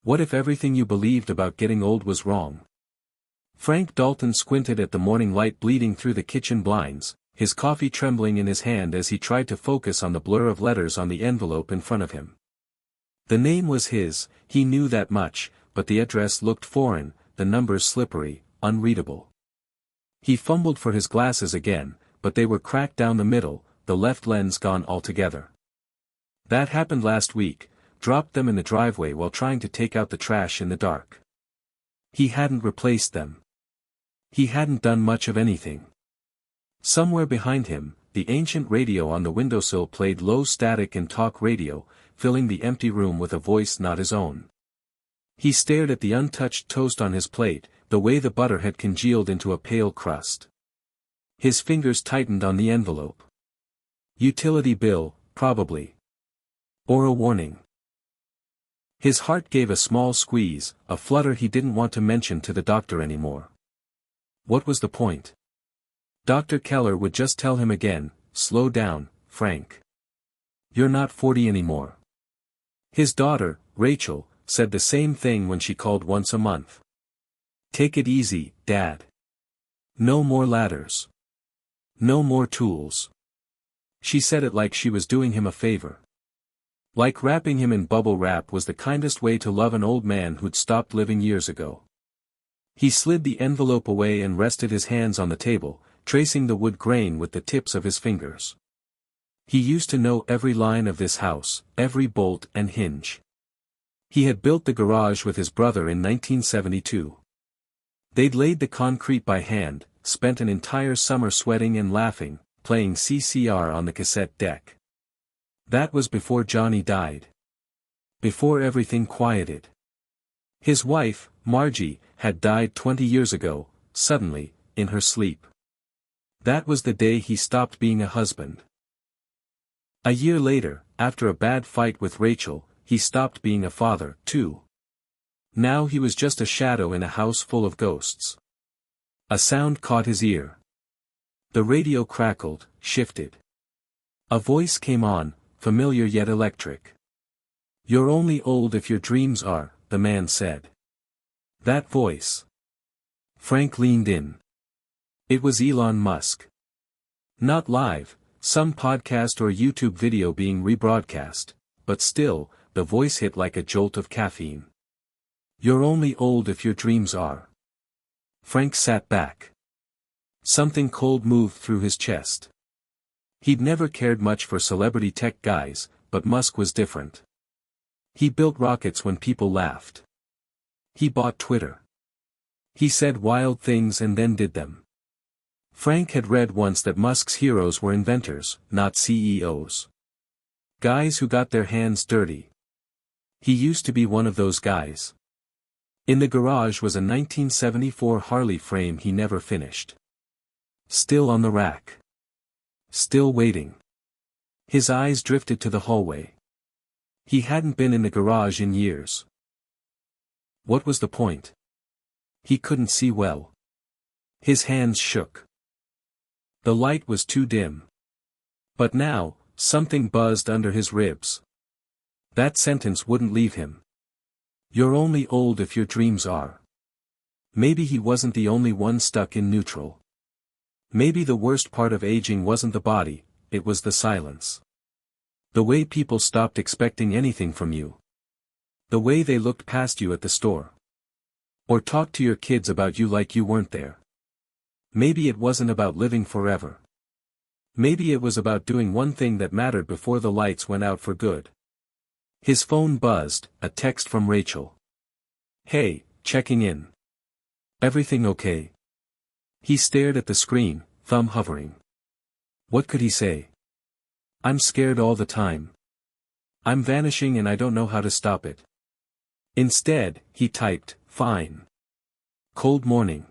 What if everything you believed about getting old was wrong? Frank Dalton squinted at the morning light bleeding through the kitchen blinds, his coffee trembling in his hand as he tried to focus on the blur of letters on the envelope in front of him. The name was his, he knew that much, but the address looked foreign, the numbers slippery, unreadable. He fumbled for his glasses again, but they were cracked down the middle, the left lens gone altogether. That happened last week, dropped them in the driveway while trying to take out the trash in the dark. He hadn't replaced them. He hadn't done much of anything. Somewhere behind him, the ancient radio on the windowsill played low static and talk radio, filling the empty room with a voice not his own. He stared at the untouched toast on his plate, the way the butter had congealed into a pale crust. His fingers tightened on the envelope. Utility bill, probably. Or a warning. His heart gave a small squeeze, a flutter he didn't want to mention to the doctor anymore. What was the point? Dr. Keller would just tell him again, slow down, Frank. You're not 40 anymore. His daughter, Rachel, said the same thing when she called once a month. Take it easy, Dad. No more ladders. No more tools. She said it like she was doing him a favor. Like wrapping him in bubble wrap was the kindest way to love an old man who'd stopped living years ago. He slid the envelope away and rested his hands on the table, tracing the wood grain with the tips of his fingers. He used to know every line of this house, every bolt and hinge. He had built the garage with his brother in 1972. They'd laid the concrete by hand, spent an entire summer sweating and laughing, playing CCR on the cassette deck. That was before Johnny died. Before everything quieted. His wife, Margie, had died 20 years ago, suddenly, in her sleep. That was the day he stopped being a husband. A year later, after a bad fight with Rachel, he stopped being a father, too. Now he was just a shadow in a house full of ghosts. A sound caught his ear. The radio crackled, shifted. A voice came on, familiar yet electric. You're only old if your dreams are, the man said. That voice. Frank leaned in. It was Elon Musk. Not live, some podcast or YouTube video being rebroadcast, but still, the voice hit like a jolt of caffeine. You're only old if your dreams are. Frank sat back. Something cold moved through his chest. He'd never cared much for celebrity tech guys, but Musk was different. He built rockets when people laughed. He bought Twitter. He said wild things and then did them. Frank had read once that Musk's heroes were inventors, not CEOs. Guys who got their hands dirty. He used to be one of those guys. In the garage was a 1974 Harley frame he never finished. Still on the rack. Still waiting. His eyes drifted to the hallway. He hadn't been in the garage in years. What was the point? He couldn't see well. His hands shook. The light was too dim. But now, something buzzed under his ribs. That sentence wouldn't leave him. You're only old if your dreams are. Maybe he wasn't the only one stuck in neutral. Maybe the worst part of aging wasn't the body, it was the silence. The way people stopped expecting anything from you. The way they looked past you at the store. Or talked to your kids about you like you weren't there. Maybe it wasn't about living forever. Maybe it was about doing one thing that mattered before the lights went out for good. His phone buzzed, a text from Rachel. Hey, checking in. Everything okay? He stared at the screen, thumb hovering. What could he say? I'm scared all the time. I'm vanishing and I don't know how to stop it. Instead, he typed, fine. Cold morning.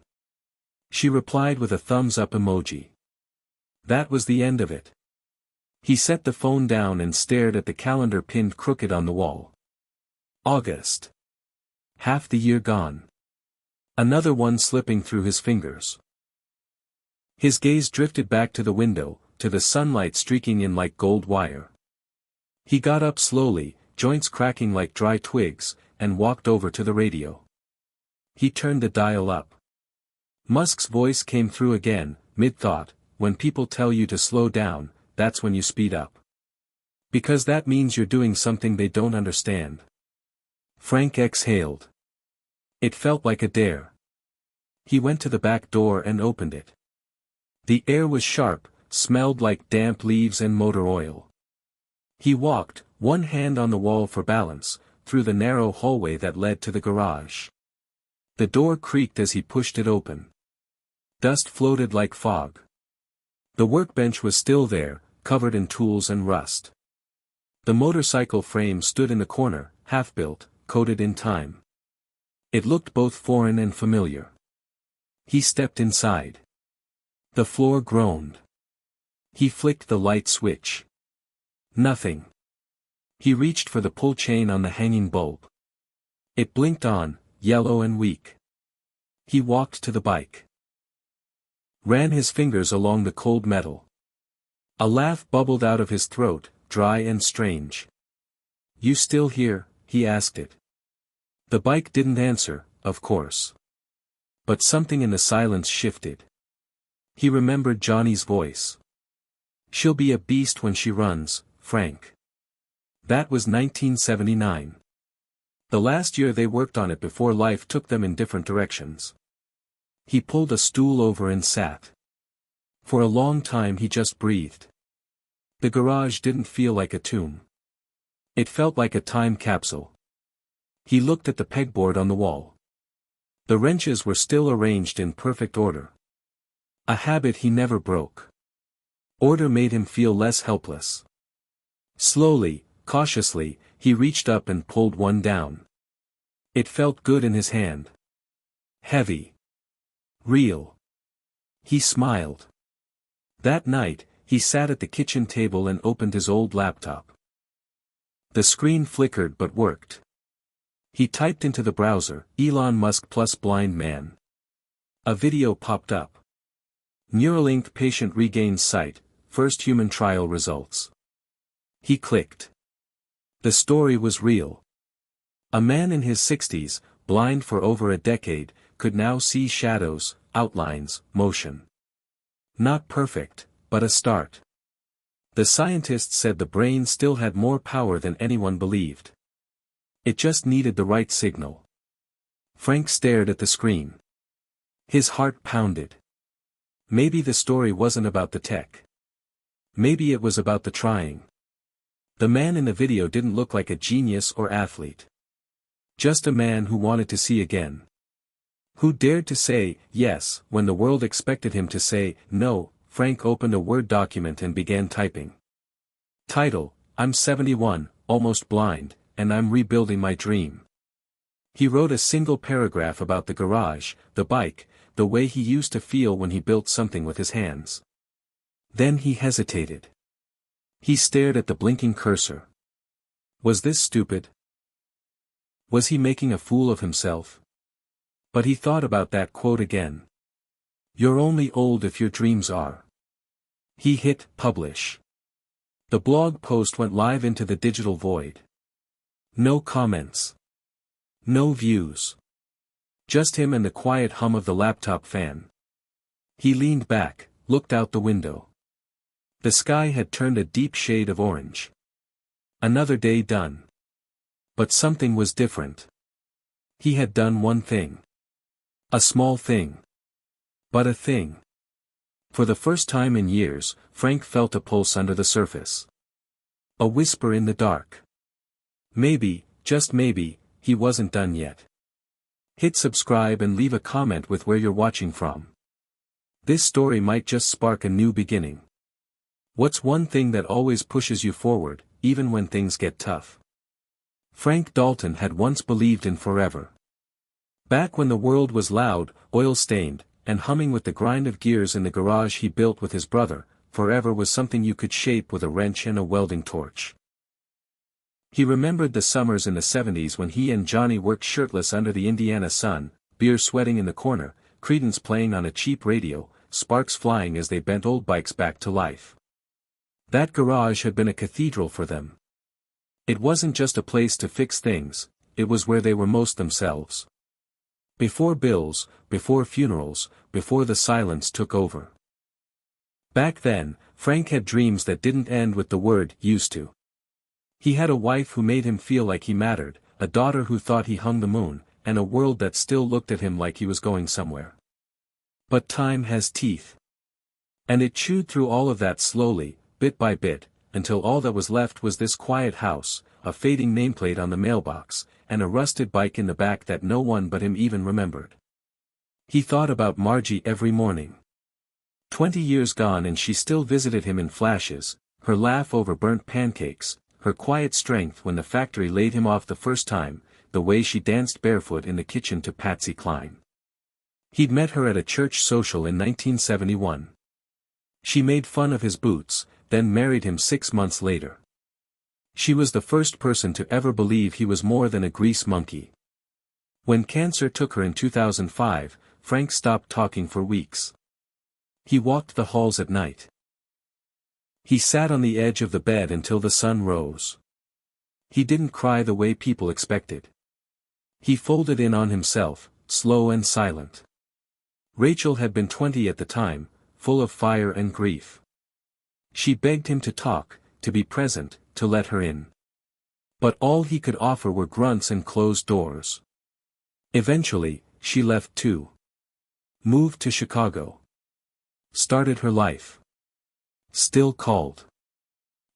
She replied with a thumbs up emoji. That was the end of it. He set the phone down and stared at the calendar pinned crooked on the wall. August. Half the year gone. Another one slipping through his fingers. His gaze drifted back to the window, to the sunlight streaking in like gold wire. He got up slowly, joints cracking like dry twigs, and walked over to the radio. He turned the dial up. Musk's voice came through again, mid-thought, "When people tell you to slow down, that's when you speed up. Because that means you're doing something they don't understand." Frank exhaled. It felt like a dare. He went to the back door and opened it. The air was sharp, smelled like damp leaves and motor oil. He walked, one hand on the wall for balance, through the narrow hallway that led to the garage. The door creaked as he pushed it open. Dust floated like fog. The workbench was still there, covered in tools and rust. The motorcycle frame stood in the corner, half-built, coated in time. It looked both foreign and familiar. He stepped inside. The floor groaned. He flicked the light switch. Nothing. He reached for the pull chain on the hanging bulb. It blinked on, yellow and weak. He walked to the bike. Ran his fingers along the cold metal. A laugh bubbled out of his throat, dry and strange. "You still here?" he asked it. The bike didn't answer, of course. But something in the silence shifted. He remembered Johnny's voice. "She'll be a beast when she runs, Frank." That was 1979. The last year they worked on it before life took them in different directions. He pulled a stool over and sat. For a long time he just breathed. The garage didn't feel like a tomb. It felt like a time capsule. He looked at the pegboard on the wall. The wrenches were still arranged in perfect order. A habit he never broke. Order made him feel less helpless. Slowly, cautiously, he reached up and pulled one down. It felt good in his hand. Heavy. Real. He smiled. That night, he sat at the kitchen table and opened his old laptop. The screen flickered but worked. He typed into the browser, "Elon Musk plus blind man." A video popped up. Neuralink patient regains sight, first human trial results. He clicked. The story was real. A man in his 60s, blind for over a decade, could now see shadows, outlines, motion. Not perfect, but a start. The scientists said the brain still had more power than anyone believed. It just needed the right signal. Frank stared at the screen. His heart pounded. Maybe the story wasn't about the tech. Maybe it was about the trying. The man in the video didn't look like a genius or athlete. Just a man who wanted to see again. Who dared to say yes when the world expected him to say no. Frank opened a Word document and began typing. Title: "I'm 71, almost blind, and I'm rebuilding my dream." He wrote a single paragraph about the garage, the bike, the way he used to feel when he built something with his hands. Then he hesitated. He stared at the blinking cursor. Was this stupid? Was he making a fool of himself? But he thought about that quote again. "You're only old if your dreams are." He hit publish. The blog post went live into the digital void. No comments. No views. Just him and the quiet hum of the laptop fan. He leaned back, looked out the window. The sky had turned a deep shade of orange. Another day done. But something was different. He had done one thing. A small thing. But a thing. For the first time in years, Frank felt a pulse under the surface. A whisper in the dark. Maybe, just maybe, he wasn't done yet. Hit subscribe and leave a comment with where you're watching from. This story might just spark a new beginning. What's one thing that always pushes you forward, even when things get tough? Frank Dalton had once believed in forever. Back when the world was loud, oil-stained, and humming with the grind of gears in the garage he built with his brother, forever was something you could shape with a wrench and a welding torch. He remembered the summers in the 70s when he and Johnny worked shirtless under the Indiana sun, beer sweating in the corner, Creedence playing on a cheap radio, sparks flying as they bent old bikes back to life. That garage had been a cathedral for them. It wasn't just a place to fix things, it was where they were most themselves. Before bills, before funerals, before the silence took over. Back then, Frank had dreams that didn't end with the word used to. He had a wife who made him feel like he mattered, a daughter who thought he hung the moon, and a world that still looked at him like he was going somewhere. But time has teeth. And it chewed through all of that slowly, bit by bit, until all that was left was this quiet house, a fading nameplate on the mailbox, and a rusted bike in the back that no one but him even remembered. He thought about Margie every morning. 20 years gone and she still visited him in flashes, her laugh over burnt pancakes, her quiet strength when the factory laid him off the first time, the way she danced barefoot in the kitchen to Patsy Cline. He'd met her at a church social in 1971. She made fun of his boots, then married him 6 months later. She was the first person to ever believe he was more than a grease monkey. When cancer took her in 2005, Frank stopped talking for weeks. He walked the halls at night. He sat on the edge of the bed until the sun rose. He didn't cry the way people expected. He folded in on himself, slow and silent. Rachel had been 20 at the time, full of fire and grief. She begged him to talk, to be present, to let her in. But all he could offer were grunts and closed doors. Eventually, she left too. Moved to Chicago. Started her life. Still called.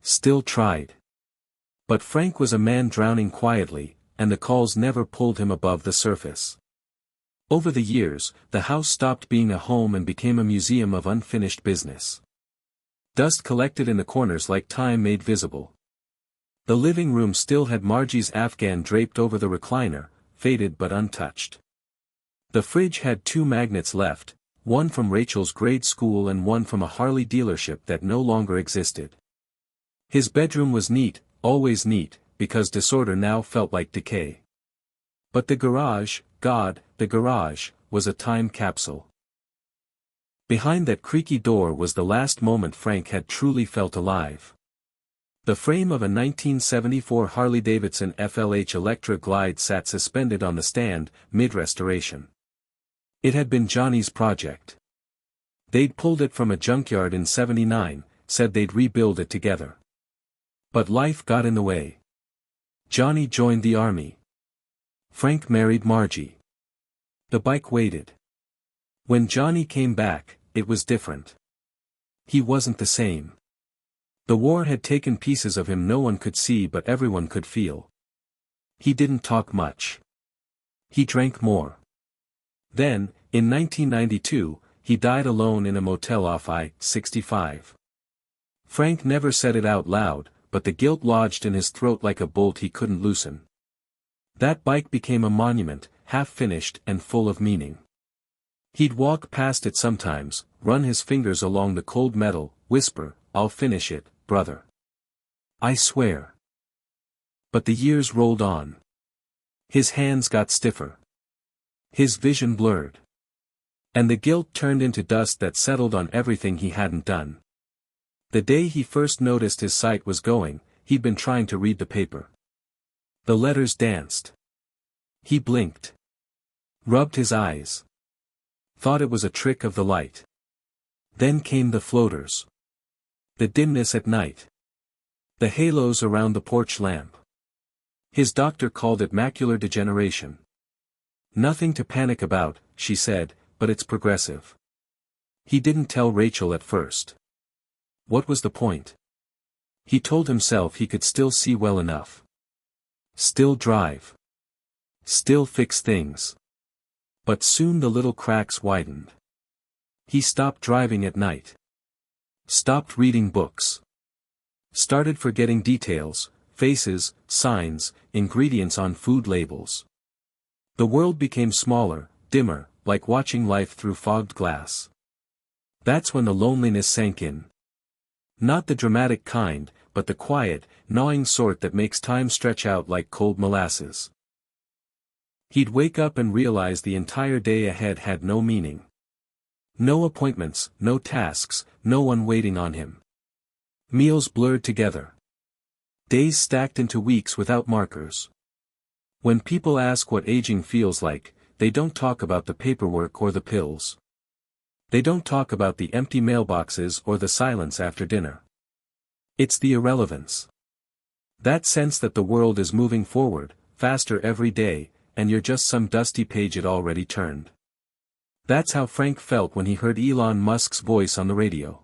Still tried. But Frank was a man drowning quietly, and the calls never pulled him above the surface. Over the years, the house stopped being a home and became a museum of unfinished business. Dust collected in the corners like time made visible. The living room still had Margie's Afghan draped over the recliner, faded but untouched. The fridge had 2 magnets left, one from Rachel's grade school and one from a Harley dealership that no longer existed. His bedroom was neat, always neat, because disorder now felt like decay. But the garage, God, the garage, was a time capsule. Behind that creaky door was the last moment Frank had truly felt alive. The frame of a 1974 Harley-Davidson FLH Electra Glide sat suspended on the stand, mid-restoration. It had been Johnny's project. They'd pulled it from a junkyard in '79, said they'd rebuild it together. But life got in the way. Johnny joined the army. Frank married Margie. The bike waited. When Johnny came back, it was different. He wasn't the same. The war had taken pieces of him no one could see but everyone could feel. He didn't talk much. He drank more. Then, in 1992, he died alone in a motel off I-65. Frank never said it out loud, but the guilt lodged in his throat like a bolt he couldn't loosen. That bike became a monument, half-finished and full of meaning. He'd walk past it sometimes, run his fingers along the cold metal, whisper, "I'll finish it, brother. I swear." But the years rolled on. His hands got stiffer. His vision blurred. And the guilt turned into dust that settled on everything he hadn't done. The day he first noticed his sight was going, he'd been trying to read the paper. The letters danced. He blinked. Rubbed his eyes. Thought it was a trick of the light. Then came the floaters. The dimness at night. The halos around the porch lamp. His doctor called it macular degeneration. "Nothing to panic about," she said, "but it's progressive." He didn't tell Rachel at first. What was the point? He told himself he could still see well enough. Still drive. Still fix things. But soon the little cracks widened. He stopped driving at night. Stopped reading books. Started forgetting details, faces, signs, ingredients on food labels. The world became smaller, dimmer, like watching life through fogged glass. That's when the loneliness sank in. Not the dramatic kind, but the quiet, gnawing sort that makes time stretch out like cold molasses. He'd wake up and realize the entire day ahead had no meaning. No appointments, no tasks, no one waiting on him. Meals blurred together. Days stacked into weeks without markers. When people ask what aging feels like, they don't talk about the paperwork or the pills. They don't talk about the empty mailboxes or the silence after dinner. It's the irrelevance. That sense that the world is moving forward, faster every day, and you're just some dusty page it already turned. That's how Frank felt when he heard Elon Musk's voice on the radio.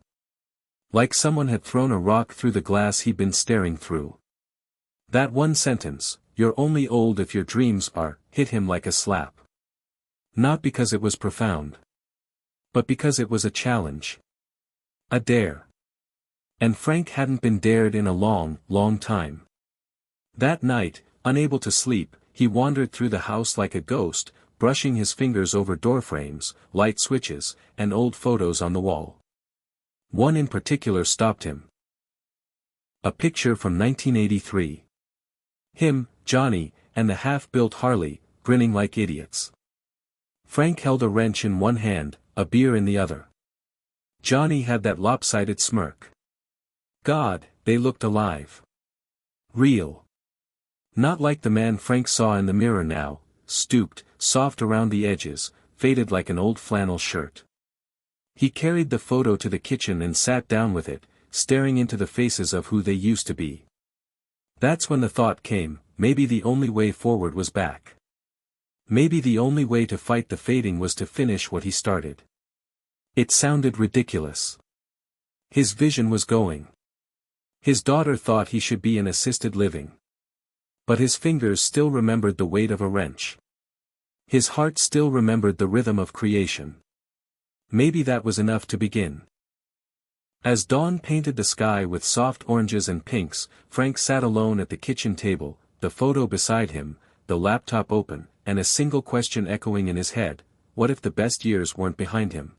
Like someone had thrown a rock through the glass he'd been staring through. That one sentence, "You're only old if your dreams are," hit him like a slap. Not because it was profound. But because it was a challenge. A dare. And Frank hadn't been dared in a long, long time. That night, unable to sleep, he wandered through the house like a ghost, brushing his fingers over doorframes, light switches, and old photos on the wall. One in particular stopped him. A picture from 1983. Him, Johnny, and the half-built Harley, grinning like idiots. Frank held a wrench in one hand, a beer in the other. Johnny had that lopsided smirk. God, they looked alive. Real. Not like the man Frank saw in the mirror now, stooped, soft around the edges, faded like an old flannel shirt. He carried the photo to the kitchen and sat down with it, staring into the faces of who they used to be. That's when the thought came, maybe the only way forward was back. Maybe the only way to fight the fading was to finish what he started. It sounded ridiculous. His vision was going. His daughter thought he should be in assisted living. But his fingers still remembered the weight of a wrench. His heart still remembered the rhythm of creation. Maybe that was enough to begin. As dawn painted the sky with soft oranges and pinks, Frank sat alone at the kitchen table, the photo beside him, the laptop open, and a single question echoing in his head: what if the best years weren't behind him?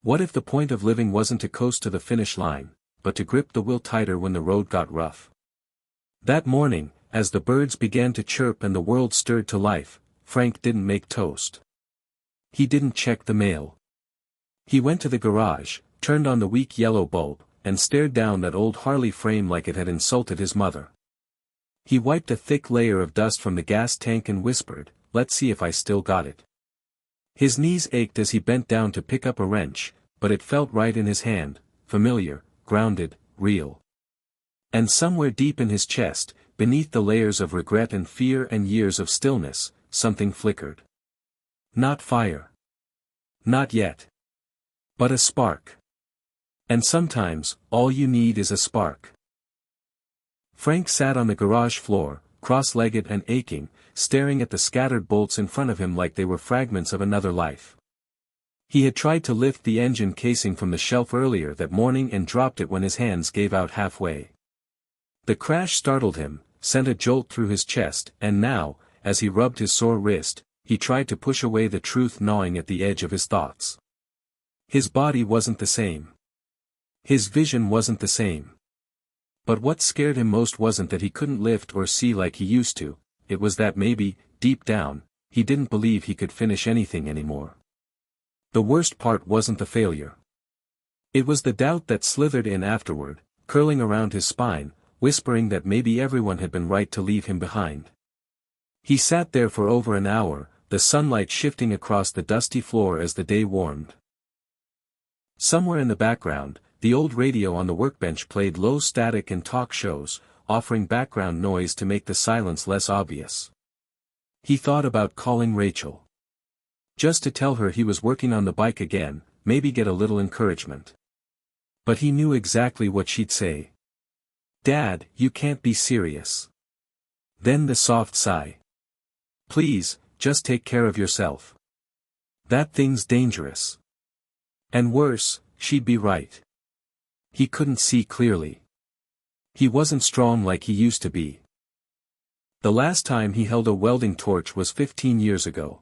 What if the point of living wasn't to coast to the finish line, but to grip the wheel tighter when the road got rough? That morning, as the birds began to chirp and the world stirred to life, Frank didn't make toast. He didn't check the mail. He went to the garage, turned on the weak yellow bulb, and stared down that old Harley frame like it had insulted his mother. He wiped a thick layer of dust from the gas tank and whispered, "Let's see if I still got it." His knees ached as he bent down to pick up a wrench, but it felt right in his hand, familiar, grounded, real. And somewhere deep in his chest, beneath the layers of regret and fear and years of stillness, something flickered. Not fire. Not yet. But a spark. And sometimes, all you need is a spark. Frank sat on the garage floor, cross-legged and aching, staring at the scattered bolts in front of him like they were fragments of another life. He had tried to lift the engine casing from the shelf earlier that morning and dropped it when his hands gave out halfway. The crash startled him, sent a jolt through his chest, and now, as he rubbed his sore wrist, he tried to push away the truth gnawing at the edge of his thoughts. His body wasn't the same. His vision wasn't the same. But what scared him most wasn't that he couldn't lift or see like he used to, it was that maybe, deep down, he didn't believe he could finish anything anymore. The worst part wasn't the failure. It was the doubt that slithered in afterward, curling around his spine, whispering that maybe everyone had been right to leave him behind. He sat there for over an hour, the sunlight shifting across the dusty floor as the day warmed. Somewhere in the background, the old radio on the workbench played low static and talk shows, offering background noise to make the silence less obvious. He thought about calling Rachel. Just to tell her he was working on the bike again, maybe get a little encouragement. But he knew exactly what she'd say. "Dad, you can't be serious." Then the soft sigh. "Please, just take care of yourself. That thing's dangerous." And worse, she'd be right. He couldn't see clearly. He wasn't strong like he used to be. The last time he held a welding torch was 15 years ago.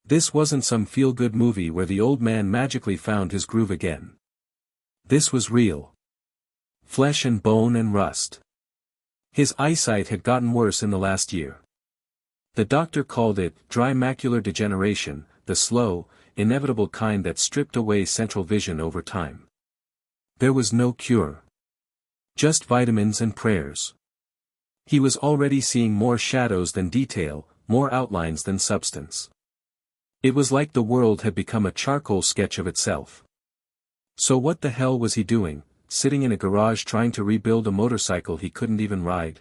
This wasn't some feel-good movie where the old man magically found his groove again. This was real. Flesh and bone and rust. His eyesight had gotten worse in the last year. The doctor called it dry macular degeneration, the slow, inevitable kind that stripped away central vision over time. There was no cure. Just vitamins and prayers. He was already seeing more shadows than detail, more outlines than substance. It was like the world had become a charcoal sketch of itself. So what the hell was he doing, sitting in a garage trying to rebuild a motorcycle he couldn't even ride?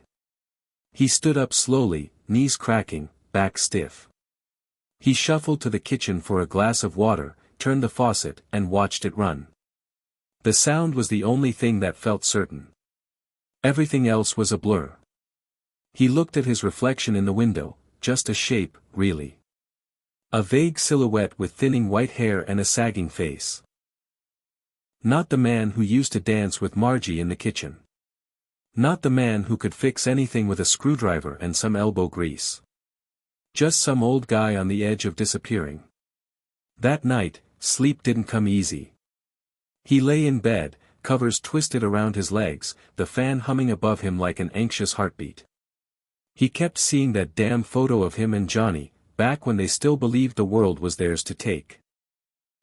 He stood up slowly, knees cracking, back stiff. He shuffled to the kitchen for a glass of water, turned the faucet, and watched it run. The sound was the only thing that felt certain. Everything else was a blur. He looked at his reflection in the window, just a shape, really. A vague silhouette with thinning white hair and a sagging face. Not the man who used to dance with Margie in the kitchen. Not the man who could fix anything with a screwdriver and some elbow grease. Just some old guy on the edge of disappearing. That night, sleep didn't come easy. He lay in bed, covers twisted around his legs, the fan humming above him like an anxious heartbeat. He kept seeing that damn photo of him and Johnny, back when they still believed the world was theirs to take.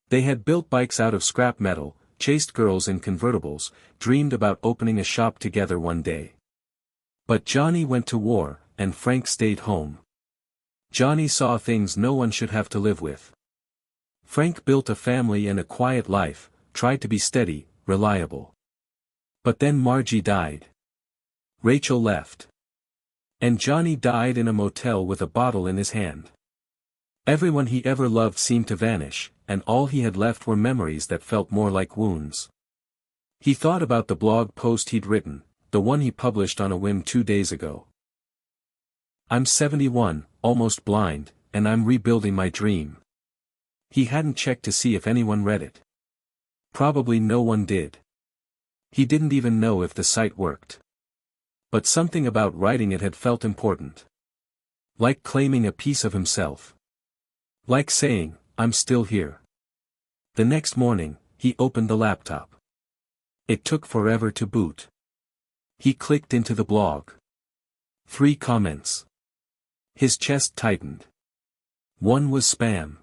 They had built bikes out of scrap metal, chased girls in convertibles, dreamed about opening a shop together one day. But Johnny went to war, and Frank stayed home. Johnny saw things no one should have to live with. Frank built a family and a quiet life, tried to be steady, reliable. But then Margie died. Rachel left. And Johnny died in a motel with a bottle in his hand. Everyone he ever loved seemed to vanish, and all he had left were memories that felt more like wounds. He thought about the blog post he'd written, the one he published on a whim 2 days ago. I'm 71, almost blind, and I'm rebuilding my dream. He hadn't checked to see if anyone read it. Probably no one did. He didn't even know if the site worked. But something about writing it had felt important. Like claiming a piece of himself. Like saying, I'm still here. The next morning, he opened the laptop. It took forever to boot. He clicked into the blog. 3 comments. His chest tightened. One was spam.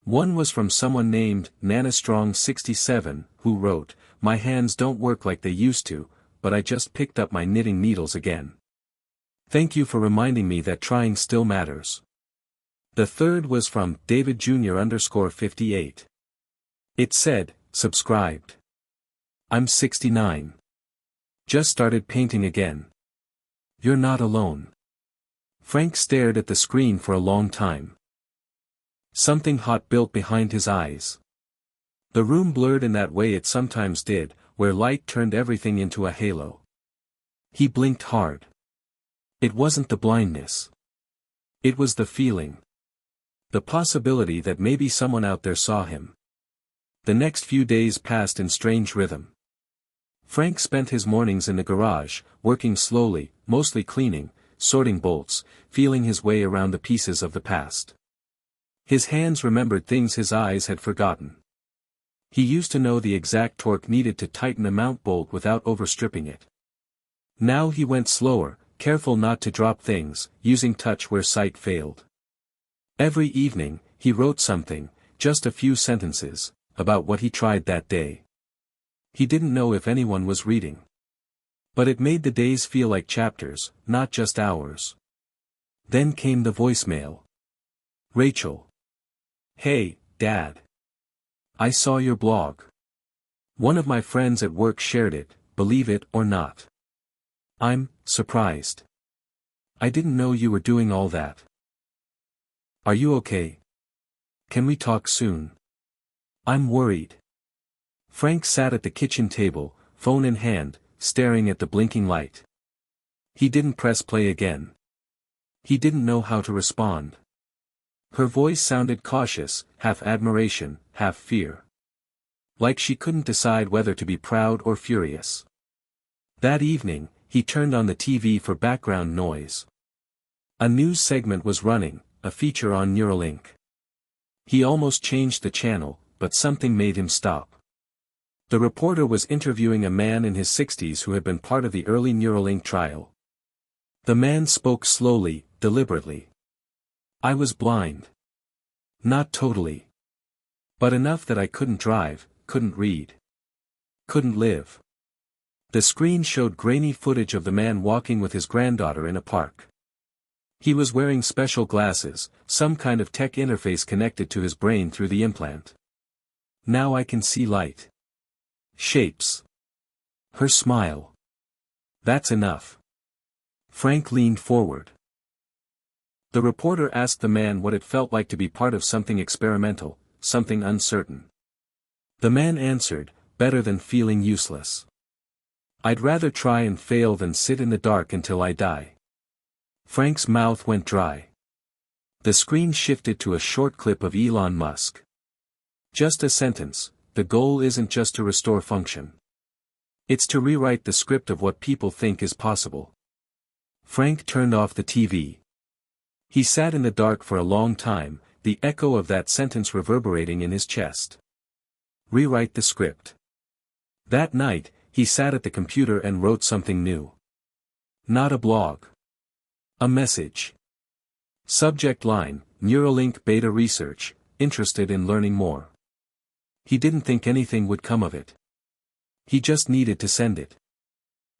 One was from someone named NanaStrong67, who wrote, "My hands don't work like they used to, but I just picked up my knitting needles again. Thank you for reminding me that trying still matters." The third was from David Jr_58. It said, "Subscribed. I'm 69. Just started painting again. You're not alone." Frank stared at the screen for a long time. Something hot built behind his eyes. The room blurred in that way it sometimes did, where light turned everything into a halo. He blinked hard. It wasn't the blindness. It was the feeling. The possibility that maybe someone out there saw him. The next few days passed in strange rhythm. Frank spent his mornings in the garage, working slowly, mostly cleaning, sorting bolts, feeling his way around the pieces of the past. His hands remembered things his eyes had forgotten. He used to know the exact torque needed to tighten a mount bolt without overstripping it. Now he went slower, careful not to drop things, using touch where sight failed. Every evening, he wrote something, just a few sentences, about what he tried that day. He didn't know if anyone was reading. But it made the days feel like chapters, not just hours. Then came the voicemail. "Rachel. Hey, Dad. I saw your blog. One of my friends at work shared it, believe it or not. I'm surprised. I didn't know you were doing all that. Are you okay? Can we talk soon? I'm worried." Frank sat at the kitchen table, phone in hand, staring at the blinking light. He didn't press play again. He didn't know how to respond. Her voice sounded cautious, half admiration, half fear. Like she couldn't decide whether to be proud or furious. That evening, he turned on the TV for background noise. A news segment was running, a feature on Neuralink. He almost changed the channel, but something made him stop. The reporter was interviewing a man in his 60s who had been part of the early Neuralink trial. The man spoke slowly, deliberately. "I was blind. Not totally. But enough that I couldn't drive, couldn't read. Couldn't live. The screen showed grainy footage of the man walking with his granddaughter in a park. He was wearing special glasses, some kind of tech interface connected to his brain through the implant. Now I can see light. Shapes. Her smile. That's enough. Frank leaned forward. The reporter asked the man what it felt like to be part of something experimental, something uncertain. The man answered, better than feeling useless. I'd rather try and fail than sit in the dark until I die. Frank's mouth went dry. The screen shifted to a short clip of Elon Musk. Just a sentence, the goal isn't just to restore function. It's to rewrite the script of what people think is possible. Frank turned off the TV. He sat in the dark for a long time, the echo of that sentence reverberating in his chest. Rewrite the script. That night, he sat at the computer and wrote something new. Not a blog. A message. Subject line, Neuralink beta research, interested in learning more. He didn't think anything would come of it. He just needed to send it.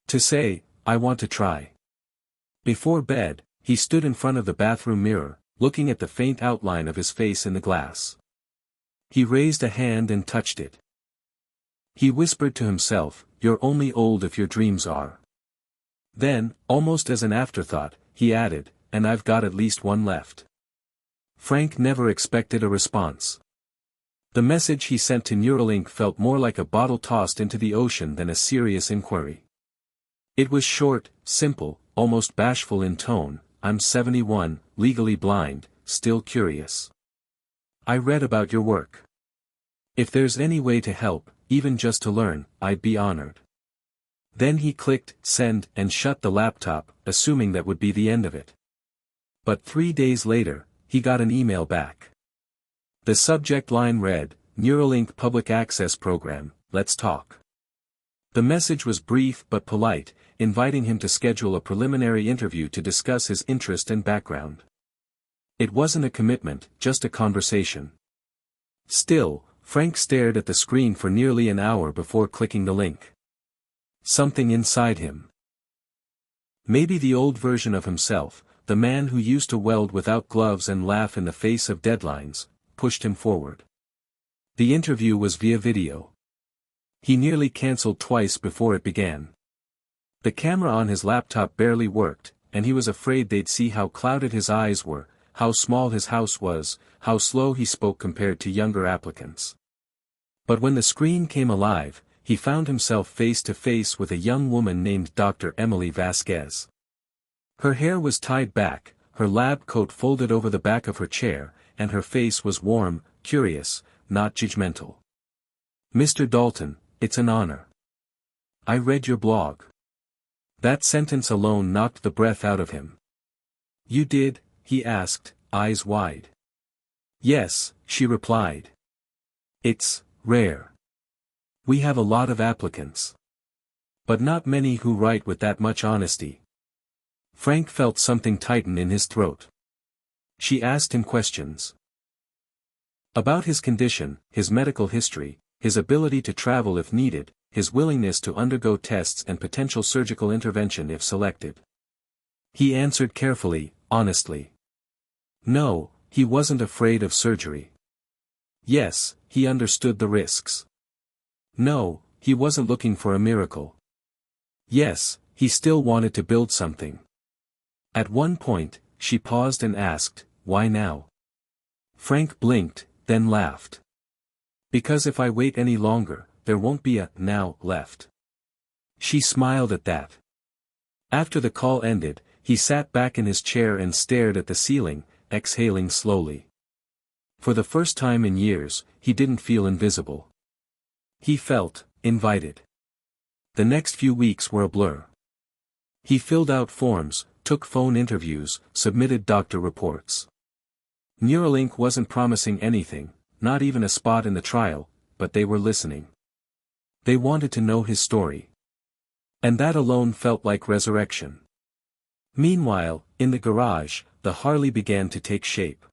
To say, I want to try. Before bed, he stood in front of the bathroom mirror, looking at the faint outline of his face in the glass. He raised a hand and touched it. He whispered to himself, "You're only old if your dreams are." Then, almost as an afterthought, he added, "And I've got at least one left." Frank never expected a response. The message he sent to Neuralink felt more like a bottle tossed into the ocean than a serious inquiry. It was short, simple, almost bashful in tone. I'm 71, legally blind, still curious. I read about your work. If there's any way to help, even just to learn, I'd be honored. Then he clicked send and shut the laptop, assuming that would be the end of it. But 3 days later, he got an email back. The subject line read, Neuralink Public Access Program, let's talk. The message was brief but polite, inviting him to schedule a preliminary interview to discuss his interest and background. It wasn't a commitment, just a conversation. Still, Frank stared at the screen for nearly an hour before clicking the link. Something inside him. Maybe the old version of himself, the man who used to weld without gloves and laugh in the face of deadlines, pushed him forward. The interview was via video. He nearly cancelled twice before it began. The camera on his laptop barely worked, and he was afraid they'd see how clouded his eyes were, how small his house was, how slow he spoke compared to younger applicants. But when the screen came alive, he found himself face to face with a young woman named Dr. Emily Vasquez. Her hair was tied back, her lab coat folded over the back of her chair, and her face was warm, curious, not judgmental. Mr. Dalton, it's an honor. I read your blog. That sentence alone knocked the breath out of him. You did? He asked, eyes wide. Yes, she replied. It's rare. We have a lot of applicants. But not many who write with that much honesty. Frank felt something tighten in his throat. She asked him questions. About his condition, his medical history, his ability to travel if needed, his willingness to undergo tests and potential surgical intervention if selected. He answered carefully, honestly. No, he wasn't afraid of surgery. Yes, he understood the risks. No, he wasn't looking for a miracle. Yes, he still wanted to build something. At one point, she paused and asked, why now? Frank blinked, then laughed. Because if I wait any longer, there won't be a now left. She smiled at that. After the call ended, he sat back in his chair and stared at the ceiling, exhaling slowly. For the first time in years, he didn't feel invisible. He felt invited. The next few weeks were a blur. He filled out forms, took phone interviews, submitted doctor reports. Neuralink wasn't promising anything, not even a spot in the trial, but they were listening. They wanted to know his story. And that alone felt like resurrection. Meanwhile, in the garage, the Harley began to take shape.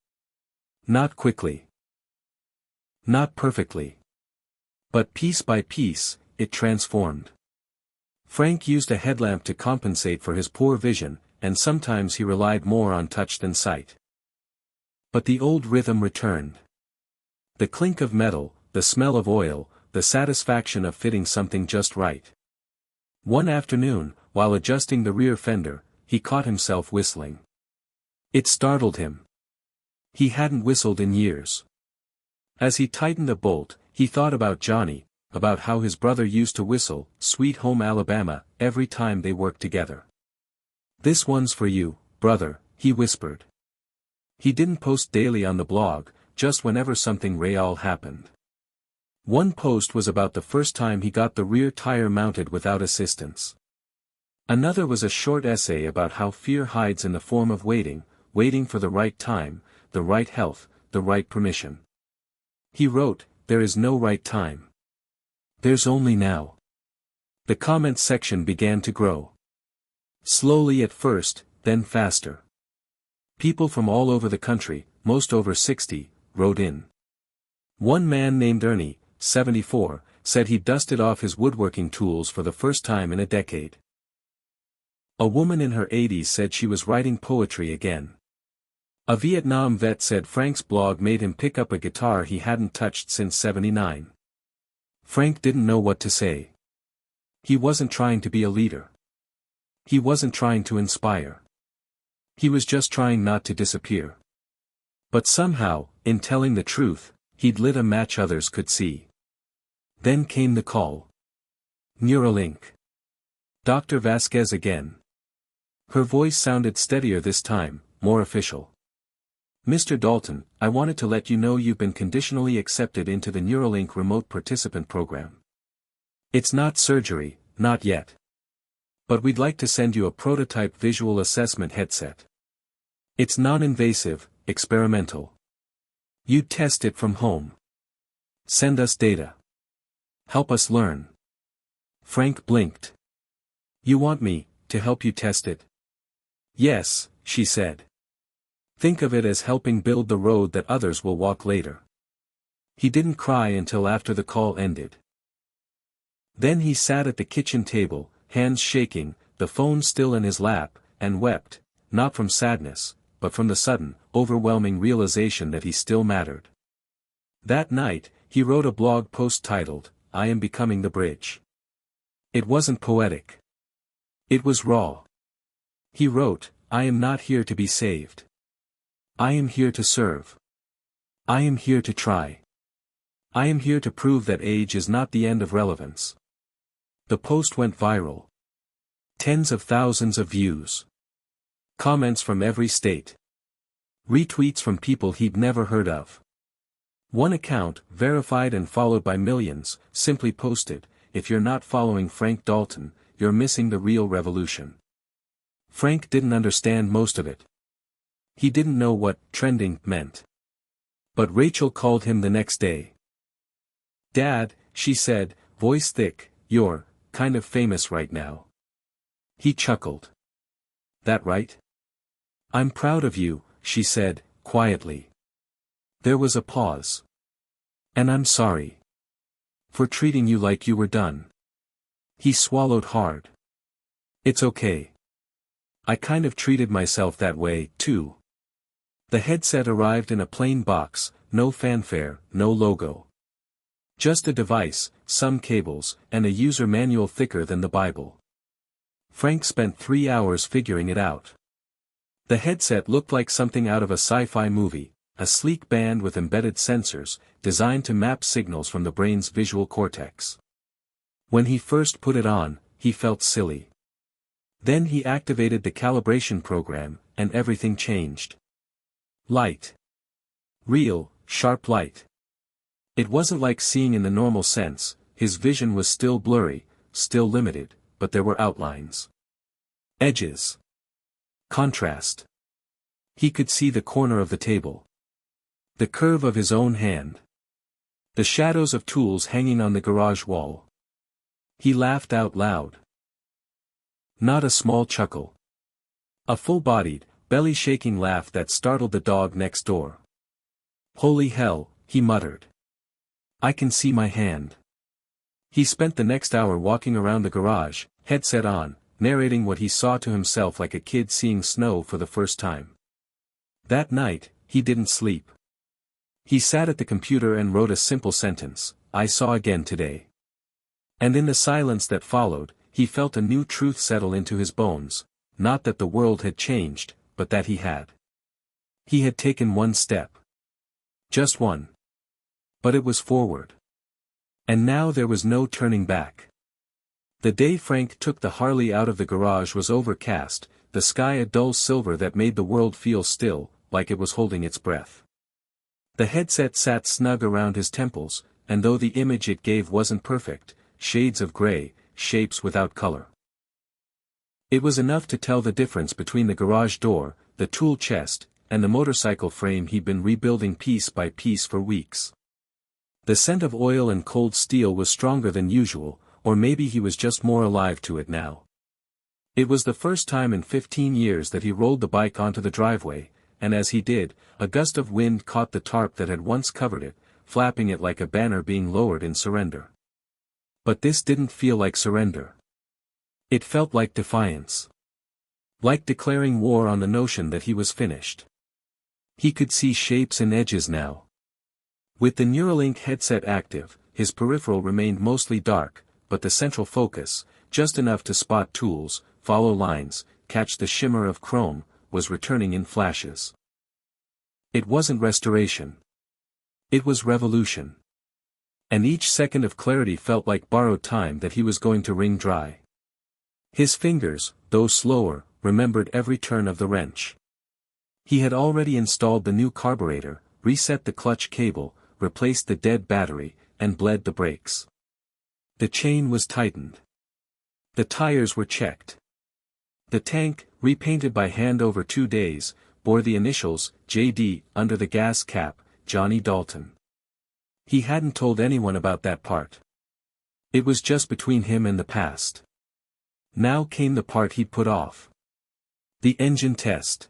Not quickly. Not perfectly. But piece by piece, it transformed. Frank used a headlamp to compensate for his poor vision, and sometimes he relied more on touch than sight. But the old rhythm returned. The clink of metal, the smell of oil, the satisfaction of fitting something just right. One afternoon, while adjusting the rear fender, he caught himself whistling. It startled him. He hadn't whistled in years. As he tightened the bolt, he thought about Johnny, about how his brother used to whistle, "Sweet Home Alabama," every time they worked together. "This one's for you, brother," he whispered. He didn't post daily on the blog, just whenever something real happened. One post was about the first time he got the rear tire mounted without assistance. Another was a short essay about how fear hides in the form of waiting for the right time, the right health, the right permission. He wrote, "There is no right time. There's only now." The comments section began to grow. Slowly at first, then faster. People from all over the country, most over 60, wrote in. One man named Ernie, 74, said he dusted off his woodworking tools for the first time in a decade. A woman in her 80s said she was writing poetry again. A Vietnam vet said Frank's blog made him pick up a guitar he hadn't touched since '79. Frank didn't know what to say. He wasn't trying to be a leader. He wasn't trying to inspire. He was just trying not to disappear. But somehow, in telling the truth, he'd lit a match others could see. Then came the call. Neuralink. Dr. Vasquez again. Her voice sounded steadier this time, more official. "Mr. Dalton, I wanted to let you know you've been conditionally accepted into the Neuralink remote participant program. It's not surgery, not yet. But we'd like to send you a prototype visual assessment headset. It's non-invasive, experimental. You test it from home. Send us data. Help us learn." Frank blinked. "You want me to help you test it?" "Yes," she said. "Think of it as helping build the road that others will walk later." He didn't cry until after the call ended. Then he sat at the kitchen table, hands shaking, the phone still in his lap, and wept, not from sadness, but from the sudden, overwhelming realization that he still mattered. That night, he wrote a blog post titled, "I Am Becoming the Bridge." It wasn't poetic. It was raw. He wrote, "I am not here to be saved. I am here to serve. I am here to try. I am here to prove that age is not the end of relevance." The post went viral. Tens of thousands of views. Comments from every state. Retweets from people he'd never heard of. One account, verified and followed by millions, simply posted, "If you're not following Frank Dalton, you're missing the real revolution." Frank didn't understand most of it. He didn't know what trending meant. But Rachel called him the next day. "Dad," she said, voice thick, "you're kind of famous right now." He chuckled. "That right?" "I'm proud of you," she said, quietly. There was a pause. "And I'm sorry. For treating you like you were done." He swallowed hard. "It's okay. I kind of treated myself that way, too." The headset arrived in a plain box, no fanfare, no logo. Just a device, some cables, and a user manual thicker than the Bible. Frank spent 3 hours figuring it out. The headset looked like something out of a sci-fi movie, a sleek band with embedded sensors, designed to map signals from the brain's visual cortex. When he first put it on, he felt silly. Then he activated the calibration program, and everything changed. Light. Real, sharp light. It wasn't like seeing in the normal sense, his vision was still blurry, still limited, but there were outlines. Edges. Contrast. He could see the corner of the table. The curve of his own hand. The shadows of tools hanging on the garage wall. He laughed out loud. Not a small chuckle. A full-bodied, belly-shaking laugh that startled the dog next door. "Holy hell," he muttered. "I can see my hand." He spent the next hour walking around the garage, headset on, narrating what he saw to himself like a kid seeing snow for the first time. That night, he didn't sleep. He sat at the computer and wrote a simple sentence, "I saw again today." And in the silence that followed, he felt a new truth settle into his bones, not that the world had changed, but that he had. He had taken one step. Just one. But it was forward. And now there was no turning back. The day Frank took the Harley out of the garage was overcast, the sky a dull silver that made the world feel still, like it was holding its breath. The headset sat snug around his temples, and though the image it gave wasn't perfect, shades of gray, shapes without color. It was enough to tell the difference between the garage door, the tool chest, and the motorcycle frame he'd been rebuilding piece by piece for weeks. The scent of oil and cold steel was stronger than usual, or maybe he was just more alive to it now. It was the first time in 15 years that he rolled the bike onto the driveway, and as he did, a gust of wind caught the tarp that had once covered it, flapping it like a banner being lowered in surrender. But this didn't feel like surrender. It felt like defiance. Like declaring war on the notion that he was finished. He could see shapes and edges now. With the Neuralink headset active, his peripheral remained mostly dark, but the central focus, just enough to spot tools, follow lines, catch the shimmer of chrome, was returning in flashes. It wasn't restoration. It was revolution. And each second of clarity felt like borrowed time that he was going to wring dry. His fingers, though slower, remembered every turn of the wrench. He had already installed the new carburetor, reset the clutch cable, replaced the dead battery, and bled the brakes. The chain was tightened. The tires were checked. The tank, repainted by hand over 2 days, bore the initials, JD, under the gas cap, Johnny Dalton. He hadn't told anyone about that part. It was just between him and the past. Now came the part he'd put off. The engine test.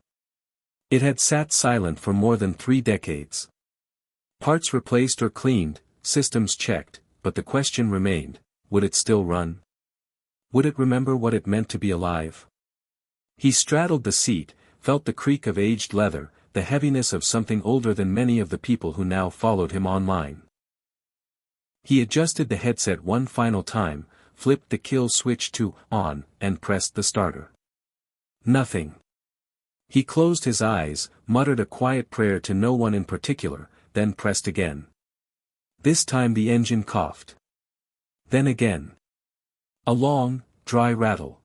It had sat silent for more than 3 decades. Parts replaced or cleaned, systems checked, but the question remained, would it still run? Would it remember what it meant to be alive? He straddled the seat, felt the creak of aged leather, the heaviness of something older than many of the people who now followed him online. He adjusted the headset one final time, flipped the kill switch to on, and pressed the starter. Nothing. He closed his eyes, muttered a quiet prayer to no one in particular, then pressed again. This time the engine coughed. Then again. A long, dry rattle.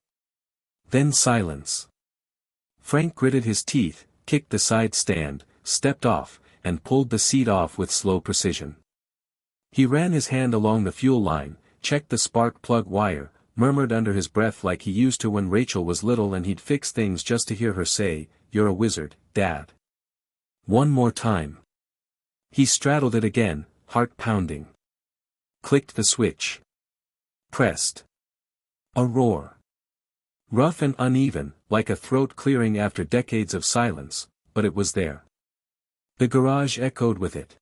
Then silence. Frank gritted his teeth, kicked the side stand, stepped off, and pulled the seat off with slow precision. He ran his hand along the fuel line, checked the spark plug wire, murmured under his breath like he used to when Rachel was little and he'd fix things just to hear her say, "You're a wizard, Dad." One more time. He straddled it again, heart pounding. Clicked the switch. Pressed. A roar. Rough and uneven, like a throat clearing after decades of silence, but it was there. The garage echoed with it.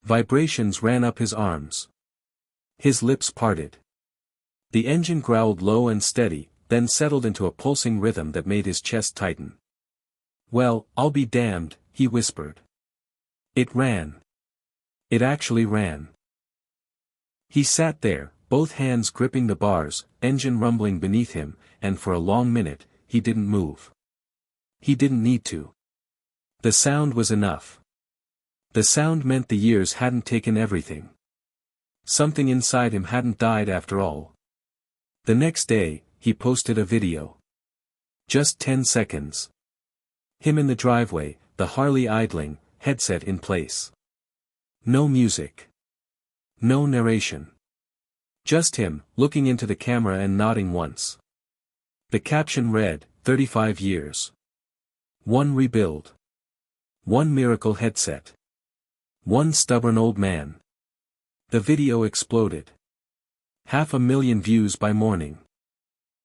Vibrations ran up his arms. His lips parted. The engine growled low and steady, then settled into a pulsing rhythm that made his chest tighten. "Well, I'll be damned," he whispered. It ran. It actually ran. He sat there, both hands gripping the bars, engine rumbling beneath him, and for a long minute, he didn't move. He didn't need to. The sound was enough. The sound meant the years hadn't taken everything. Something inside him hadn't died after all. The next day, he posted a video. Just 10 seconds. Him in the driveway, the Harley idling, headset in place. No music. No narration. Just him, looking into the camera and nodding once. The caption read, 35 years. One rebuild. One miracle headset. One stubborn old man. The video exploded. 500,000 views by morning.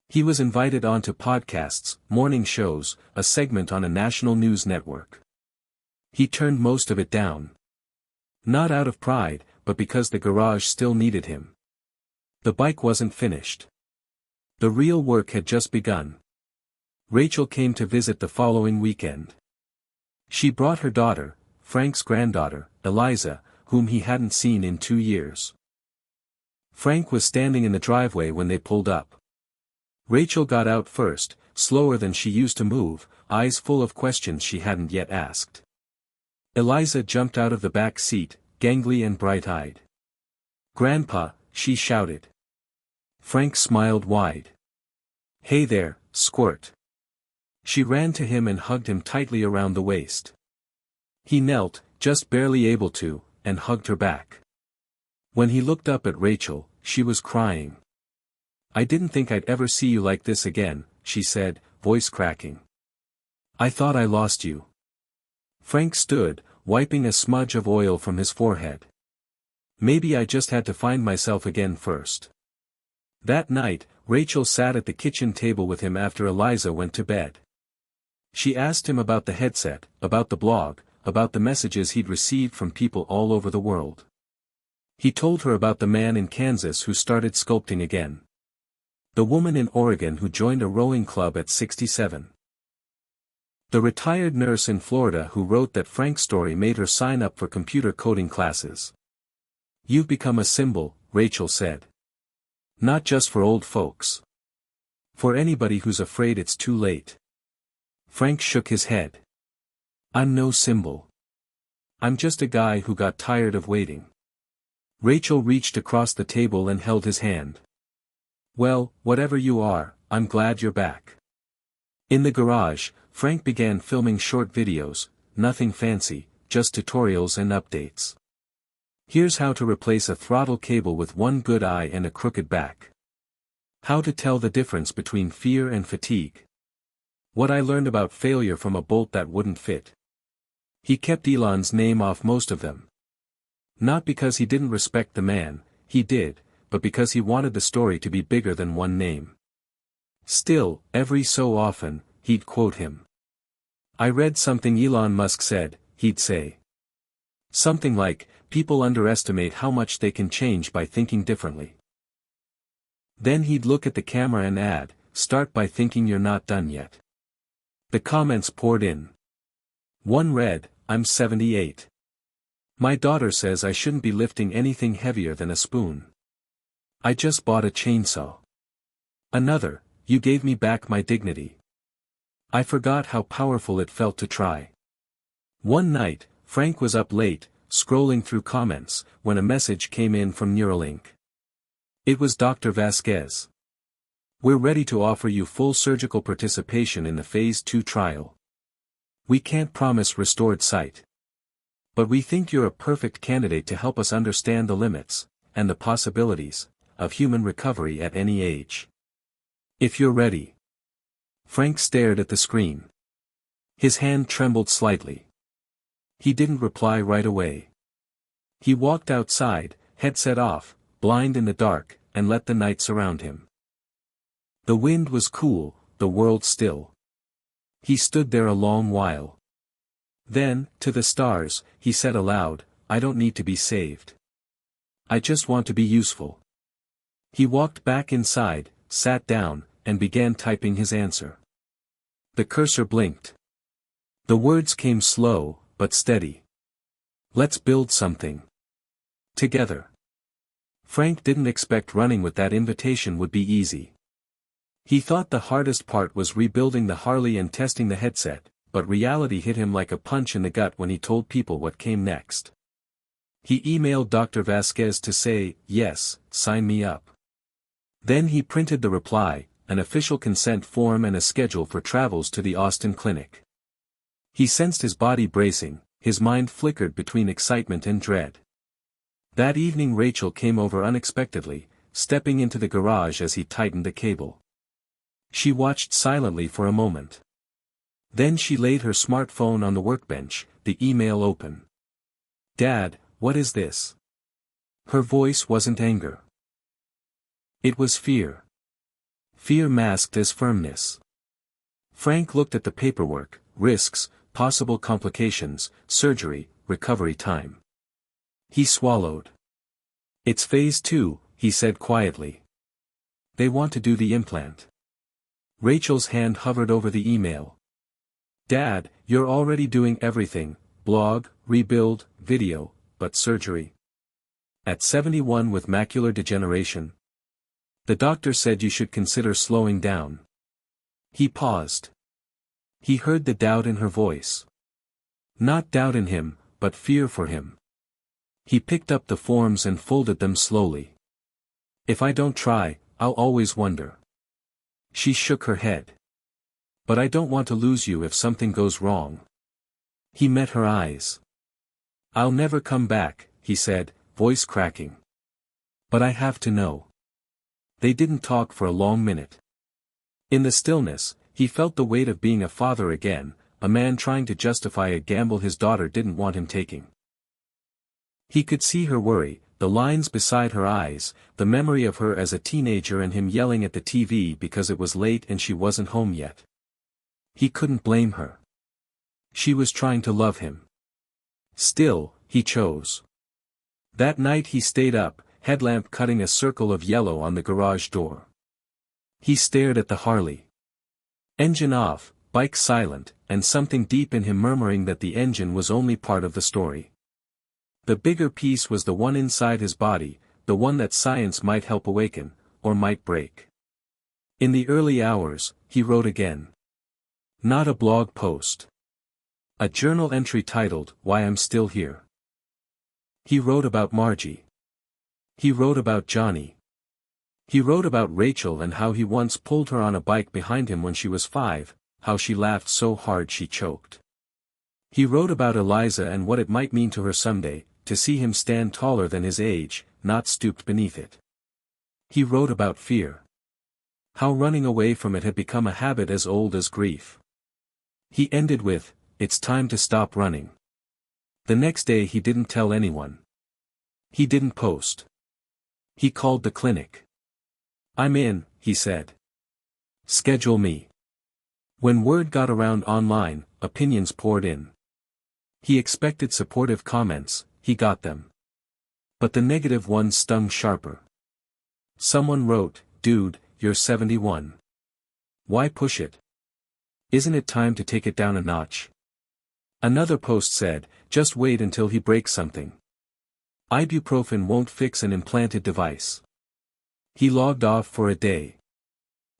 He was invited onto podcasts, morning shows, a segment on a national news network. He turned most of it down. Not out of pride, but because the garage still needed him. The bike wasn't finished. The real work had just begun. Rachel came to visit the following weekend. She brought her daughter, Frank's granddaughter, Eliza, whom he hadn't seen in 2 years. Frank was standing in the driveway when they pulled up. Rachel got out first, slower than she used to move, eyes full of questions she hadn't yet asked. Eliza jumped out of the back seat, gangly and bright-eyed. "Grandpa," she shouted. Frank smiled wide. "Hey there, squirt." She ran to him and hugged him tightly around the waist. He knelt, just barely able to, and hugged her back. When he looked up at Rachel, she was crying. "I didn't think I'd ever see you like this again," she said, voice cracking. "I thought I lost you." Frank stood, wiping a smudge of oil from his forehead. "Maybe I just had to find myself again first." That night, Rachel sat at the kitchen table with him after Eliza went to bed. She asked him about the headset, about the blog, about the messages he'd received from people all over the world. He told her about the man in Kansas who started sculpting again. The woman in Oregon who joined a rowing club at 67. The retired nurse in Florida who wrote that Frank's story made her sign up for computer coding classes. "You've become a symbol," Rachel said. "Not just for old folks. For anybody who's afraid it's too late." Frank shook his head. "I'm no symbol. I'm just a guy who got tired of waiting." Rachel reached across the table and held his hand. "Well, whatever you are, I'm glad you're back." In the garage, Frank began filming short videos, nothing fancy, just tutorials and updates. Here's how to replace a throttle cable with one good eye and a crooked back. How to tell the difference between fear and fatigue. What I learned about failure from a bolt that wouldn't fit. He kept Elon's name off most of them. Not because he didn't respect the man, he did, but because he wanted the story to be bigger than one name. Still, every so often, he'd quote him. "I read something Elon Musk said," he'd say. Something like, "People underestimate how much they can change by thinking differently." Then he'd look at the camera and add, "Start by thinking you're not done yet." The comments poured in. One read, "I'm 78. My daughter says I shouldn't be lifting anything heavier than a spoon. I just bought a chainsaw." Another, "You gave me back my dignity. I forgot how powerful it felt to try." One night, Frank was up late, scrolling through comments, when a message came in from Neuralink. It was Dr. Vasquez. "We're ready to offer you full surgical participation in the Phase 2 trial. We can't promise restored sight. But we think you're a perfect candidate to help us understand the limits, and the possibilities, of human recovery at any age. If you're ready." Frank stared at the screen. His hand trembled slightly. He didn't reply right away. He walked outside, headset off, blind in the dark, and let the night surround him. The wind was cool, the world still. He stood there a long while. Then, to the stars, he said aloud, "I don't need to be saved. I just want to be useful." He walked back inside, sat down, and began typing his answer. The cursor blinked. The words came slow, but steady. "Let's build something. Together." Frank didn't expect running with that invitation would be easy. He thought the hardest part was rebuilding the Harley and testing the headset, but reality hit him like a punch in the gut when he told people what came next. He emailed Dr. Vasquez to say, "Yes, sign me up." Then he printed the reply, an official consent form and a schedule for travels to the Austin clinic. He sensed his body bracing, his mind flickered between excitement and dread. That evening Rachel came over unexpectedly, stepping into the garage as he tightened the cable. She watched silently for a moment. Then she laid her smartphone on the workbench, the email open. "Dad, what is this?" Her voice wasn't anger. It was fear. Fear masked as firmness. Frank looked at the paperwork, risks, possible complications, surgery, recovery time. He swallowed. "It's Phase 2, he said quietly. They want to do the implant. Rachel's hand hovered over the email. Dad, you're already doing everything, blog, rebuild, video, but surgery. At 71 with macular degeneration. The doctor said you should consider slowing down. He paused. He heard the doubt in her voice. Not doubt in him, but fear for him. He picked up the forms and folded them slowly. If I don't try, I'll always wonder. She shook her head. But I don't want to lose you if something goes wrong. He met her eyes. I'll never come back, he said, voice cracking. But I have to know. They didn't talk for a long minute. In the stillness, he felt the weight of being a father again, a man trying to justify a gamble his daughter didn't want him taking. He could see her worry, the lines beside her eyes, the memory of her as a teenager and him yelling at the TV because it was late and she wasn't home yet. He couldn't blame her. She was trying to love him. Still, he chose. That night he stayed up, headlamp cutting a circle of yellow on the garage door. He stared at the Harley. Engine off, bike silent, and something deep in him murmuring that the engine was only part of the story. The bigger piece was the one inside his body, the one that science might help awaken, or might break. In the early hours, he wrote again. Not a blog post. A journal entry titled, Why I'm Still Here. He wrote about Margie. He wrote about Johnny. He wrote about Rachel and how he once pulled her on a bike behind him when she was 5, how she laughed so hard she choked. He wrote about Eliza and what it might mean to her someday, to see him stand taller than his age, not stooped beneath it. He wrote about fear. How running away from it had become a habit as old as grief. He ended with, It's time to stop running. The next day he didn't tell anyone. He didn't post. He called the clinic. I'm in, he said. Schedule me. When word got around online, opinions poured in. He expected supportive comments, he got them. But the negative ones stung sharper. Someone wrote, Dude, you're 71. Why push it? Isn't it time to take it down a notch? Another post said, Just wait until he breaks something. Ibuprofen won't fix an implanted device. He logged off for a day.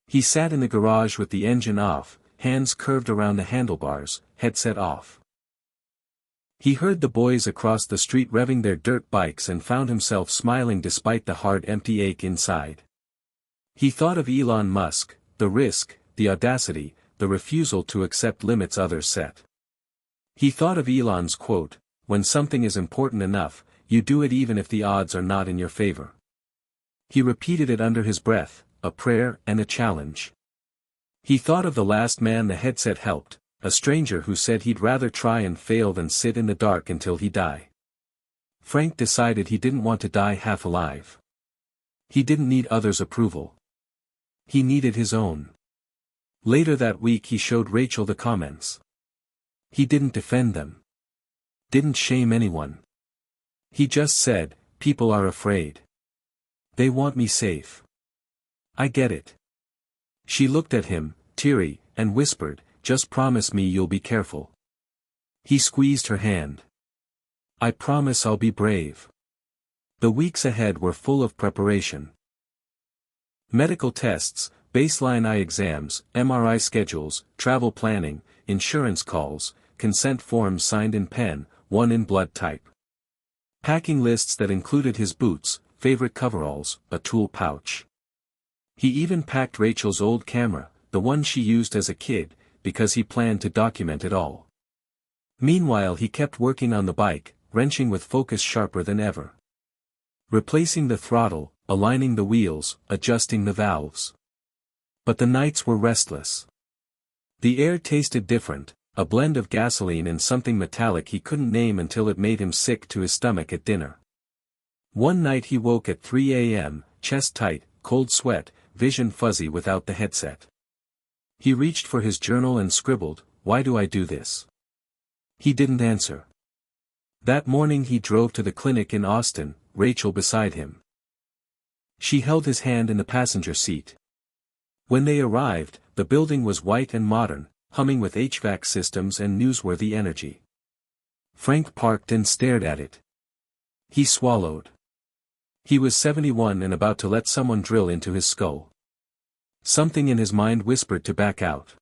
He sat in the garage with the engine off, hands curved around the handlebars, headset off. He heard the boys across the street revving their dirt bikes and found himself smiling despite the hard empty ache inside. He thought of Elon Musk, the risk, the audacity, the refusal to accept limits others set. He thought of Elon's quote, When something is important enough, you do it even if the odds are not in your favor. He repeated it under his breath, a prayer and a challenge. He thought of the last man the headset helped, a stranger who said he'd rather try and fail than sit in the dark until he die. Frank decided he didn't want to die half alive. He didn't need others' approval. He needed his own. Later that week he showed Rachel the comments. He didn't defend them. Didn't shame anyone. He just said, People are afraid. They want me safe. I get it. She looked at him, teary, and whispered, Just promise me you'll be careful. He squeezed her hand. I promise I'll be brave. The weeks ahead were full of preparation. Medical tests, baseline eye exams, MRI schedules, travel planning, insurance calls, consent forms signed in pen, one in blood type. Packing lists that included his boots, favorite coveralls, a tool pouch. He even packed Rachel's old camera, the one she used as a kid, because he planned to document it all. Meanwhile he kept working on the bike, wrenching with focus sharper than ever. Replacing the throttle, aligning the wheels, adjusting the valves. But the nights were restless. The air tasted different, a blend of gasoline and something metallic he couldn't name until it made him sick to his stomach at dinner. One night he woke at 3 a.m., chest tight, cold sweat, vision fuzzy without the headset. He reached for his journal and scribbled, Why do I do this? He didn't answer. That morning he drove to the clinic in Austin, Rachel beside him. She held his hand in the passenger seat. When they arrived, the building was white and modern, humming with HVAC systems and newsworthy energy. Frank parked and stared at it. He swallowed. He was 71 and about to let someone drill into his skull. Something in his mind whispered to back out.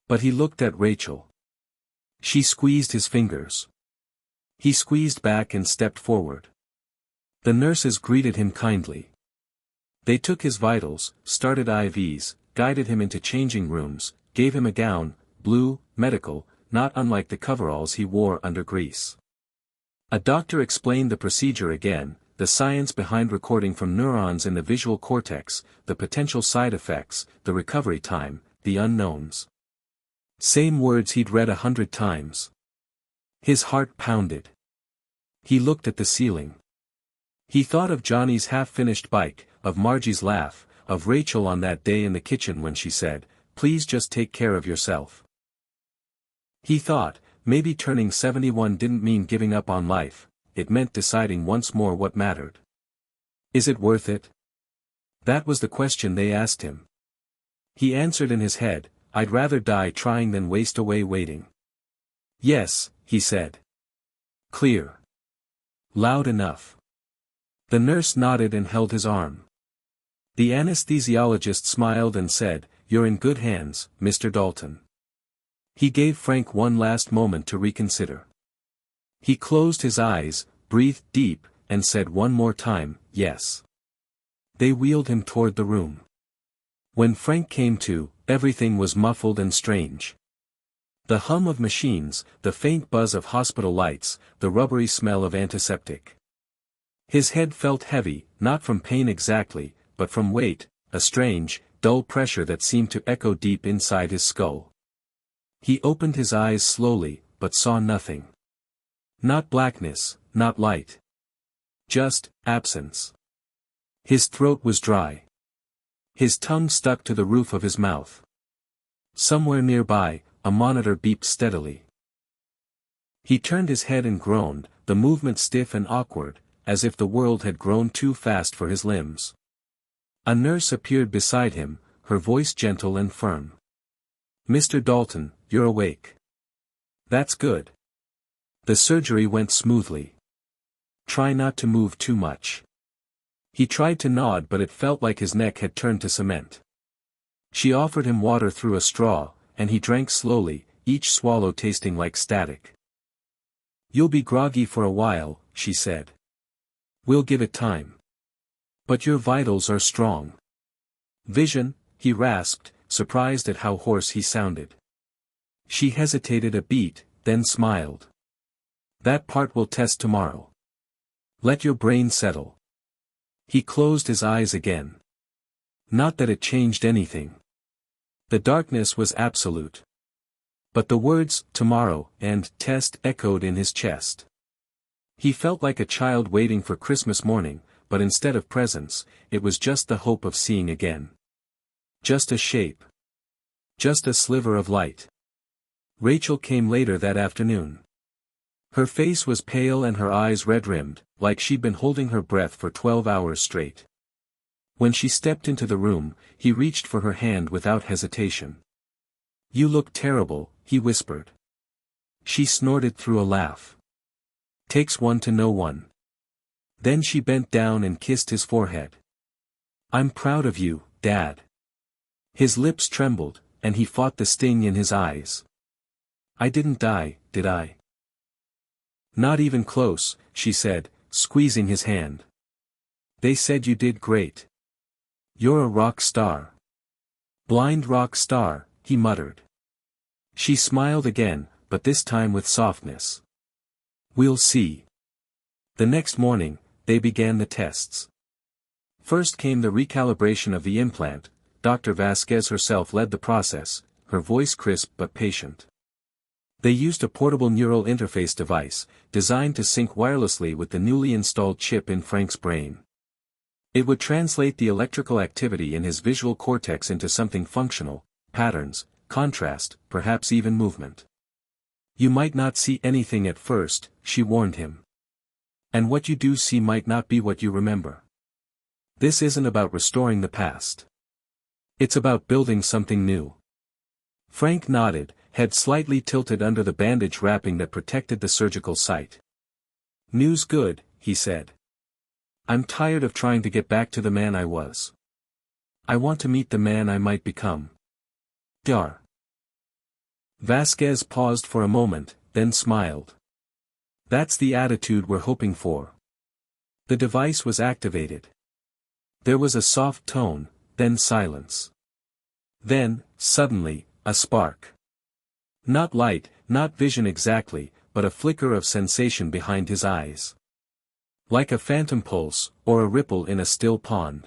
But he looked at Rachel. She squeezed his fingers. He squeezed back and stepped forward. The nurses greeted him kindly. They took his vitals, started IVs, guided him into changing rooms, gave him a gown, blue, medical, not unlike the coveralls he wore under Grease. A doctor explained the procedure again, the science behind recording from neurons in the visual cortex, the potential side effects, the recovery time, the unknowns. Same words he'd read 100 times. His heart pounded. He looked at the ceiling. He thought of Johnny's half-finished bike, of Margie's laugh, of Rachel on that day in the kitchen when she said, "Please just take care of yourself." He thought, maybe turning 71 didn't mean giving up on life, it meant deciding once more what mattered. Is it worth it? That was the question they asked him. He answered in his head, I'd rather die trying than waste away waiting. Yes, he said. Clear. Loud enough. The nurse nodded and held his arm. The anesthesiologist smiled and said, You're in good hands, Mr. Dalton. He gave Frank one last moment to reconsider. He closed his eyes, breathed deep, and said one more time, yes. They wheeled him toward the room. When Frank came to, everything was muffled and strange. The hum of machines, the faint buzz of hospital lights, the rubbery smell of antiseptic. His head felt heavy, not from pain exactly, but from weight, a strange, dull pressure that seemed to echo deep inside his skull. He opened his eyes slowly, but saw nothing. Not blackness, not light. Just, absence. His throat was dry. His tongue stuck to the roof of his mouth. Somewhere nearby, a monitor beeped steadily. He turned his head and groaned, the movement stiff and awkward, as if the world had grown too fast for his limbs. A nurse appeared beside him, her voice gentle and firm. Mr. Dalton, you're awake. That's good. The surgery went smoothly. Try not to move too much. He tried to nod but it felt like his neck had turned to cement. She offered him water through a straw, and he drank slowly, each swallow tasting like static. You'll be groggy for a while, she said. We'll give it time. But your vitals are strong. Vision, he rasped, surprised at how hoarse he sounded. She hesitated a beat, then smiled. That part we'll test tomorrow. Let your brain settle. He closed his eyes again. Not that it changed anything. The darkness was absolute. But the words, tomorrow, and test echoed in his chest. He felt like a child waiting for Christmas morning, but instead of presents, it was just the hope of seeing again. Just a shape. Just a sliver of light. Rachel came later that afternoon. Her face was pale and her eyes red-rimmed, like she'd been holding her breath for 12 hours straight. When she stepped into the room, he reached for her hand without hesitation. You look terrible, he whispered. She snorted through a laugh. Takes one to know one. Then she bent down and kissed his forehead. I'm proud of you, Dad. His lips trembled, and he fought the sting in his eyes. I didn't die, did I? Not even close, she said, squeezing his hand. They said you did great. You're a rock star. Blind rock star, he muttered. She smiled again, but this time with softness. We'll see. The next morning, they began the tests. First came the recalibration of the implant. Dr. Vasquez herself led the process, her voice crisp but patient. They used a portable neural interface device, designed to sync wirelessly with the newly installed chip in Frank's brain. It would translate the electrical activity in his visual cortex into something functional, patterns, contrast, perhaps even movement. You might not see anything at first, she warned him. And what you do see might not be what you remember. This isn't about restoring the past. It's about building something new. Frank nodded, head slightly tilted under the bandage wrapping that protected the surgical site. News good, he said. I'm tired of trying to get back to the man I was. I want to meet the man I might become. Dar. Vasquez paused for a moment, then smiled. That's the attitude we're hoping for. The device was activated. There was a soft tone, then silence. Then, suddenly, a spark. Not light, not vision exactly, but a flicker of sensation behind his eyes. Like a phantom pulse, or a ripple in a still pond.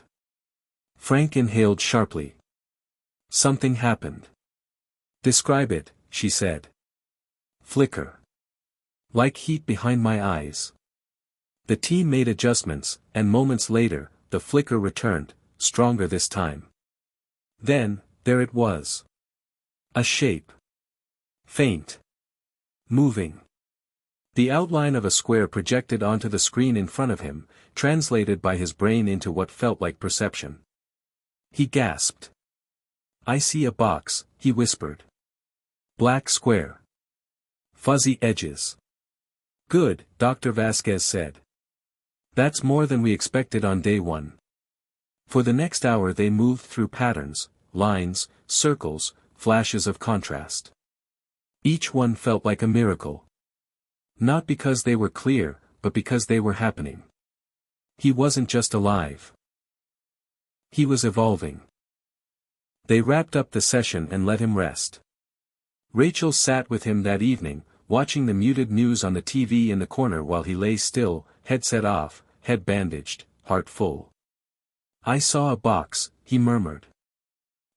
Frank inhaled sharply. Something happened. Describe it, she said. Flicker. Like heat behind my eyes. The team made adjustments, and moments later, the flicker returned, stronger this time. Then, there it was. A shape. Faint. Moving. The outline of a square projected onto the screen in front of him, translated by his brain into what felt like perception. He gasped. I see a box, he whispered. Black square. Fuzzy edges. Good, Dr. Vasquez said. That's more than we expected on day one. For the next hour they moved through patterns, lines, circles, flashes of contrast. Each one felt like a miracle. Not because they were clear, but because they were happening. He wasn't just alive. He was evolving. They wrapped up the session and let him rest. Rachel sat with him that evening, watching the muted news on the TV in the corner while he lay still, headset off, head bandaged, heart full. I saw a box, he murmured.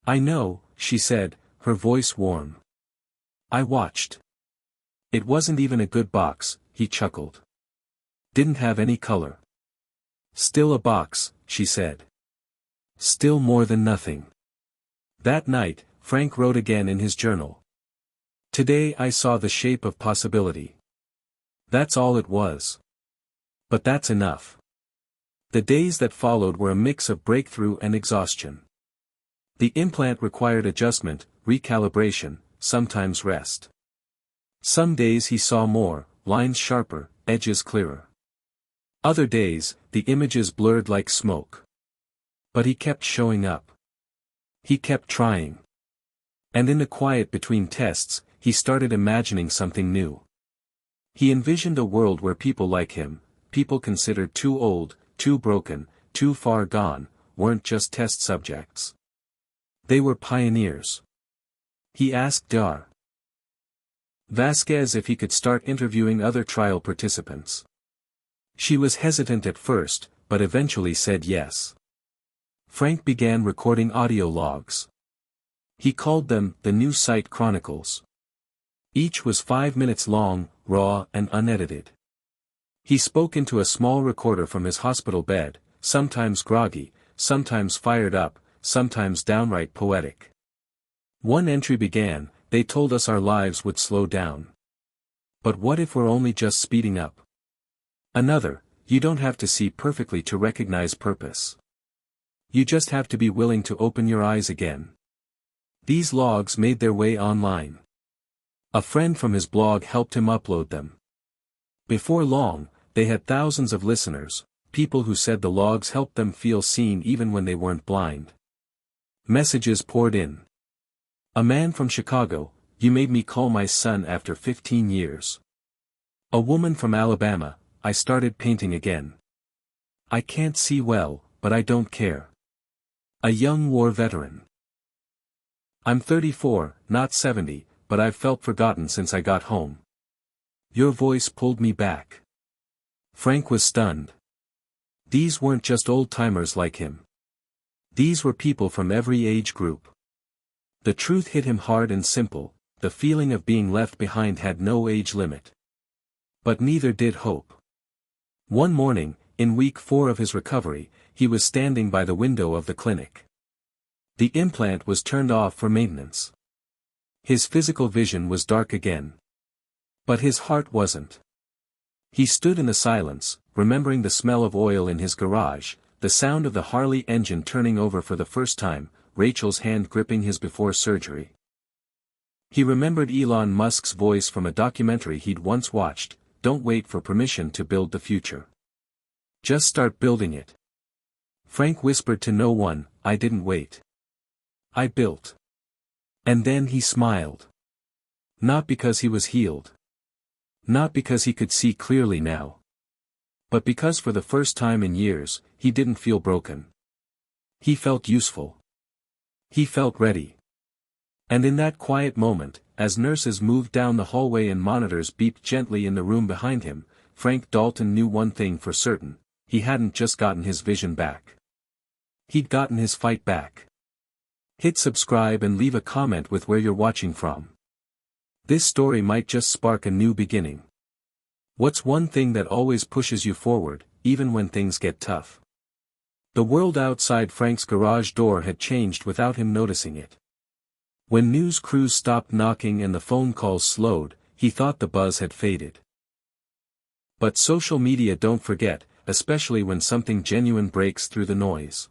I know, she said, her voice warm. I watched. It wasn't even a good box, he chuckled. Didn't have any color. Still a box, she said. Still more than nothing. That night, Frank wrote again in his journal. Today I saw the shape of possibility. That's all it was. But that's enough. The days that followed were a mix of breakthrough and exhaustion. The implant required adjustment, recalibration, sometimes rest. Some days he saw more, lines sharper, edges clearer. Other days, the images blurred like smoke. But he kept showing up. He kept trying. And in the quiet between tests, he started imagining something new. He envisioned a world where people like him, people considered too old, too broken, too far gone, weren't just test subjects. They were pioneers. He asked Dar. Vasquez if he could start interviewing other trial participants. She was hesitant at first, but eventually said yes. Frank began recording audio logs. He called them the New Site Chronicles. Each was 5 minutes long, raw and unedited. He spoke into a small recorder from his hospital bed, sometimes groggy, sometimes fired up, sometimes downright poetic. One entry began, they told us our lives would slow down. But what if we're only just speeding up? Another, you don't have to see perfectly to recognize purpose. You just have to be willing to open your eyes again. These logs made their way online. A friend from his blog helped him upload them. Before long, they had thousands of listeners, people who said the logs helped them feel seen even when they weren't blind. Messages poured in. A man from Chicago, you made me call my son after 15 years. A woman from Alabama, I started painting again. I can't see well, but I don't care. A young war veteran. I'm 34, not 70, but I've felt forgotten since I got home. Your voice pulled me back. Frank was stunned. These weren't just old-timers like him. These were people from every age group. The truth hit him hard and simple, the feeling of being left behind had no age limit. But neither did hope. One morning, in week 4 of his recovery, he was standing by the window of the clinic. The implant was turned off for maintenance. His physical vision was dark again. But his heart wasn't. He stood in the silence, remembering the smell of oil in his garage, the sound of the Harley engine turning over for the first time, Rachel's hand gripping his before surgery. He remembered Elon Musk's voice from a documentary he'd once watched, "Don't wait for permission to build the future. Just start building it." Frank whispered to no one, "I didn't wait. I built." And then he smiled. Not because he was healed. Not because he could see clearly now. But because for the first time in years, he didn't feel broken. He felt useful. He felt ready. And in that quiet moment, as nurses moved down the hallway and monitors beeped gently in the room behind him, Frank Dalton knew one thing for certain: he hadn't just gotten his vision back. He'd gotten his fight back. Hit subscribe and leave a comment with where you're watching from. This story might just spark a new beginning. What's one thing that always pushes you forward, even when things get tough? The world outside Frank's garage door had changed without him noticing it. When news crews stopped knocking and the phone calls slowed, he thought the buzz had faded. But social media don't forget, especially when something genuine breaks through the noise.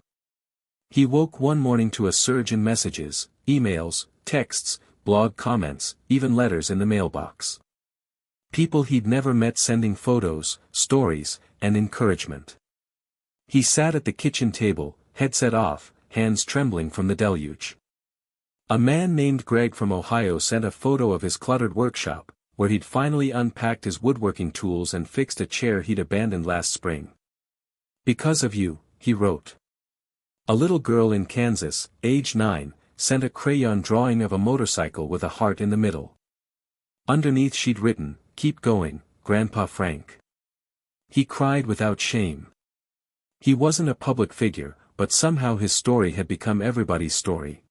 He woke one morning to a surge in messages, emails, texts, blog comments, even letters in the mailbox. People he'd never met sending photos, stories, and encouragement. He sat at the kitchen table, headset off, hands trembling from the deluge. A man named Greg from Ohio sent a photo of his cluttered workshop, where he'd finally unpacked his woodworking tools and fixed a chair he'd abandoned last spring. "Because of you," he wrote. A little girl in Kansas, age 9, sent a crayon drawing of a motorcycle with a heart in the middle. Underneath she'd written, "Keep going, Grandpa Frank." He cried without shame. He wasn't a public figure, but somehow his story had become everybody's story.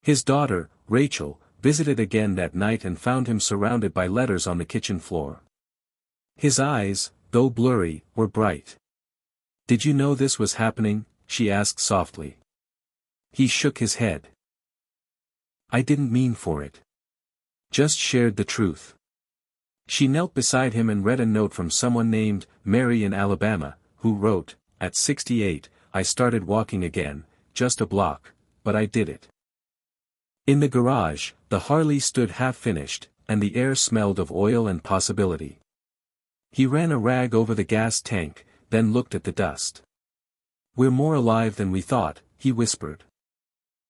His daughter, Rachel, visited again that night and found him surrounded by letters on the kitchen floor. His eyes, though blurry, were bright. "Did you know this was happening?" she asked softly. He shook his head. "I didn't mean for it. Just shared the truth." She knelt beside him and read a note from someone named Mary in Alabama, who wrote, "At 68, I started walking again, just a block, but I did it." In the garage, the Harley stood half-finished, and the air smelled of oil and possibility. He ran a rag over the gas tank, then looked at the dust. "We're more alive than we thought," he whispered.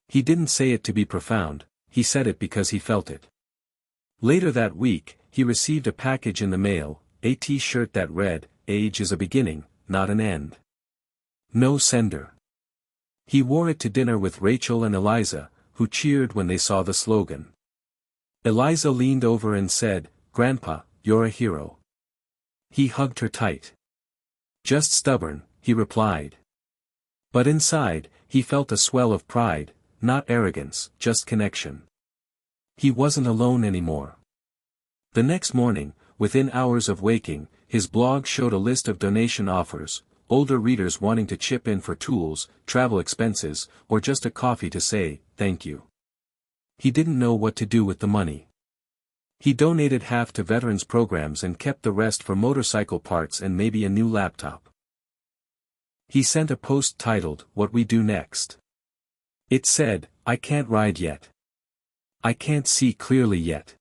He didn't say it to be profound, he said it because he felt it. Later that week, he received a package in the mail, a T-shirt that read, "Age is a beginning, not an end." No sender. He wore it to dinner with Rachel and Eliza, who cheered when they saw the slogan. Eliza leaned over and said, "Grandpa, you're a hero." He hugged her tight. "Just stubborn," he replied. But inside, he felt a swell of pride, not arrogance, just connection. He wasn't alone anymore. The next morning, within hours of waking, his blog showed a list of donation offers, older readers wanting to chip in for tools, travel expenses, or just a coffee to say, "Thank you." He didn't know what to do with the money. He donated half to veterans programs and kept the rest for motorcycle parts and maybe a new laptop. He sent a post titled, "What We Do Next." It said, "I can't ride yet. I can't see clearly yet.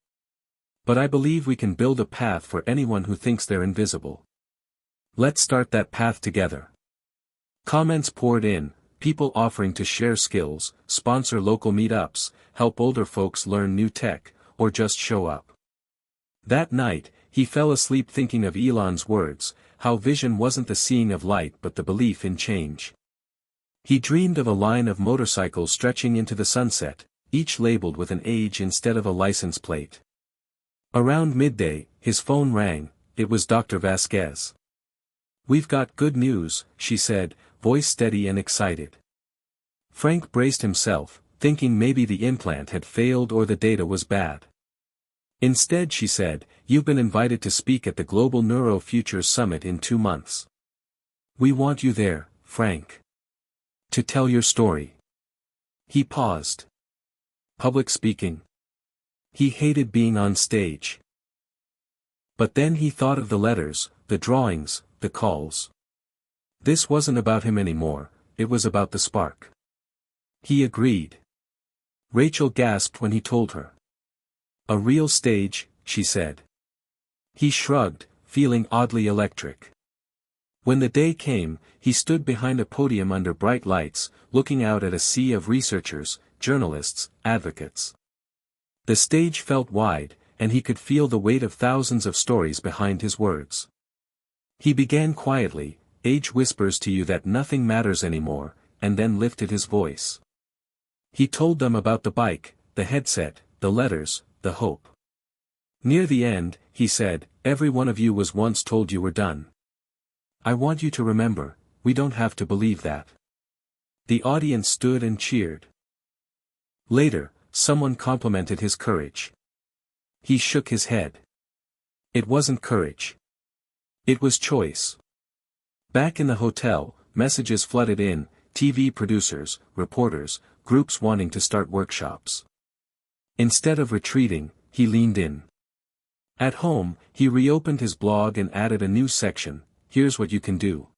But I believe we can build a path for anyone who thinks they're invisible. Let's start that path together." Comments poured in, people offering to share skills, sponsor local meetups, help older folks learn new tech, or just show up. That night, he fell asleep thinking of Elon's words, how vision wasn't the seeing of light but the belief in change. He dreamed of a line of motorcycles stretching into the sunset, each labeled with an age instead of a license plate. Around midday, his phone rang. It was Dr. Vasquez. "We've got good news," she said, voice steady and excited. Frank braced himself, thinking maybe the implant had failed or the data was bad. Instead she said, "You've been invited to speak at the Global Neuro Futures Summit in 2 months. We want you there, Frank. To tell your story." He paused. Public speaking. He hated being on stage. But then he thought of the letters, the drawings, the calls. This wasn't about him anymore, it was about the spark. He agreed. Rachel gasped when he told her. A real stage, she said. He shrugged, feeling oddly electric. When the day came, he stood behind a podium under bright lights, looking out at a sea of researchers, journalists, advocates. The stage felt wide, and he could feel the weight of thousands of stories behind his words. He began quietly, "Age whispers to you that nothing matters anymore," and then lifted his voice. He told them about the bike, the headset, the letters, the hope. Near the end, he said, "Every one of you was once told you were done. I want you to remember, we don't have to believe that." The audience stood and cheered. Later, someone complimented his courage. He shook his head. It wasn't courage. It was choice. Back in the hotel, messages flooded in, TV producers, reporters, groups wanting to start workshops. Instead of retreating, he leaned in. At home, he reopened his blog and added a new section, "Here's what you can do."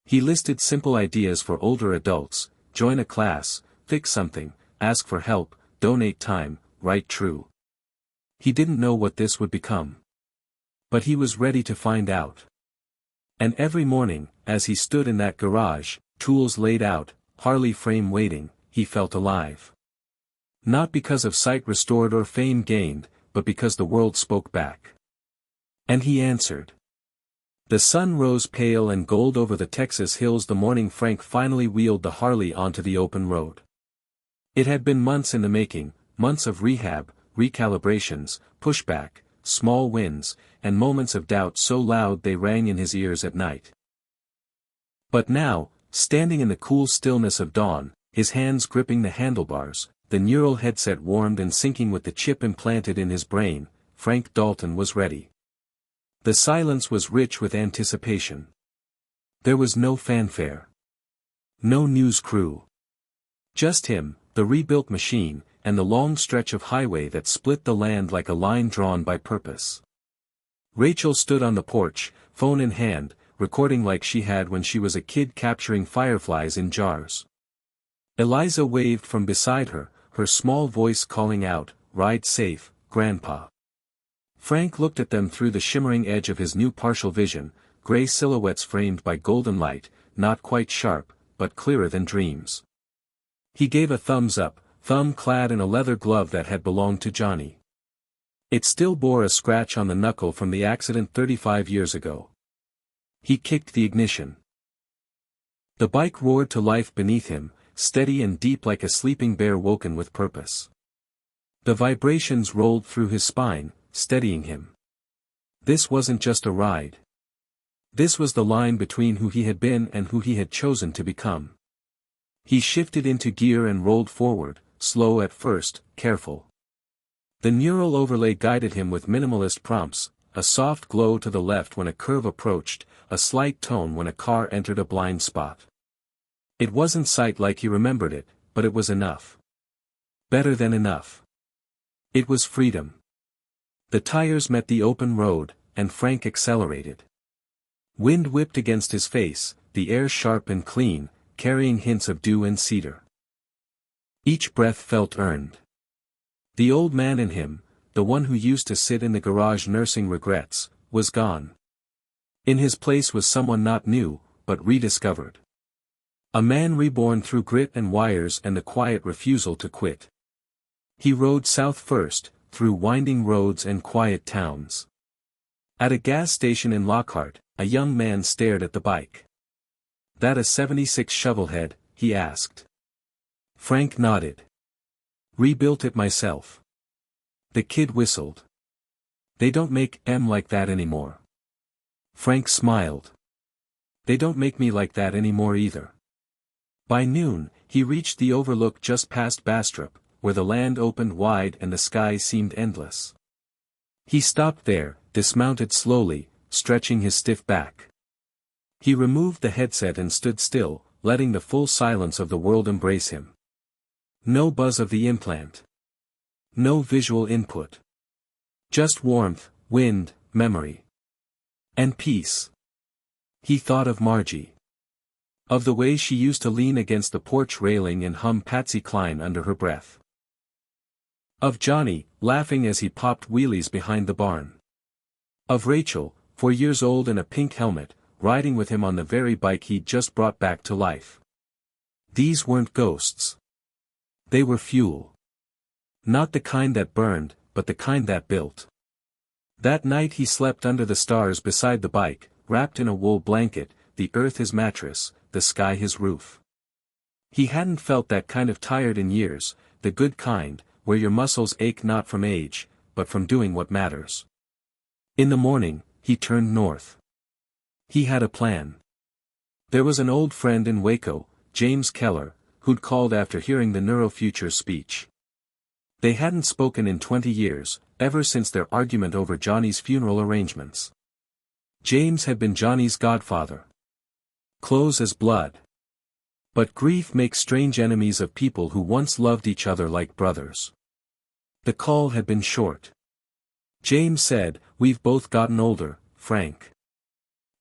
He listed simple ideas for older adults: join a class, fix something, ask for help, donate time, write true. He didn't know what this would become. But he was ready to find out. And every morning, as he stood in that garage, tools laid out, Harley frame waiting, he felt alive. Not because of sight restored or fame gained, but because the world spoke back. And he answered. The sun rose pale and gold over the Texas hills the morning Frank finally wheeled the Harley onto the open road. It had been months in the making, months of rehab, recalibrations, pushback, small wins, and moments of doubt so loud they rang in his ears at night. But now, standing in the cool stillness of dawn, his hands gripping the handlebars, the neural headset warmed and syncing with the chip implanted in his brain, Frank Dalton was ready. The silence was rich with anticipation. There was no fanfare. No news crew. Just him, the rebuilt machine, and the long stretch of highway that split the land like a line drawn by purpose. Rachel stood on the porch, phone in hand, recording like she had when she was a kid capturing fireflies in jars. Eliza waved from beside her, her small voice calling out, "Ride safe, Grandpa." Frank looked at them through the shimmering edge of his new partial vision, gray silhouettes framed by golden light, not quite sharp, but clearer than dreams. He gave a thumbs up, thumb clad in a leather glove that had belonged to Johnny. It still bore a scratch on the knuckle from the accident 35 years ago. He kicked the ignition. The bike roared to life beneath him, steady and deep like a sleeping bear woken with purpose. The vibrations rolled through his spine, steadying him. This wasn't just a ride. This was the line between who he had been and who he had chosen to become. He shifted into gear and rolled forward, slow at first, careful. The neural overlay guided him with minimalist prompts, a soft glow to the left when a curve approached, a slight tone when a car entered a blind spot. It wasn't sight like he remembered it, but it was enough. Better than enough. It was freedom. The tires met the open road, and Frank accelerated. Wind whipped against his face, the air sharp and clean, carrying hints of dew and cedar. Each breath felt earned. The old man in him, the one who used to sit in the garage nursing regrets, was gone. In his place was someone not new, but rediscovered. A man reborn through grit and wires and the quiet refusal to quit. He rode south first, through winding roads and quiet towns. At a gas station in Lockhart, a young man stared at the bike. "That a '76 shovelhead?" he asked. Frank nodded. "Rebuilt it myself." The kid whistled. "They don't make M like that anymore." Frank smiled. "They don't make me like that anymore either." By noon, he reached the overlook just past Bastrop, where the land opened wide and the sky seemed endless. He stopped there, dismounted slowly, stretching his stiff back. He removed the headset and stood still, letting the full silence of the world embrace him. No buzz of the implant. No visual input. Just warmth, wind, memory. And peace. He thought of Margie. Of the way she used to lean against the porch railing and hum Patsy Cline under her breath. Of Johnny, laughing as he popped wheelies behind the barn. Of Rachel, 4 years old in a pink helmet, riding with him on the very bike he'd just brought back to life. These weren't ghosts. They were fuel. Not the kind that burned, but the kind that built. That night he slept under the stars beside the bike, wrapped in a wool blanket, the earth his mattress, the sky his roof. He hadn't felt that kind of tired in years, the good kind, where your muscles ache not from age, but from doing what matters. In the morning, he turned north. He had a plan. There was an old friend in Waco, James Keller, who'd called after hearing the Neurofuture speech. They hadn't spoken in 20 years, ever since their argument over Johnny's funeral arrangements. James had been Johnny's godfather. Close as blood. But grief makes strange enemies of people who once loved each other like brothers. The call had been short. James said, "We've both gotten older, Frank.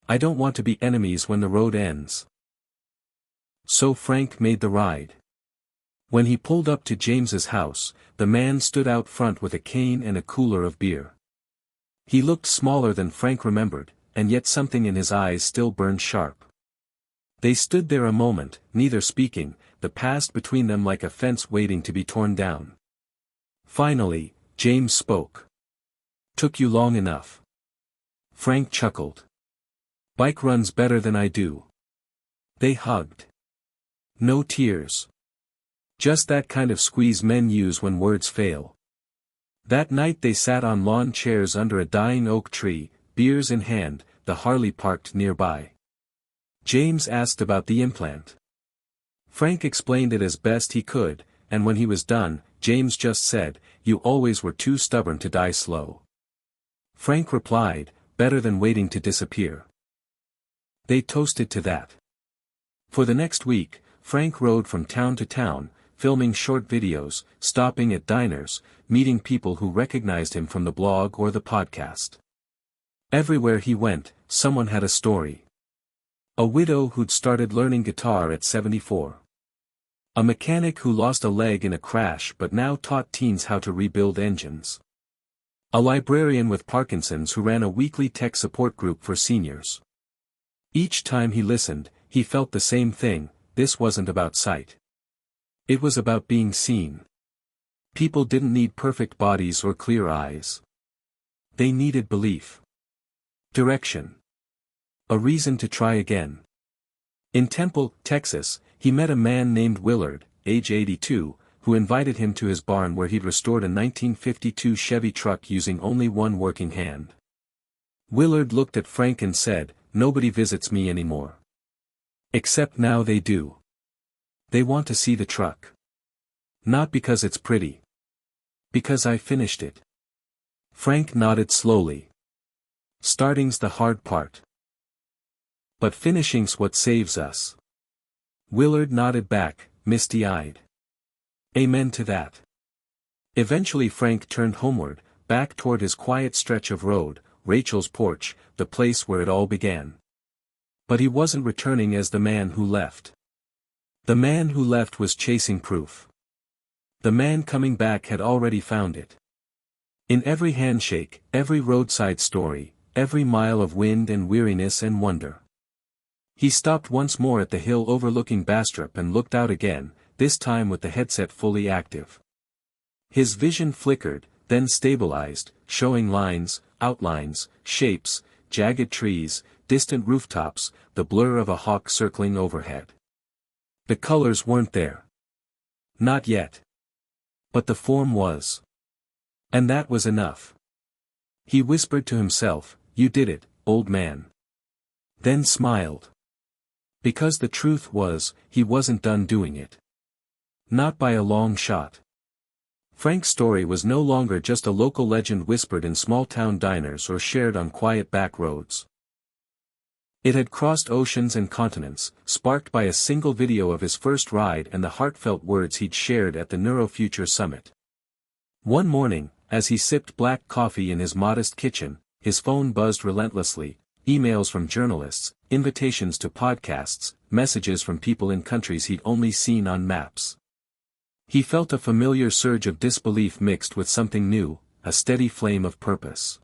I don't want to be enemies when the road ends." So Frank made the ride. When he pulled up to James's house, the man stood out front with a cane and a cooler of beer. He looked smaller than Frank remembered, and yet something in his eyes still burned sharp. They stood there a moment, neither speaking, the past between them like a fence waiting to be torn down. Finally, James spoke. "Took you long enough." Frank chuckled. "Bike runs better than I do." They hugged. No tears. Just that kind of squeeze men use when words fail. That night they sat on lawn chairs under a dying oak tree, beers in hand, the Harley parked nearby. James asked about the implant. Frank explained it as best he could, and when he was done, James just said, "You always were too stubborn to die slow." Frank replied, "Better than waiting to disappear." They toasted to that. For the next week, Frank rode from town to town, filming short videos, stopping at diners, meeting people who recognized him from the blog or the podcast. Everywhere he went, someone had a story. A widow who'd started learning guitar at 74. A mechanic who lost a leg in a crash but now taught teens how to rebuild engines. A librarian with Parkinson's who ran a weekly tech support group for seniors. Each time he listened, he felt the same thing: this wasn't about sight. It was about being seen. People didn't need perfect bodies or clear eyes. They needed belief. Direction. A reason to try again. In Temple, Texas, he met a man named Willard, age 82, who invited him to his barn where he'd restored a 1952 Chevy truck using only one working hand. Willard looked at Frank and said, "Nobody visits me anymore. Except now they do. They want to see the truck. Not because it's pretty. Because I finished it." Frank nodded slowly. "Starting's the hard part. But finishing's what saves us." Willard nodded back, misty-eyed. Amen to that. Eventually Frank turned homeward, back toward his quiet stretch of road, Rachel's porch, the place where it all began. But he wasn't returning as the man who left. The man who left was chasing proof. The man coming back had already found it. In every handshake, every roadside story, every mile of wind and weariness and wonder. He stopped once more at the hill overlooking Bastrop and looked out again, this time with the headset fully active. His vision flickered, then stabilized, showing lines, outlines, shapes, jagged trees, distant rooftops, the blur of a hawk circling overhead. The colors weren't there. Not yet. But the form was. And that was enough. He whispered to himself, "You did it, old man." Then smiled. Because the truth was, he wasn't done doing it. Not by a long shot. Frank's story was no longer just a local legend whispered in small-town diners or shared on quiet back roads. It had crossed oceans and continents, sparked by a single video of his first ride and the heartfelt words he'd shared at the Neurofuture Summit. One morning, as he sipped black coffee in his modest kitchen, his phone buzzed relentlessly, emails from journalists, invitations to podcasts, messages from people in countries he'd only seen on maps. He felt a familiar surge of disbelief mixed with something new, a steady flame of purpose.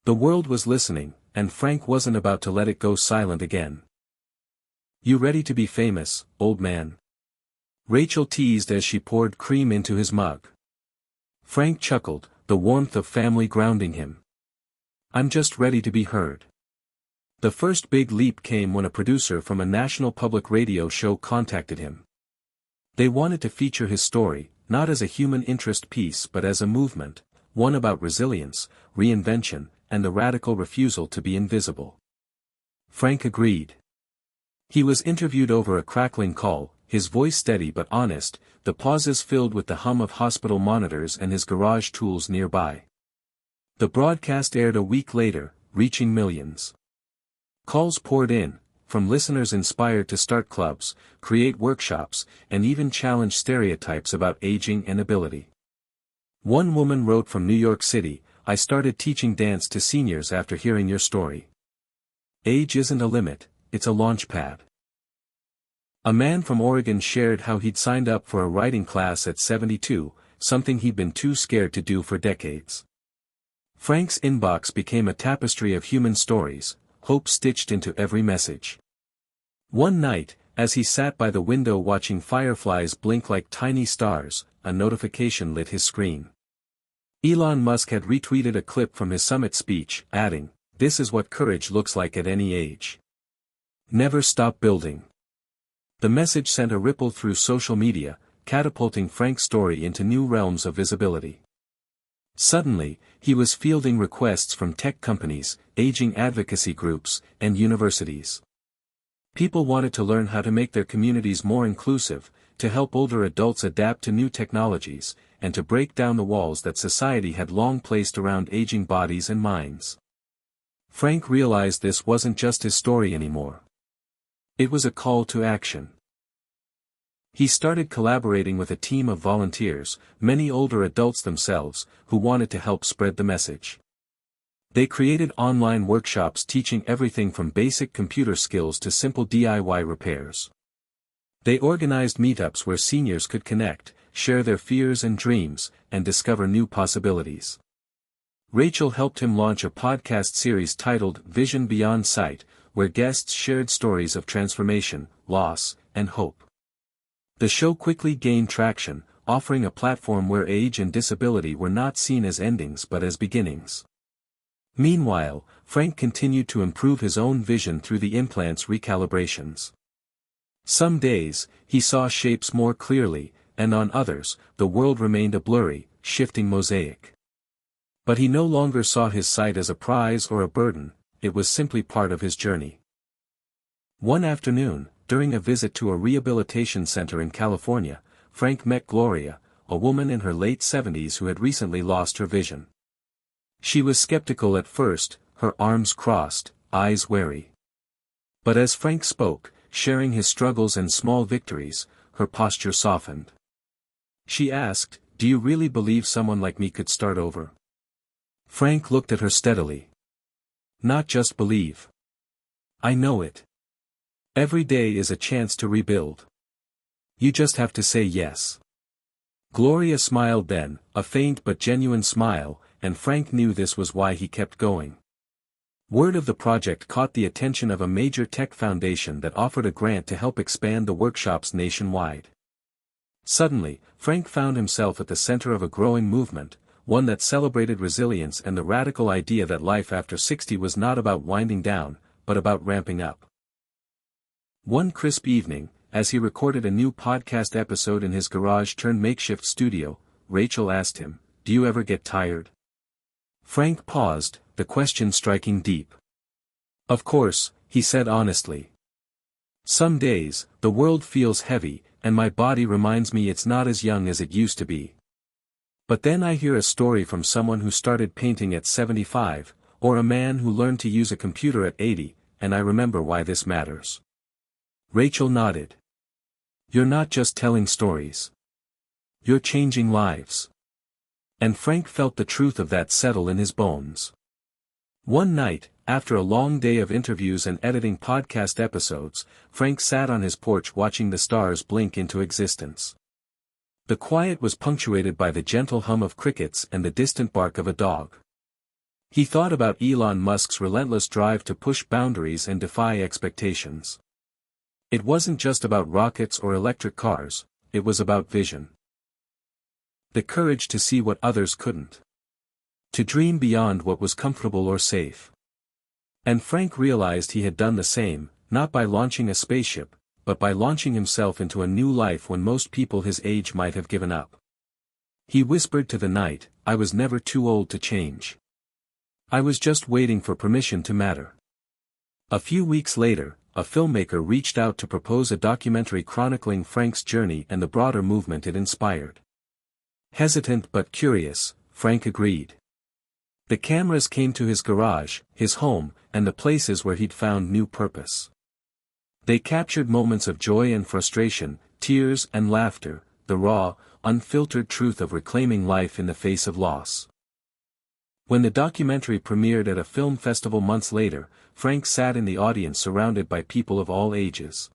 The world was listening, and Frank wasn't about to let it go silent again. "You ready to be famous, old man?" Rachel teased as she poured cream into his mug. Frank chuckled, the warmth of family grounding him. "I'm just ready to be heard." The first big leap came when a producer from a national public radio show contacted him. They wanted to feature his story, not as a human interest piece but as a movement, one about resilience, reinvention, and the radical refusal to be invisible. Frank agreed. He was interviewed over a crackling call, his voice steady but honest, the pauses filled with the hum of hospital monitors and his garage tools nearby. The broadcast aired a week later, reaching millions. Calls poured in, from listeners inspired to start clubs, create workshops, and even challenge stereotypes about aging and ability. One woman wrote from New York City, "I started teaching dance to seniors after hearing your story. Age isn't a limit, it's a launch pad." A man from Oregon shared how he'd signed up for a writing class at 72, something he'd been too scared to do for decades. Frank's inbox became a tapestry of human stories, hope stitched into every message. One night, as he sat by the window watching fireflies blink like tiny stars, a notification lit his screen. Elon Musk had retweeted a clip from his summit speech, adding, "This is what courage looks like at any age. Never stop building." The message sent a ripple through social media, catapulting Frank's story into new realms of visibility. Suddenly, he was fielding requests from tech companies, aging advocacy groups, and universities. People wanted to learn how to make their communities more inclusive, to help older adults adapt to new technologies, and to break down the walls that society had long placed around aging bodies and minds. Frank realized this wasn't just his story anymore. It was a call to action. He started collaborating with a team of volunteers, many older adults themselves, who wanted to help spread the message. They created online workshops teaching everything from basic computer skills to simple DIY repairs. They organized meetups where seniors could connect, share their fears and dreams, and discover new possibilities. Rachel helped him launch a podcast series titled Vision Beyond Sight, where guests shared stories of transformation, loss, and hope. The show quickly gained traction, offering a platform where age and disability were not seen as endings but as beginnings. Meanwhile, Frank continued to improve his own vision through the implant's recalibrations. Some days, he saw shapes more clearly, and on others, the world remained a blurry, shifting mosaic. But he no longer saw his sight as a prize or a burden, it was simply part of his journey. One afternoon, during a visit to a rehabilitation center in California, Frank met Gloria, a woman in her late 70s who had recently lost her vision. She was skeptical at first, her arms crossed, eyes wary. But as Frank spoke, sharing his struggles and small victories, her posture softened. She asked, "Do you really believe someone like me could start over?" Frank looked at her steadily. "Not just believe. I know it. Every day is a chance to rebuild. You just have to say yes." Gloria smiled then, a faint but genuine smile, and Frank knew this was why he kept going. Word of the project caught the attention of a major tech foundation that offered a grant to help expand the workshops nationwide. Suddenly, Frank found himself at the center of a growing movement, one that celebrated resilience and the radical idea that life after 60 was not about winding down, but about ramping up. One crisp evening, as he recorded a new podcast episode in his garage-turned-makeshift studio, Rachel asked him, "Do you ever get tired?" Frank paused, the question striking deep. "Of course," he said honestly. "Some days, the world feels heavy, and my body reminds me it's not as young as it used to be. But then I hear a story from someone who started painting at 75, or a man who learned to use a computer at 80, and I remember why this matters." Rachel nodded. "You're not just telling stories. You're changing lives." And Frank felt the truth of that settle in his bones. One night, After a long day of interviews and editing podcast episodes, Frank sat on his porch watching the stars blink into existence. The quiet was punctuated by the gentle hum of crickets and the distant bark of a dog. He thought about Elon Musk's relentless drive to push boundaries and defy expectations. It wasn't just about rockets or electric cars, it was about vision. The courage to see what others couldn't. To dream beyond what was comfortable or safe. And Frank realized he had done the same, not by launching a spaceship, but by launching himself into a new life when most people his age might have given up. He whispered to the night, "I was never too old to change. I was just waiting for permission to matter." A few weeks later, a filmmaker reached out to propose a documentary chronicling Frank's journey and the broader movement it inspired. Hesitant but curious, Frank agreed. The cameras came to his garage, his home, and the places where he'd found new purpose. They captured moments of joy and frustration, tears and laughter, the raw, unfiltered truth of reclaiming life in the face of loss. When the documentary premiered at a film festival months later, Frank sat in the audience surrounded by people of all ages.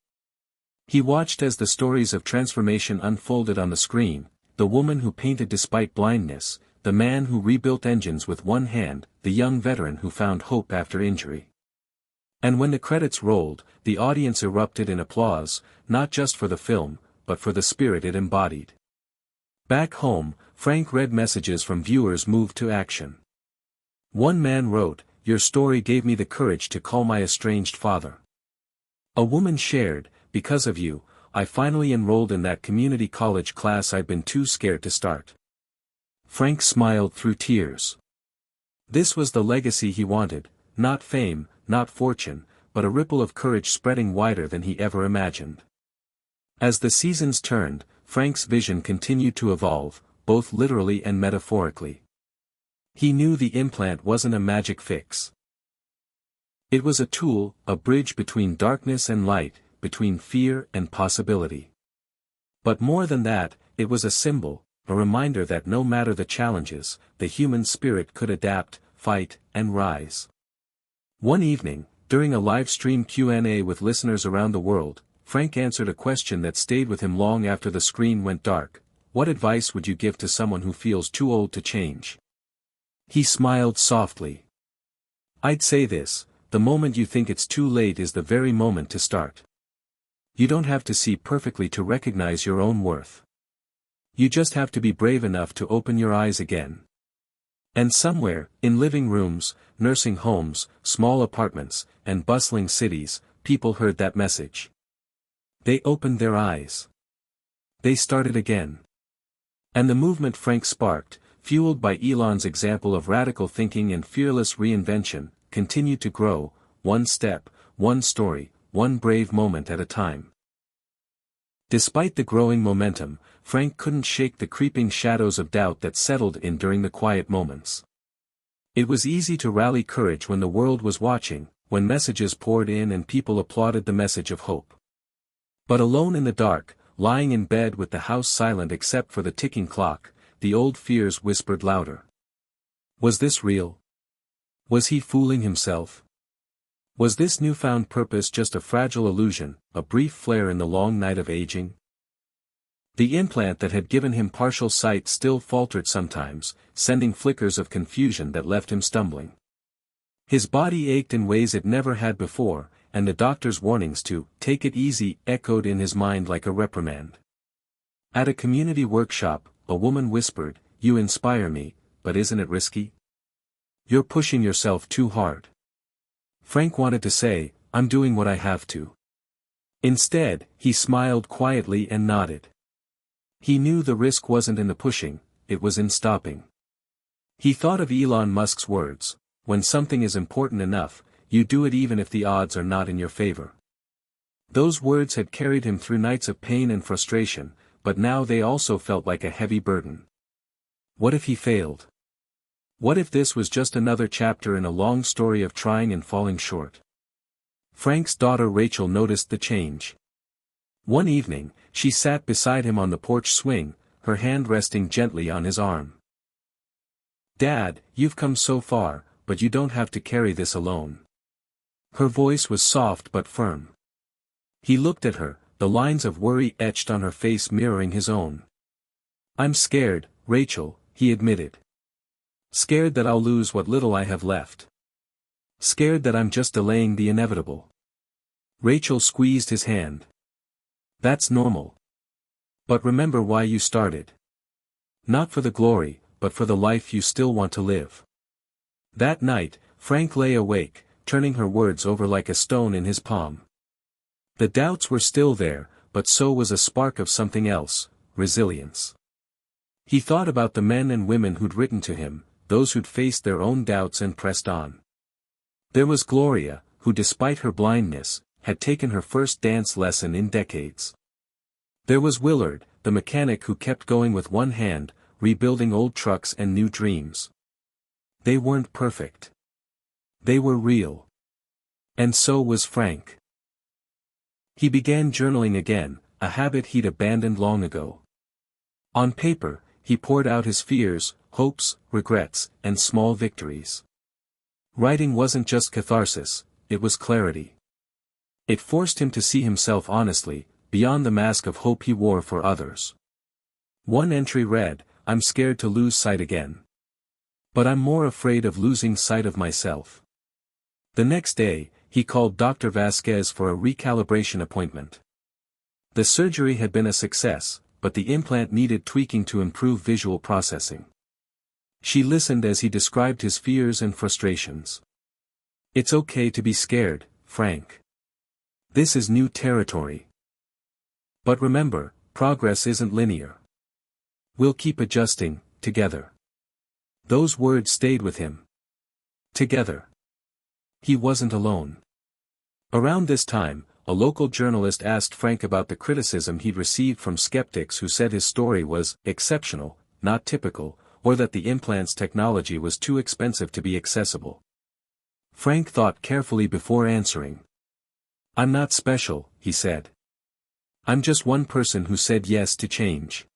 He watched as the stories of transformation unfolded on the screen, the woman who painted despite blindness, the man who rebuilt engines with one hand, the young veteran who found hope after injury. And when the credits rolled, the audience erupted in applause, not just for the film, but for the spirit it embodied. Back home, Frank read messages from viewers moved to action. One man wrote, "Your story gave me the courage to call my estranged father." A woman shared, "Because of you, I finally enrolled in that community college class I'd been too scared to start." Frank smiled through tears. This was the legacy he wanted, not fame, not fortune, but a ripple of courage spreading wider than he ever imagined. As the seasons turned, Frank's vision continued to evolve, both literally and metaphorically. He knew the implant wasn't a magic fix. It was a tool, a bridge between darkness and light, between fear and possibility. But more than that, it was a symbol, a reminder that no matter the challenges, the human spirit could adapt, fight, and rise. One evening, during a live-stream Q&A with listeners around the world, Frank answered a question that stayed with him long after the screen went dark. What advice would you give to someone who feels too old to change? He smiled softly. I'd say this, the moment you think it's too late is the very moment to start. You don't have to see perfectly to recognize your own worth. You just have to be brave enough to open your eyes again. And somewhere, in living rooms, nursing homes, small apartments, and bustling cities, people heard that message. They opened their eyes. They started again. And the movement Frank sparked, fueled by Elon's example of radical thinking and fearless reinvention, continued to grow, one step, one story, one brave moment at a time. Despite the growing momentum, Frank couldn't shake the creeping shadows of doubt that settled in during the quiet moments. It was easy to rally courage when the world was watching, when messages poured in and people applauded the message of hope. But alone in the dark, lying in bed with the house silent except for the ticking clock, the old fears whispered louder. Was this real? Was he fooling himself? Was this newfound purpose just a fragile illusion, a brief flare in the long night of aging? The implant that had given him partial sight still faltered sometimes, sending flickers of confusion that left him stumbling. His body ached in ways it never had before, and the doctor's warnings to "take it easy" echoed in his mind like a reprimand. At a community workshop, a woman whispered, "You inspire me, but isn't it risky? You're pushing yourself too hard." Frank wanted to say, "I'm doing what I have to." Instead, he smiled quietly and nodded. He knew the risk wasn't in the pushing, it was in stopping. He thought of Elon Musk's words, "When something is important enough, you do it even if the odds are not in your favor." Those words had carried him through nights of pain and frustration, but now they also felt like a heavy burden. What if he failed? What if this was just another chapter in a long story of trying and falling short? Frank's daughter Rachel noticed the change. One evening, she sat beside him on the porch swing, her hand resting gently on his arm. "Dad, you've come so far, but you don't have to carry this alone. Her voice was soft but firm. He looked at her, the lines of worry etched on her face mirroring his own. I'm scared, Rachel, he admitted. Scared that I'll lose what little I have left. Scared that I'm just delaying the inevitable. Rachel squeezed his hand. That's normal. But remember why you started. Not for the glory, but for the life you still want to live. That night, Frank lay awake, turning her words over like a stone in his palm. The doubts were still there, but so was a spark of something else, resilience. He thought about the men and women who'd written to him, those who'd faced their own doubts and pressed on. There was Gloria, who despite her blindness, had taken her first dance lesson in decades. There was Willard, the mechanic who kept going with one hand, rebuilding old trucks and new dreams. They weren't perfect. They were real. And so was Frank. He began journaling again, a habit he'd abandoned long ago. On paper, he poured out his fears, hopes, regrets, and small victories. Writing wasn't just catharsis, it was clarity. It forced him to see himself honestly, beyond the mask of hope he wore for others. One entry read, I'm scared to lose sight again. But I'm more afraid of losing sight of myself. The next day, he called Dr. Vasquez for a recalibration appointment. The surgery had been a success, but the implant needed tweaking to improve visual processing. She listened as he described his fears and frustrations. It's okay to be scared, Frank. This is new territory. But remember, progress isn't linear. We'll keep adjusting, together. Those words stayed with him. Together. He wasn't alone. Around this time, a local journalist asked Frank about the criticism he'd received from skeptics who said his story was exceptional, not typical, or that the implant's technology was too expensive to be accessible. Frank thought carefully before answering. I'm not special, he said. I'm just one person who said yes to change.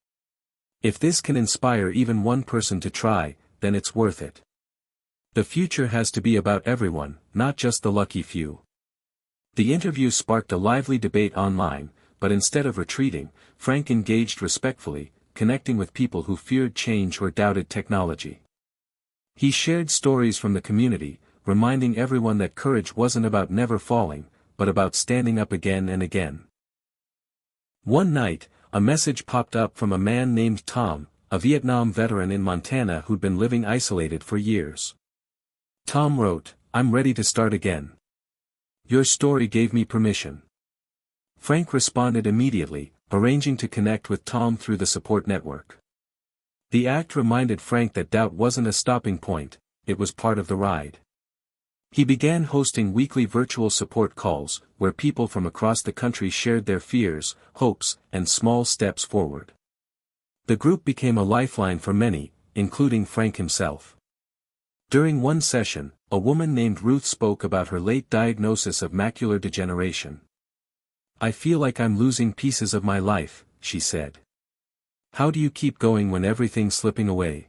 If this can inspire even one person to try, then it's worth it. The future has to be about everyone, not just the lucky few. The interview sparked a lively debate online, but instead of retreating, Frank engaged respectfully, connecting with people who feared change or doubted technology. He shared stories from the community, reminding everyone that courage wasn't about never falling, but about standing up again and again. One night, a message popped up from a man named Tom, a Vietnam veteran in Montana who'd been living isolated for years. Tom wrote, I'm ready to start again. Your story gave me permission. Frank responded immediately, arranging to connect with Tom through the support network. The act reminded Frank that doubt wasn't a stopping point, it was part of the ride. He began hosting weekly virtual support calls, where people from across the country shared their fears, hopes, and small steps forward. The group became a lifeline for many, including Frank himself. During one session, a woman named Ruth spoke about her late diagnosis of macular degeneration. I feel like I'm losing pieces of my life, she said. How do you keep going when everything's slipping away?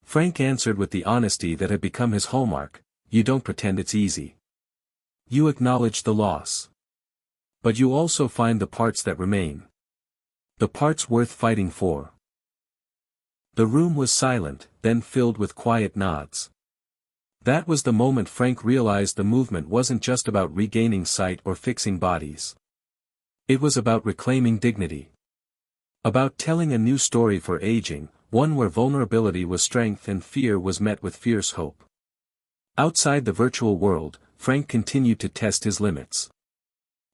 Frank answered with the honesty that had become his hallmark, you don't pretend it's easy. You acknowledge the loss. But you also find the parts that remain. The parts worth fighting for. The room was silent, then filled with quiet nods. That was the moment Frank realized the movement wasn't just about regaining sight or fixing bodies. It was about reclaiming dignity. About telling a new story for aging, one where vulnerability was strength and fear was met with fierce hope. Outside the virtual world, Frank continued to test his limits.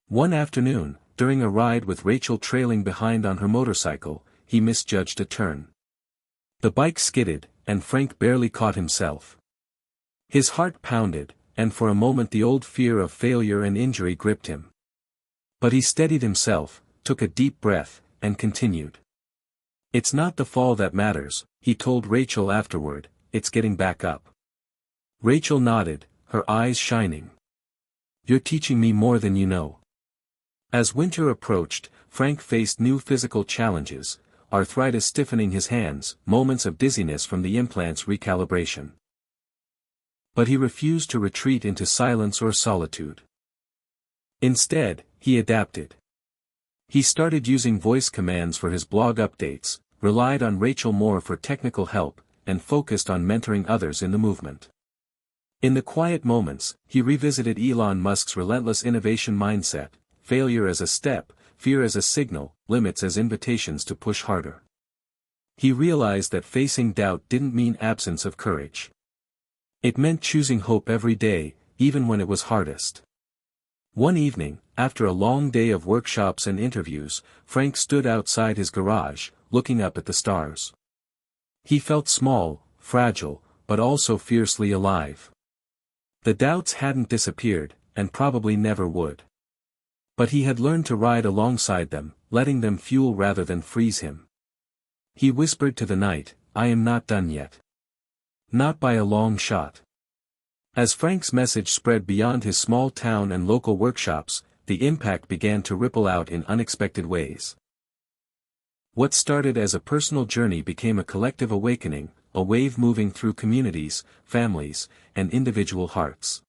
One afternoon, during a ride with Rachel trailing behind on her motorcycle, he misjudged a turn. The bike skidded, and Frank barely caught himself. His heart pounded, and for a moment the old fear of failure and injury gripped him. But he steadied himself, took a deep breath, and continued. It's not the fall that matters, he told Rachel afterward, it's getting back up. Rachel nodded, her eyes shining. You're teaching me more than you know. As winter approached, Frank faced new physical challenges, arthritis stiffening his hands, moments of dizziness from the implant's recalibration. But he refused to retreat into silence or solitude. Instead, he adapted. He started using voice commands for his blog updates, relied on Rachel more for technical help, and focused on mentoring others in the movement. In the quiet moments, he revisited Elon Musk's relentless innovation mindset: failure as a step, fear as a signal, limits as invitations to push harder. He realized that facing doubt didn't mean absence of courage. It meant choosing hope every day, even when it was hardest. One evening, after a long day of workshops and interviews, Frank stood outside his garage, looking up at the stars. He felt small, fragile, but also fiercely alive. The doubts hadn't disappeared, and probably never would. But he had learned to ride alongside them, letting them fuel rather than freeze him. He whispered to the night, "I am not done yet. Not by a long shot." As Frank's message spread beyond his small town and local workshops, the impact began to ripple out in unexpected ways. What started as a personal journey became a collective awakening, a wave moving through communities, families, and individual hearts.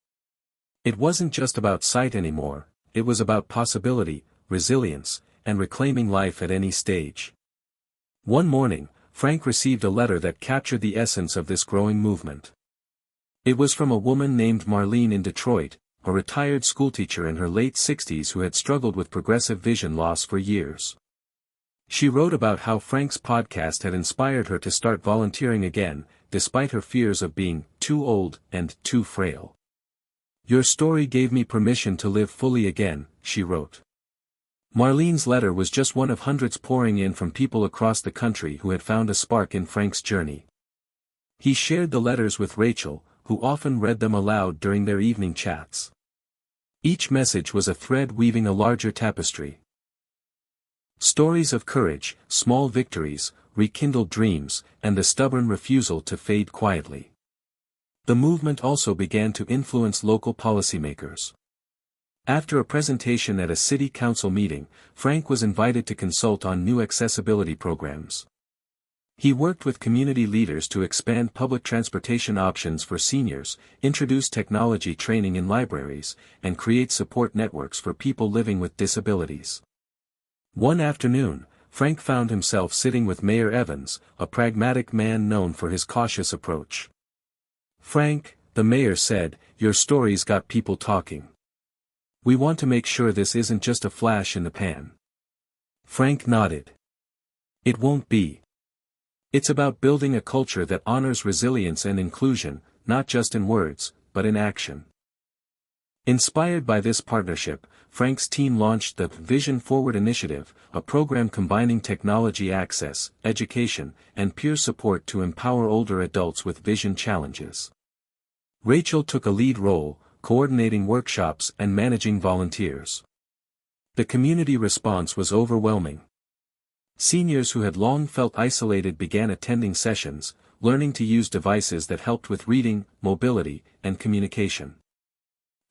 It wasn't just about sight anymore, it was about possibility, resilience, and reclaiming life at any stage. One morning, Frank received a letter that captured the essence of this growing movement. It was from a woman named Marlene in Detroit, a retired schoolteacher in her late 60s who had struggled with progressive vision loss for years. She wrote about how Frank's podcast had inspired her to start volunteering again, despite her fears of being too old and too frail. "Your story gave me permission to live fully again," she wrote. Marlene's letter was just one of hundreds pouring in from people across the country who had found a spark in Frank's journey. He shared the letters with Rachel, who often read them aloud during their evening chats. Each message was a thread weaving a larger tapestry. Stories of courage, small victories, rekindled dreams, and the stubborn refusal to fade quietly. The movement also began to influence local policymakers. After a presentation at a city council meeting, Frank was invited to consult on new accessibility programs. He worked with community leaders to expand public transportation options for seniors, introduce technology training in libraries, and create support networks for people living with disabilities. One afternoon, Frank found himself sitting with Mayor Evans, a pragmatic man known for his cautious approach. "Frank," the mayor said, "your story's got people talking. We want to make sure this isn't just a flash in the pan." Frank nodded. "It won't be. It's about building a culture that honors resilience and inclusion, not just in words, but in action." Inspired by this partnership, Frank's team launched the Vision Forward Initiative, a program combining technology access, education, and peer support to empower older adults with vision challenges. Rachel took a lead role, coordinating workshops and managing volunteers. The community response was overwhelming. Seniors who had long felt isolated began attending sessions, learning to use devices that helped with reading, mobility, and communication.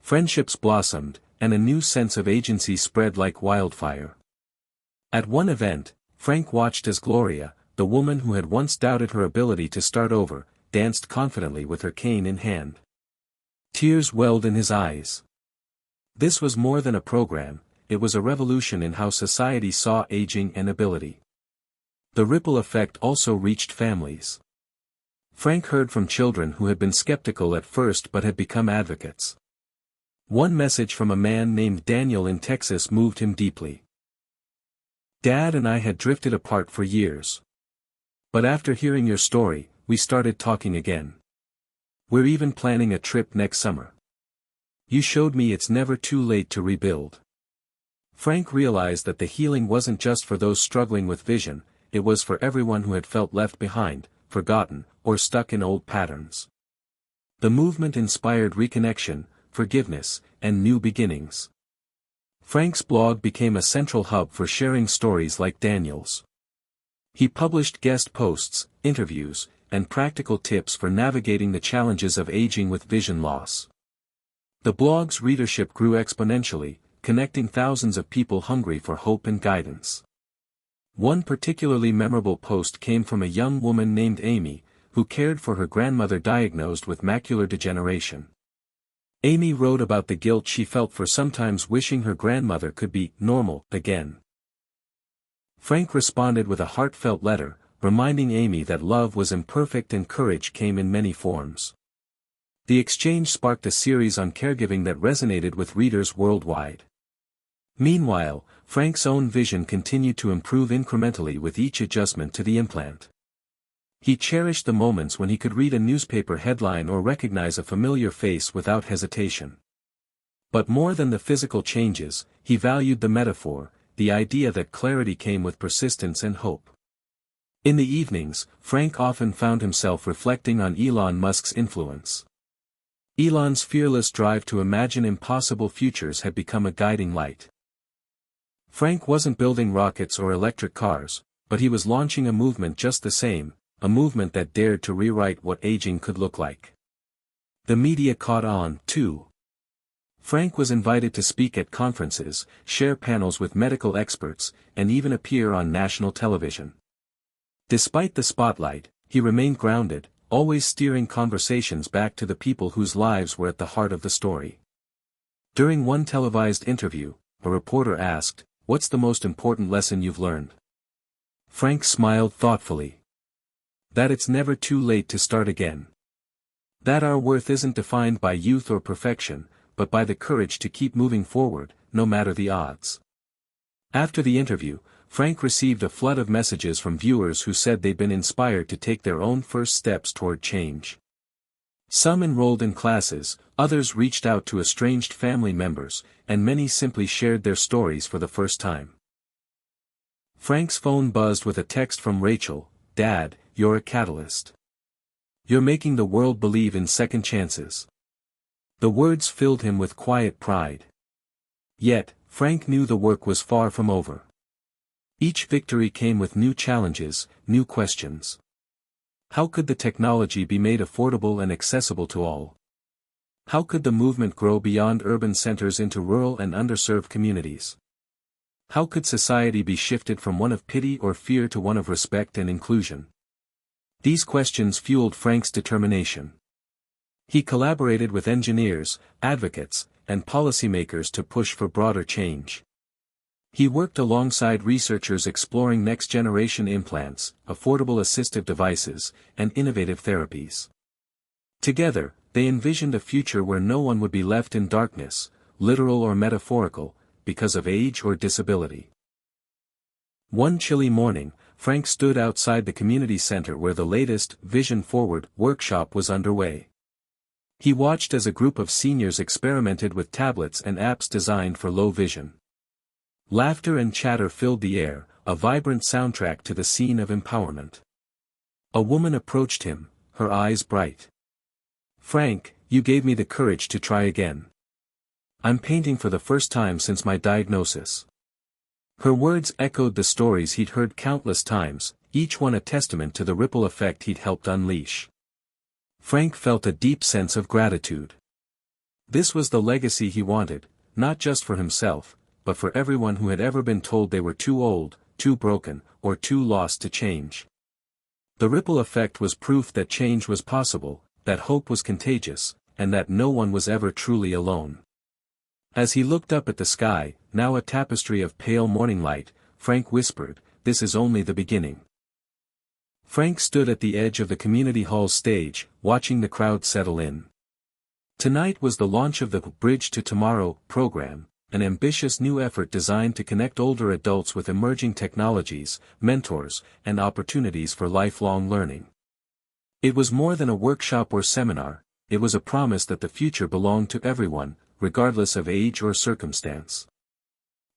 Friendships blossomed, and a new sense of agency spread like wildfire. At one event, Frank watched as Gloria, the woman who had once doubted her ability to start over, danced confidently with her cane in hand. Tears welled in his eyes. This was more than a program, it was a revolution in how society saw aging and ability. The ripple effect also reached families. Frank heard from children who had been skeptical at first but had become advocates. One message from a man named Daniel in Texas moved him deeply. "Dad and I had drifted apart for years. But after hearing your story, we started talking again. We're even planning a trip next summer. You showed me it's never too late to rebuild." Frank realized that the healing wasn't just for those struggling with vision, it was for everyone who had felt left behind, forgotten, or stuck in old patterns. The movement inspired reconnection, forgiveness, and new beginnings. Frank's blog became a central hub for sharing stories like Daniel's. He published guest posts, interviews, and practical tips for navigating the challenges of aging with vision loss. The blog's readership grew exponentially, connecting thousands of people hungry for hope and guidance. One particularly memorable post came from a young woman named Amy, who cared for her grandmother diagnosed with macular degeneration. Amy wrote about the guilt she felt for sometimes wishing her grandmother could be normal again. Frank responded with a heartfelt letter, reminding Amy that love was imperfect and courage came in many forms. The exchange sparked a series on caregiving that resonated with readers worldwide. Meanwhile, Frank's own vision continued to improve incrementally with each adjustment to the implant. He cherished the moments when he could read a newspaper headline or recognize a familiar face without hesitation. But more than the physical changes, he valued the metaphor, the idea that clarity came with persistence and hope. In the evenings, Frank often found himself reflecting on Elon Musk's influence. Elon's fearless drive to imagine impossible futures had become a guiding light. Frank wasn't building rockets or electric cars, but he was launching a movement just the same, a movement that dared to rewrite what aging could look like. The media caught on, too. Frank was invited to speak at conferences, share panels with medical experts, and even appear on national television. Despite the spotlight, he remained grounded, always steering conversations back to the people whose lives were at the heart of the story. During one televised interview, a reporter asked, "What's the most important lesson you've learned?" Frank smiled thoughtfully. That it's never too late to start again. That our worth isn't defined by youth or perfection, but by the courage to keep moving forward, no matter the odds. After the interview, Frank received a flood of messages from viewers who said they'd been inspired to take their own first steps toward change. Some enrolled in classes, others reached out to estranged family members, and many simply shared their stories for the first time. Frank's phone buzzed with a text from Rachel, "Dad, you're a catalyst. You're making the world believe in second chances." The words filled him with quiet pride. Yet, Frank knew the work was far from over. Each victory came with new challenges, new questions. How could the technology be made affordable and accessible to all? How could the movement grow beyond urban centers into rural and underserved communities? How could society be shifted from one of pity or fear to one of respect and inclusion? These questions fueled Frank's determination. He collaborated with engineers, advocates, and policymakers to push for broader change. He worked alongside researchers exploring next-generation implants, affordable assistive devices, and innovative therapies. Together, they envisioned a future where no one would be left in darkness, literal or metaphorical, because of age or disability. One chilly morning, Frank stood outside the community center where the latest Vision Forward workshop was underway. He watched as a group of seniors experimented with tablets and apps designed for low vision. Laughter and chatter filled the air, a vibrant soundtrack to the scene of empowerment. A woman approached him, her eyes bright. "Frank, you gave me the courage to try again. I'm painting for the first time since my diagnosis." Her words echoed the stories he'd heard countless times, each one a testament to the ripple effect he'd helped unleash. Frank felt a deep sense of gratitude. This was the legacy he wanted, not just for himself, but for everyone who had ever been told they were too old, too broken, or too lost to change. The ripple effect was proof that change was possible, that hope was contagious, and that no one was ever truly alone. As he looked up at the sky, now a tapestry of pale morning light, Frank whispered, "This is only the beginning." Frank stood at the edge of the community hall's stage, watching the crowd settle in. Tonight was the launch of the Bridge to Tomorrow program, an ambitious new effort designed to connect older adults with emerging technologies, mentors, and opportunities for lifelong learning. It was more than a workshop or seminar, it was a promise that the future belonged to everyone, regardless of age or circumstance.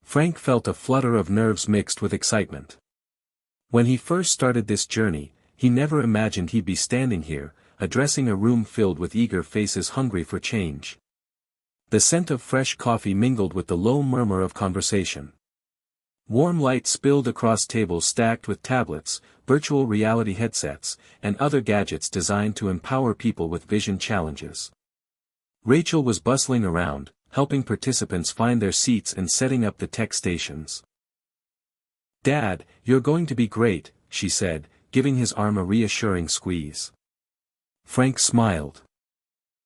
Frank felt a flutter of nerves mixed with excitement. When he first started this journey, he never imagined he'd be standing here, addressing a room filled with eager faces hungry for change. The scent of fresh coffee mingled with the low murmur of conversation. Warm light spilled across tables stacked with tablets, virtual reality headsets, and other gadgets designed to empower people with vision challenges. Rachel was bustling around, helping participants find their seats and setting up the tech stations. "Dad, you're going to be great," she said, giving his arm a reassuring squeeze. Frank smiled.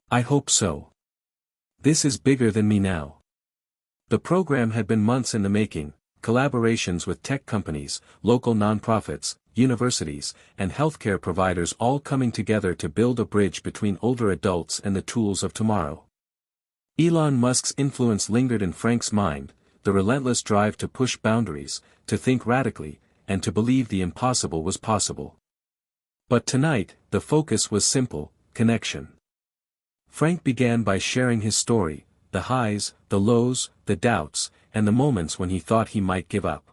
I hope so. This is bigger than me now. The program had been months in the making, collaborations with tech companies, local nonprofits, universities, and healthcare providers all coming together to build a bridge between older adults and the tools of tomorrow. Elon Musk's influence lingered in Frank's mind, the relentless drive to push boundaries, to think radically, and to believe the impossible was possible. But tonight, the focus was simple: connection. Frank began by sharing his story, the highs, the lows, the doubts, and the moments when he thought he might give up.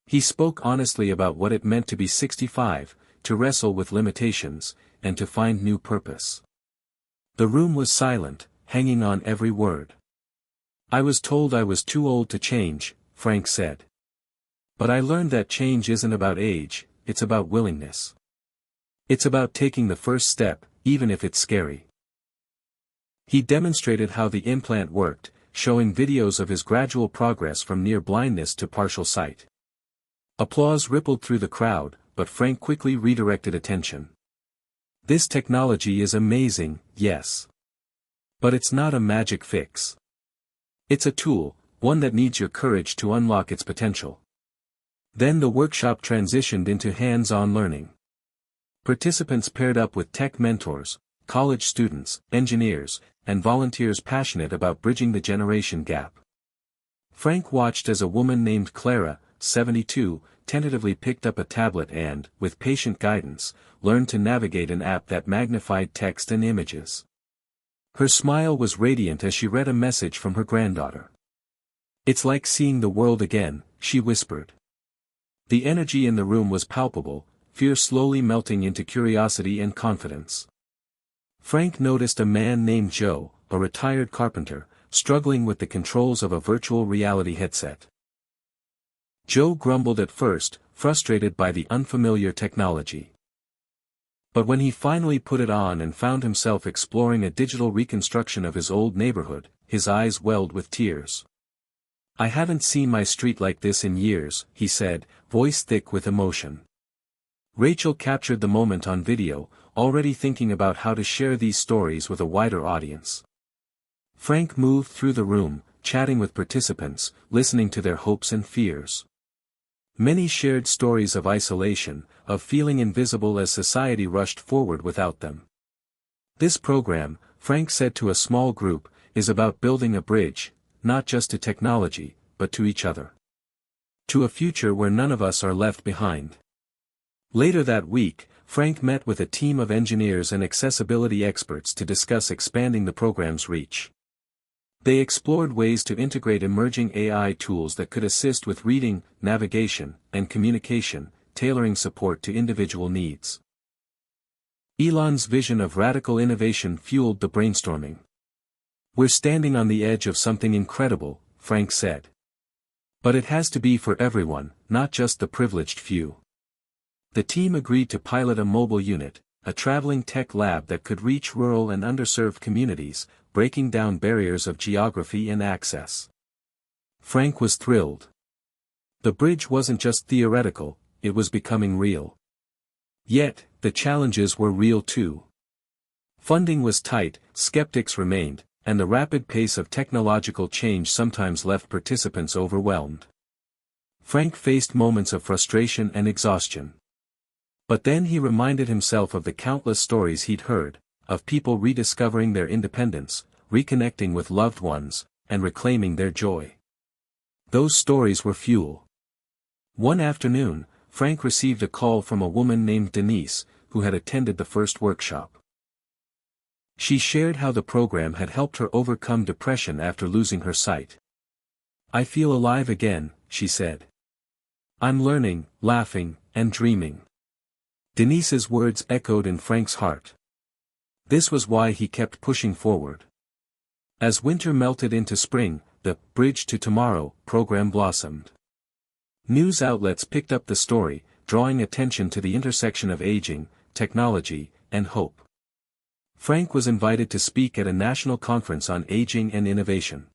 He spoke honestly about what it meant to be 65, to wrestle with limitations, and to find new purpose. The room was silent, hanging on every word. I was told I was too old to change, Frank said. But I learned that change isn't about age, it's about willingness. It's about taking the first step, even if it's scary. He demonstrated how the implant worked, showing videos of his gradual progress from near blindness to partial sight. Applause rippled through the crowd, but Frank quickly redirected attention. This technology is amazing, yes. But it's not a magic fix. It's a tool, one that needs your courage to unlock its potential. Then the workshop transitioned into hands-on learning. Participants paired up with tech mentors, college students, engineers, and volunteers passionate about bridging the generation gap. Frank watched as a woman named Clara, 72, tentatively picked up a tablet and, with patient guidance, learned to navigate an app that magnified text and images. Her smile was radiant as she read a message from her granddaughter. "It's like seeing the world again," she whispered. The energy in the room was palpable, fear slowly melting into curiosity and confidence. Frank noticed a man named Joe, a retired carpenter, struggling with the controls of a virtual reality headset. Joe grumbled at first, frustrated by the unfamiliar technology. But when he finally put it on and found himself exploring a digital reconstruction of his old neighborhood, his eyes welled with tears. "I haven't seen my street like this in years," he said, voice thick with emotion. Rachel captured the moment on video, already thinking about how to share these stories with a wider audience. Frank moved through the room, chatting with participants, listening to their hopes and fears. Many shared stories of isolation, of feeling invisible as society rushed forward without them. This program, Frank said to a small group, is about building a bridge, not just to technology, but to each other. To a future where none of us are left behind. Later that week, Frank met with a team of engineers and accessibility experts to discuss expanding the program's reach. They explored ways to integrate emerging AI tools that could assist with reading, navigation, and communication, tailoring support to individual needs. Elon's vision of radical innovation fueled the brainstorming. "We're standing on the edge of something incredible," Frank said. "But it has to be for everyone, not just the privileged few." The team agreed to pilot a mobile unit, a traveling tech lab that could reach rural and underserved communities, breaking down barriers of geography and access. Frank was thrilled. The bridge wasn't just theoretical, it was becoming real. Yet, the challenges were real too. Funding was tight, skeptics remained, and the rapid pace of technological change sometimes left participants overwhelmed. Frank faced moments of frustration and exhaustion. But then he reminded himself of the countless stories he'd heard, of people rediscovering their independence, reconnecting with loved ones, and reclaiming their joy. Those stories were fuel. One afternoon, Frank received a call from a woman named Denise, who had attended the first workshop. She shared how the program had helped her overcome depression after losing her sight. "I feel alive again," she said. "I'm learning, laughing, and dreaming." Denise's words echoed in Frank's heart. This was why he kept pushing forward. As winter melted into spring, the Bridge to Tomorrow program blossomed. News outlets picked up the story, drawing attention to the intersection of aging, technology, and hope. Frank was invited to speak at a national conference on aging and innovation.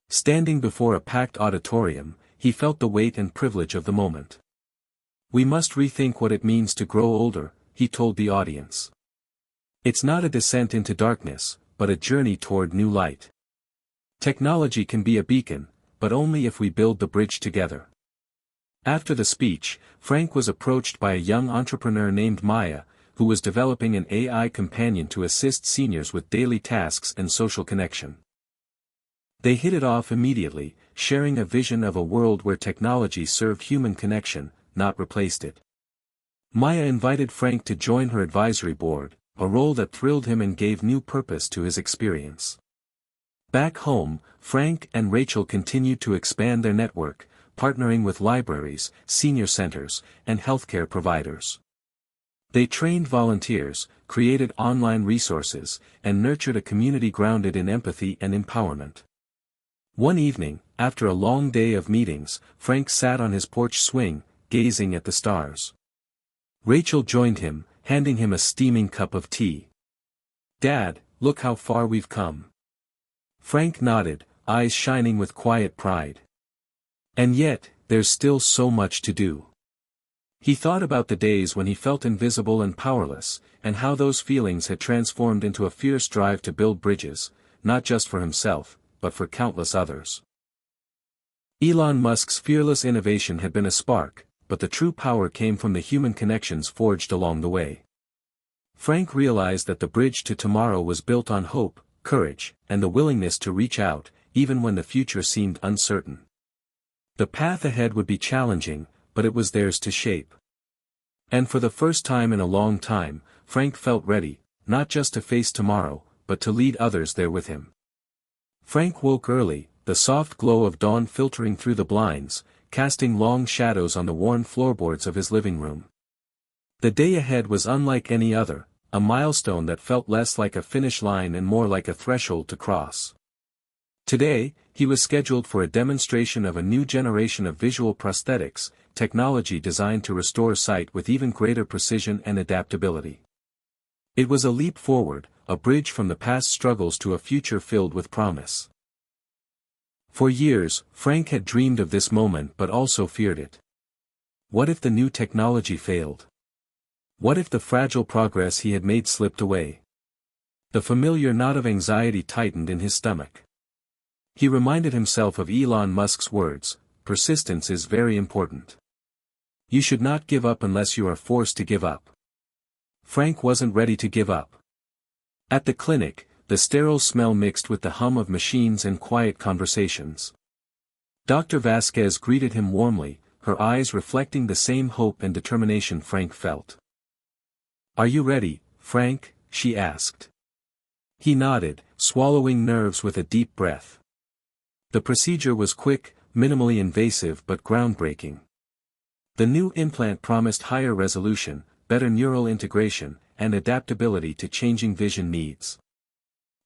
Standing before a packed auditorium, he felt the weight and privilege of the moment. "We must rethink what it means to grow older," he told the audience. It's not a descent into darkness, but a journey toward new light. Technology can be a beacon, but only if we build the bridge together. After the speech, Frank was approached by a young entrepreneur named Maya, who was developing an AI companion to assist seniors with daily tasks and social connection. They hit it off immediately, sharing a vision of a world where technology served human connection, not replaced it. Maya invited Frank to join her advisory board, a role that thrilled him and gave new purpose to his experience. Back home, Frank and Rachel continued to expand their network, partnering with libraries, senior centers, and healthcare providers. They trained volunteers, created online resources, and nurtured a community grounded in empathy and empowerment. One evening, after a long day of meetings, Frank sat on his porch swing, gazing at the stars. Rachel joined him, handing him a steaming cup of tea. "Dad, look how far we've come." Frank nodded, eyes shining with quiet pride. "And yet, there's still so much to do." He thought about the days when he felt invisible and powerless, and how those feelings had transformed into a fierce drive to build bridges, not just for himself, but for countless others. Elon Musk's fearless innovation had been a spark, but the true power came from the human connections forged along the way. Frank realized that the bridge to tomorrow was built on hope, courage, and the willingness to reach out, even when the future seemed uncertain. The path ahead would be challenging, but it was theirs to shape. And for the first time in a long time, Frank felt ready, not just to face tomorrow, but to lead others there with him. Frank woke early, the soft glow of dawn filtering through the blinds, casting long shadows on the worn floorboards of his living room. The day ahead was unlike any other, a milestone that felt less like a finish line and more like a threshold to cross. Today, he was scheduled for a demonstration of a new generation of visual prosthetics, technology designed to restore sight with even greater precision and adaptability. It was a leap forward, a bridge from the past struggles to a future filled with promise. For years, Frank had dreamed of this moment but also feared it. What if the new technology failed? What if the fragile progress he had made slipped away? The familiar knot of anxiety tightened in his stomach. He reminded himself of Elon Musk's words, "Persistence is very important. You should not give up unless you are forced to give up." Frank wasn't ready to give up. At the clinic, the sterile smell mixed with the hum of machines and quiet conversations. Dr. Vasquez greeted him warmly, her eyes reflecting the same hope and determination Frank felt. "Are you ready, Frank?" she asked. He nodded, swallowing nerves with a deep breath. The procedure was quick, minimally invasive but groundbreaking. The new implant promised higher resolution, better neural integration, and adaptability to changing vision needs.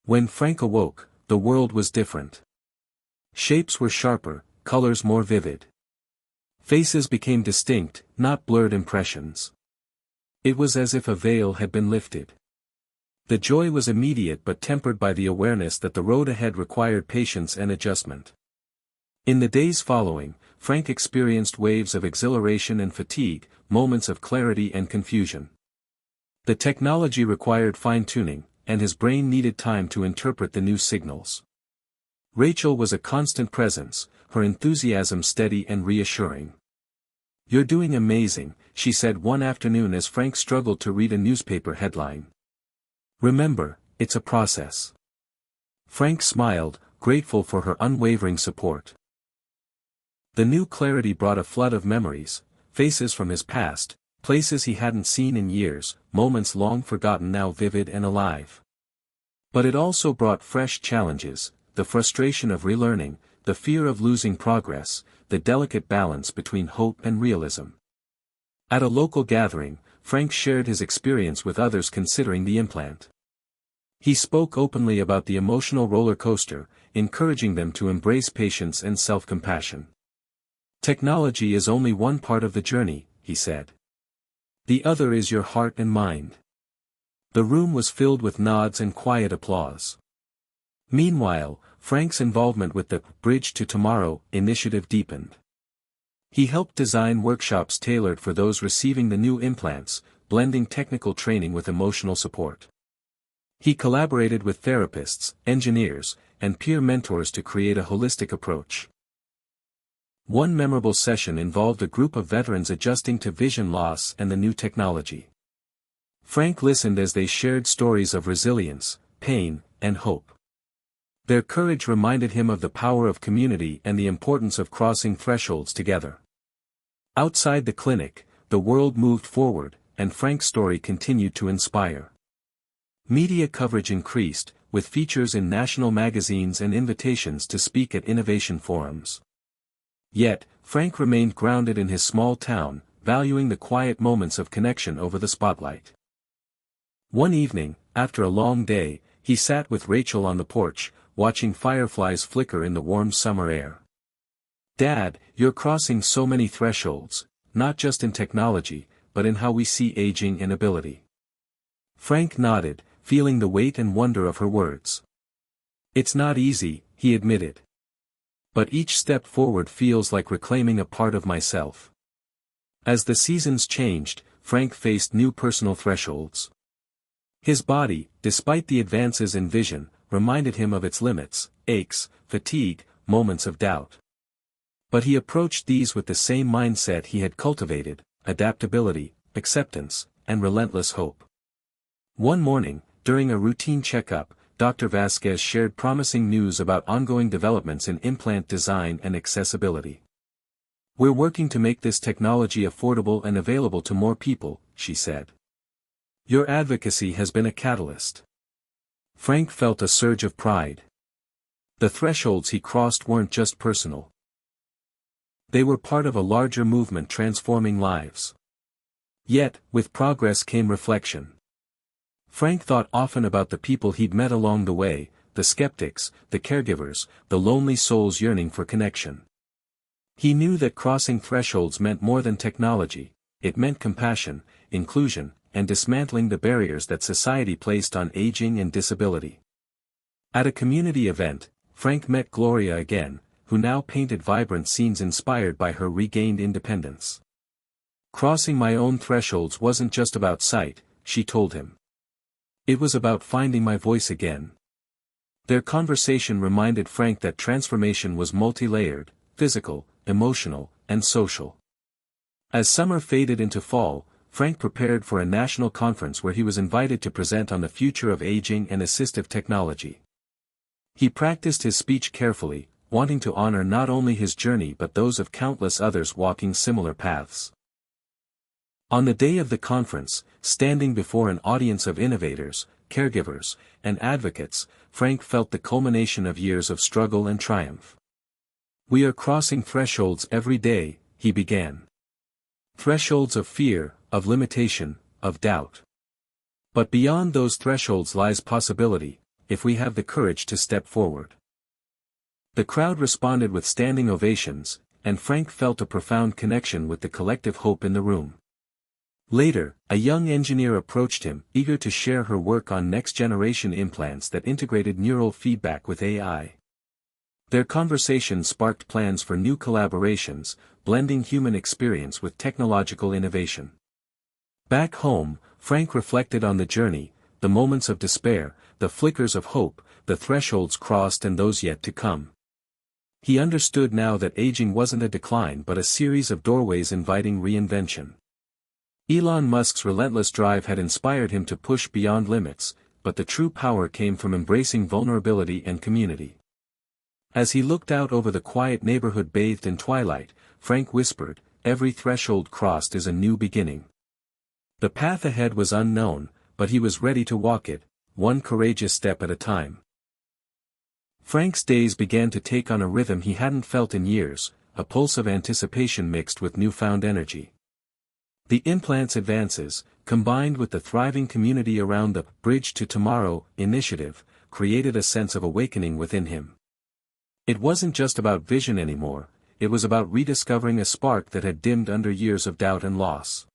When Frank awoke, the world was different. Shapes were sharper, colors more vivid. Faces became distinct, not blurred impressions. It was as if a veil had been lifted. The joy was immediate but tempered by the awareness that the road ahead required patience and adjustment. In the days following, Frank experienced waves of exhilaration and fatigue, moments of clarity and confusion. The technology required fine-tuning, and his brain needed time to interpret the new signals. Rachel was a constant presence, her enthusiasm steady and reassuring. "You're doing amazing," she said one afternoon as Frank struggled to read a newspaper headline. "Remember, it's a process." Frank smiled, grateful for her unwavering support. The new clarity brought a flood of memories, faces from his past, places he hadn't seen in years, moments long forgotten now vivid and alive. But it also brought fresh challenges, the frustration of relearning, the fear of losing progress, the delicate balance between hope and realism. At a local gathering, Frank shared his experience with others considering the implant. He spoke openly about the emotional roller coaster, encouraging them to embrace patience and self-compassion. "Technology is only one part of the journey," he said. "The other is your heart and mind." The room was filled with nods and quiet applause. Meanwhile, Frank's involvement with the Bridge to Tomorrow initiative deepened. He helped design workshops tailored for those receiving the new implants, blending technical training with emotional support. He collaborated with therapists, engineers, and peer mentors to create a holistic approach. One memorable session involved a group of veterans adjusting to vision loss and the new technology. Frank listened as they shared stories of resilience, pain, and hope. Their courage reminded him of the power of community and the importance of crossing thresholds together. Outside the clinic, the world moved forward, and Frank's story continued to inspire. Media coverage increased, with features in national magazines and invitations to speak at innovation forums. Yet, Frank remained grounded in his small town, valuing the quiet moments of connection over the spotlight. One evening, after a long day, he sat with Rachel on the porch, watching fireflies flicker in the warm summer air. "Dad, you're crossing so many thresholds, not just in technology, but in how we see aging and ability." Frank nodded, feeling the weight and wonder of her words. "It's not easy," he admitted. "But each step forward feels like reclaiming a part of myself." As the seasons changed, Frank faced new personal thresholds. His body, despite the advances in vision, reminded him of its limits, aches, fatigue, moments of doubt. But he approached these with the same mindset he had cultivated: adaptability, acceptance, and relentless hope. One morning, during a routine checkup, Dr. Vasquez shared promising news about ongoing developments in implant design and accessibility. "We're working to make this technology affordable and available to more people," she said. "Your advocacy has been a catalyst." Frank felt a surge of pride. The thresholds he crossed weren't just personal. They were part of a larger movement transforming lives. Yet, with progress came reflection. Frank thought often about the people he'd met along the way, the skeptics, the caregivers, the lonely souls yearning for connection. He knew that crossing thresholds meant more than technology; it meant compassion, inclusion, and dismantling the barriers that society placed on aging and disability. At a community event, Frank met Gloria again, who now painted vibrant scenes inspired by her regained independence. "Crossing my own thresholds wasn't just about sight," she told him. "It was about finding my voice again." Their conversation reminded Frank that transformation was multi-layered: physical, emotional, and social. As summer faded into fall, Frank prepared for a national conference where he was invited to present on the future of aging and assistive technology. He practiced his speech carefully, wanting to honor not only his journey but those of countless others walking similar paths. On the day of the conference, standing before an audience of innovators, caregivers, and advocates, Frank felt the culmination of years of struggle and triumph. "We are crossing thresholds every day," he began. "Thresholds of fear, of limitation, of doubt. But beyond those thresholds lies possibility, if we have the courage to step forward." The crowd responded with standing ovations, and Frank felt a profound connection with the collective hope in the room. Later, a young engineer approached him, eager to share her work on next-generation implants that integrated neural feedback with AI. Their conversation sparked plans for new collaborations, blending human experience with technological innovation. Back home, Frank reflected on the journey, the moments of despair, the flickers of hope, the thresholds crossed and those yet to come. He understood now that aging wasn't a decline but a series of doorways inviting reinvention. Elon Musk's relentless drive had inspired him to push beyond limits, but the true power came from embracing vulnerability and community. As he looked out over the quiet neighborhood bathed in twilight, Frank whispered, "Every threshold crossed is a new beginning." The path ahead was unknown, but he was ready to walk it, one courageous step at a time. Frank's days began to take on a rhythm he hadn't felt in years, a pulse of anticipation mixed with newfound energy. The implant's advances, combined with the thriving community around the Bridge to Tomorrow initiative, created a sense of awakening within him. It wasn't just about vision anymore, it was about rediscovering a spark that had dimmed under years of doubt and loss.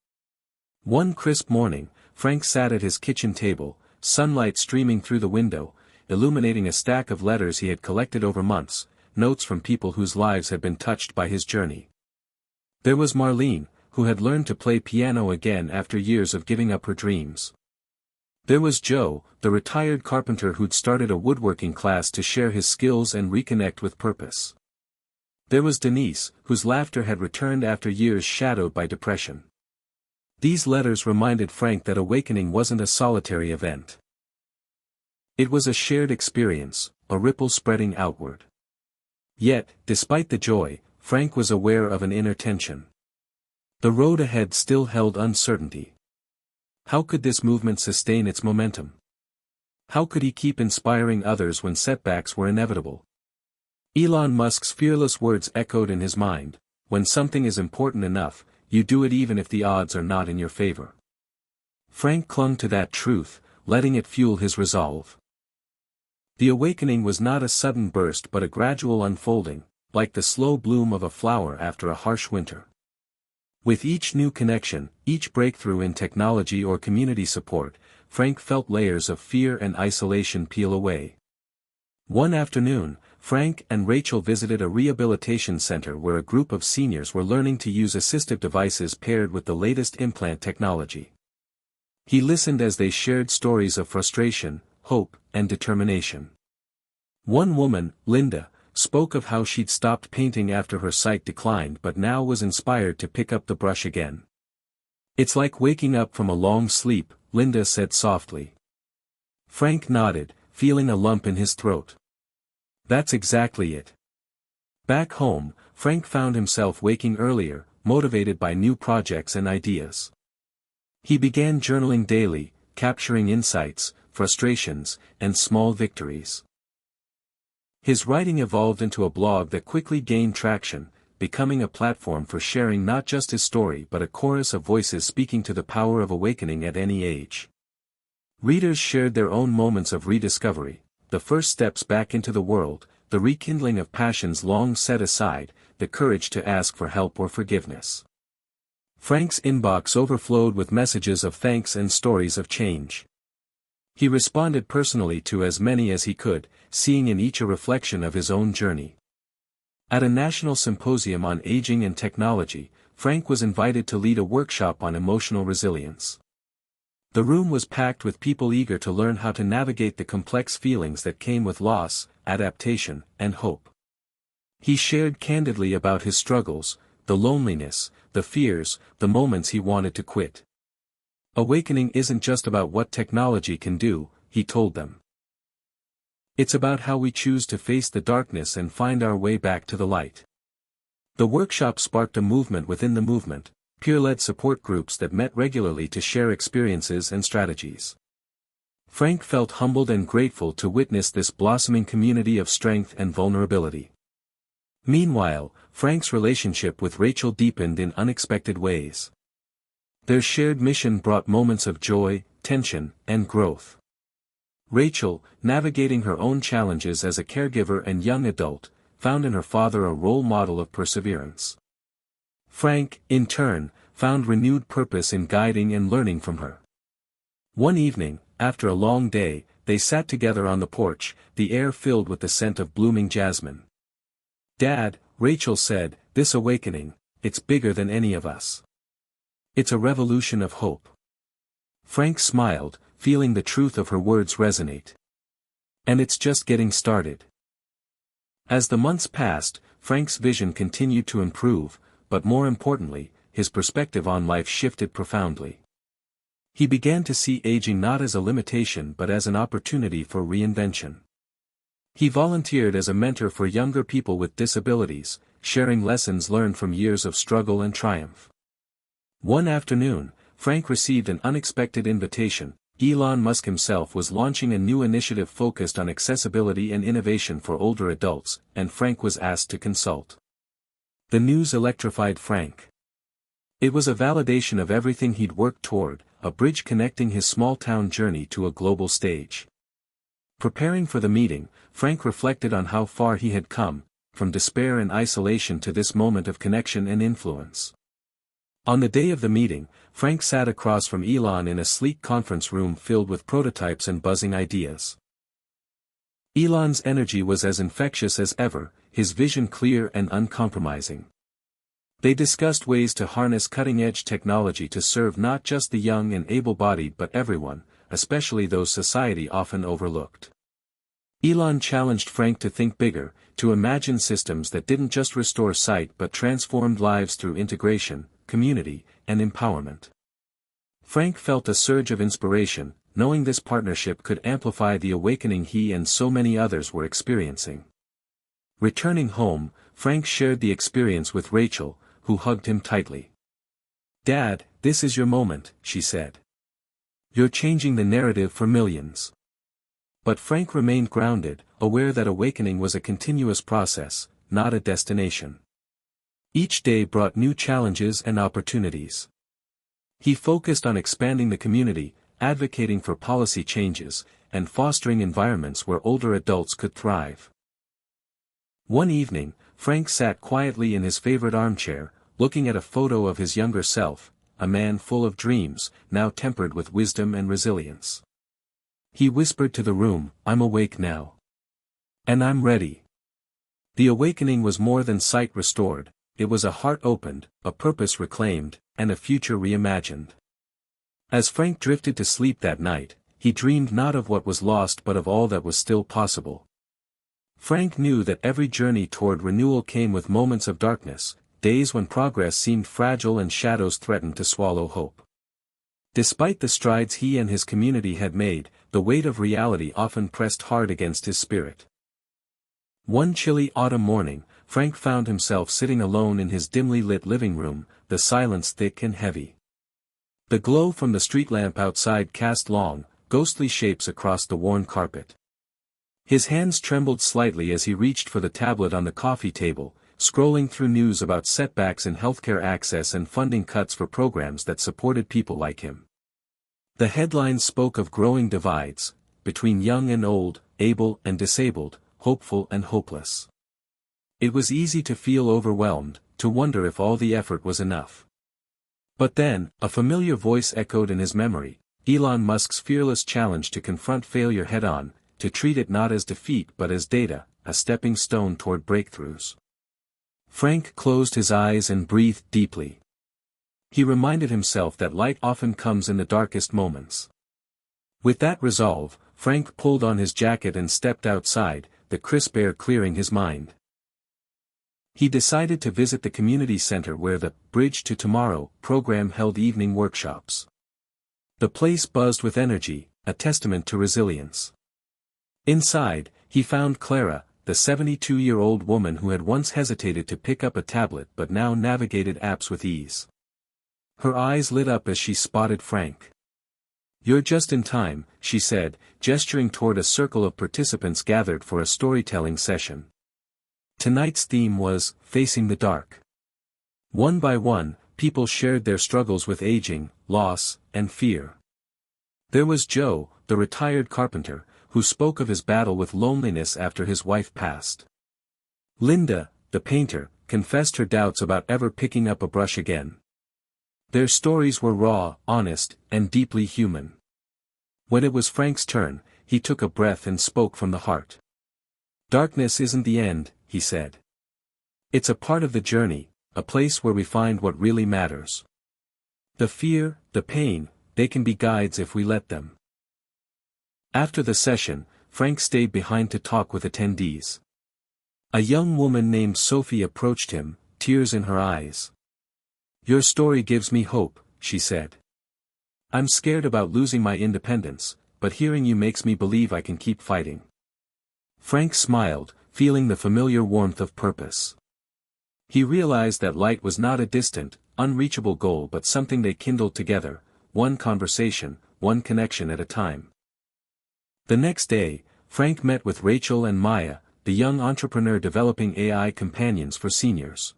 One crisp morning, Frank sat at his kitchen table, sunlight streaming through the window, illuminating a stack of letters he had collected over months, notes from people whose lives had been touched by his journey. There was Marlene, who had learned to play piano again after years of giving up her dreams. There was Joe, the retired carpenter who'd started a woodworking class to share his skills and reconnect with purpose. There was Denise, whose laughter had returned after years shadowed by depression. These letters reminded Frank that awakening wasn't a solitary event. It was a shared experience, a ripple spreading outward. Yet, despite the joy, Frank was aware of an inner tension. The road ahead still held uncertainty. How could this movement sustain its momentum? How could he keep inspiring others when setbacks were inevitable? Elon Musk's fearless words echoed in his mind: when something is important enough, you do it even if the odds are not in your favor. Frank clung to that truth, letting it fuel his resolve. The awakening was not a sudden burst but a gradual unfolding, like the slow bloom of a flower after a harsh winter. With each new connection, each breakthrough in technology or community support, Frank felt layers of fear and isolation peel away. One afternoon, Frank and Rachel visited a rehabilitation center where a group of seniors were learning to use assistive devices paired with the latest implant technology. He listened as they shared stories of frustration, hope, and determination. One woman, Linda, spoke of how she'd stopped painting after her sight declined but now was inspired to pick up the brush again. "It's like waking up from a long sleep," Linda said softly. Frank nodded, feeling a lump in his throat. That's exactly it. Back home, Frank found himself waking earlier, motivated by new projects and ideas. He began journaling daily, capturing insights, frustrations, and small victories. His writing evolved into a blog that quickly gained traction, becoming a platform for sharing not just his story but a chorus of voices speaking to the power of awakening at any age. Readers shared their own moments of rediscovery, the first steps back into the world, the rekindling of passions long set aside, the courage to ask for help or forgiveness. Frank's inbox overflowed with messages of thanks and stories of change. He responded personally to as many as he could, seeing in each a reflection of his own journey. At a national symposium on aging and technology, Frank was invited to lead a workshop on emotional resilience. The room was packed with people eager to learn how to navigate the complex feelings that came with loss, adaptation, and hope. He shared candidly about his struggles, the loneliness, the fears, the moments he wanted to quit. Awakening isn't just about what technology can do, he told them. It's about how we choose to face the darkness and find our way back to the light. The workshop sparked a movement within the movement, peer-led support groups that met regularly to share experiences and strategies. Frank felt humbled and grateful to witness this blossoming community of strength and vulnerability. Meanwhile, Frank's relationship with Rachel deepened in unexpected ways. Their shared mission brought moments of joy, tension, and growth. Rachel, navigating her own challenges as a caregiver and young adult, found in her father a role model of perseverance. Frank, in turn, found renewed purpose in guiding and learning from her. One evening, after a long day, they sat together on the porch, the air filled with the scent of blooming jasmine. "Dad," Rachel said, "this awakening, it's bigger than any of us. It's a revolution of hope." Frank smiled, feeling the truth of her words resonate. "And it's just getting started." As the months passed, Frank's vision continued to improve, but more importantly, his perspective on life shifted profoundly. He began to see aging not as a limitation but as an opportunity for reinvention. He volunteered as a mentor for younger people with disabilities, sharing lessons learned from years of struggle and triumph. One afternoon, Frank received an unexpected invitation. Elon Musk himself was launching a new initiative focused on accessibility and innovation for older adults, and Frank was asked to consult. The news electrified Frank. It was a validation of everything he'd worked toward, a bridge connecting his small-town journey to a global stage. Preparing for the meeting, Frank reflected on how far he had come, from despair and isolation to this moment of connection and influence. On the day of the meeting, Frank sat across from Elon in a sleek conference room filled with prototypes and buzzing ideas. Elon's energy was as infectious as ever, his vision clear and uncompromising. They discussed ways to harness cutting-edge technology to serve not just the young and able-bodied but everyone, especially those society often overlooked. Elon challenged Frank to think bigger, to imagine systems that didn't just restore sight but transformed lives through integration, community, and empowerment. Frank felt a surge of inspiration, knowing this partnership could amplify the awakening he and so many others were experiencing. Returning home, Frank shared the experience with Rachel, who hugged him tightly. "Dad, this is your moment," she said. "You're changing the narrative for millions." But Frank remained grounded, aware that awakening was a continuous process, not a destination. Each day brought new challenges and opportunities. He focused on expanding the community, advocating for policy changes, and fostering environments where older adults could thrive. One evening, Frank sat quietly in his favorite armchair, looking at a photo of his younger self, a man full of dreams, now tempered with wisdom and resilience. He whispered to the room, "I'm awake now. And I'm ready." The awakening was more than sight restored, it was a heart opened, a purpose reclaimed, and a future reimagined. As Frank drifted to sleep that night, he dreamed not of what was lost but of all that was still possible. Frank knew that every journey toward renewal came with moments of darkness, days when progress seemed fragile and shadows threatened to swallow hope. Despite the strides he and his community had made, the weight of reality often pressed hard against his spirit. One chilly autumn morning, Frank found himself sitting alone in his dimly lit living room, the silence thick and heavy. The glow from the street lamp outside cast long, ghostly shapes across the worn carpet. His hands trembled slightly as he reached for the tablet on the coffee table, scrolling through news about setbacks in healthcare access and funding cuts for programs that supported people like him. The headlines spoke of growing divides, between young and old, able and disabled, hopeful and hopeless. It was easy to feel overwhelmed, to wonder if all the effort was enough. But then, a familiar voice echoed in his memory, Elon Musk's fearless challenge to confront failure head-on, to treat it not as defeat but as data, a stepping stone toward breakthroughs. Frank closed his eyes and breathed deeply. He reminded himself that light often comes in the darkest moments. With that resolve, Frank pulled on his jacket and stepped outside, the crisp air clearing his mind. He decided to visit the community center where the Bridge to Tomorrow program held evening workshops. The place buzzed with energy, a testament to resilience. Inside, he found Clara, the 72-year-old woman who had once hesitated to pick up a tablet but now navigated apps with ease. Her eyes lit up as she spotted Frank. "You're just in time," she said, gesturing toward a circle of participants gathered for a storytelling session. Tonight's theme was, Facing the Dark. One by one, people shared their struggles with aging, loss, and fear. There was Joe, the retired carpenter, who spoke of his battle with loneliness after his wife passed. Linda, the painter, confessed her doubts about ever picking up a brush again. Their stories were raw, honest, and deeply human. When it was Frank's turn, he took a breath and spoke from the heart. "Darkness isn't the end," he said. "It's a part of the journey, a place where we find what really matters. The fear, the pain, they can be guides if we let them." After the session, Frank stayed behind to talk with attendees. A young woman named Sophie approached him, tears in her eyes. "Your story gives me hope," she said. "I'm scared about losing my independence, but hearing you makes me believe I can keep fighting." Frank smiled, feeling the familiar warmth of purpose. He realized that light was not a distant, unreachable goal but something they kindled together, one conversation, one connection at a time. The next day, Frank met with Rachel and Maya, the young entrepreneur developing AI companions for seniors.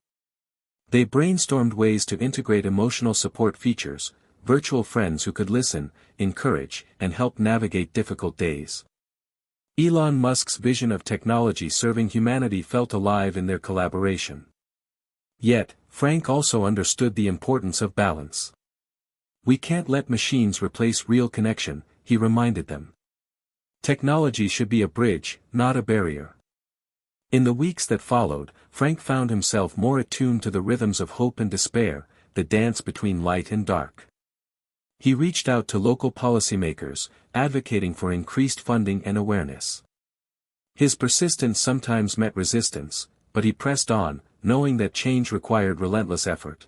They brainstormed ways to integrate emotional support features, virtual friends who could listen, encourage, and help navigate difficult days. Elon Musk's vision of technology serving humanity felt alive in their collaboration. Yet, Frank also understood the importance of balance. "We can't let machines replace real connection," he reminded them. "Technology should be a bridge, not a barrier." In the weeks that followed, Frank found himself more attuned to the rhythms of hope and despair, the dance between light and dark. He reached out to local policymakers, advocating for increased funding and awareness. His persistence sometimes met resistance, but he pressed on, knowing that change required relentless effort.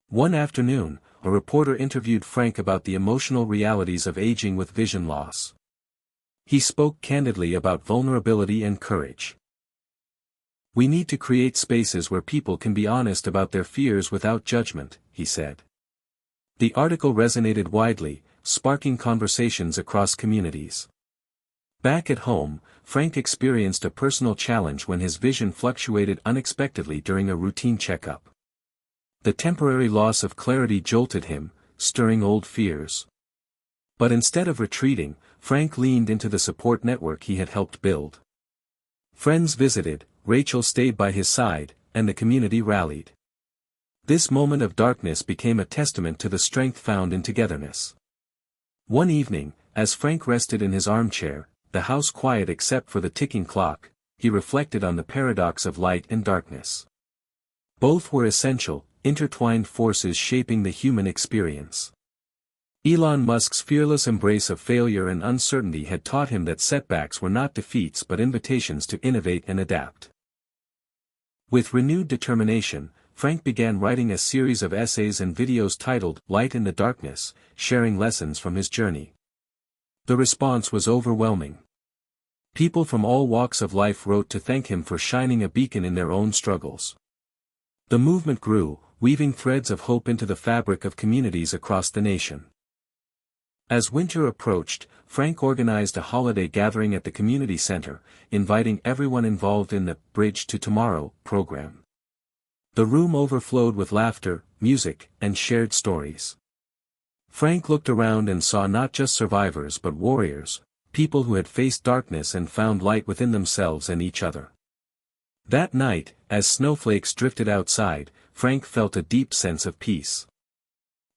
One afternoon, a reporter interviewed Frank about the emotional realities of aging with vision loss. He spoke candidly about vulnerability and courage. "We need to create spaces where people can be honest about their fears without judgment," he said. The article resonated widely, sparking conversations across communities. Back at home, Frank experienced a personal challenge when his vision fluctuated unexpectedly during a routine checkup. The temporary loss of clarity jolted him, stirring old fears. But instead of retreating, Frank leaned into the support network he had helped build. Friends visited, Rachel stayed by his side, and the community rallied. This moment of darkness became a testament to the strength found in togetherness. One evening, as Frank rested in his armchair, the house quiet except for the ticking clock, he reflected on the paradox of light and darkness. Both were essential, intertwined forces shaping the human experience. Elon Musk's fearless embrace of failure and uncertainty had taught him that setbacks were not defeats but invitations to innovate and adapt. With renewed determination, Frank began writing a series of essays and videos titled "Light in the Darkness," sharing lessons from his journey. The response was overwhelming. People from all walks of life wrote to thank him for shining a beacon in their own struggles. The movement grew, weaving threads of hope into the fabric of communities across the nation. As winter approached, Frank organized a holiday gathering at the community center, inviting everyone involved in the "Bridge to Tomorrow" program. The room overflowed with laughter, music, and shared stories. Frank looked around and saw not just survivors but warriors, people who had faced darkness and found light within themselves and each other. That night, as snowflakes drifted outside, Frank felt a deep sense of peace.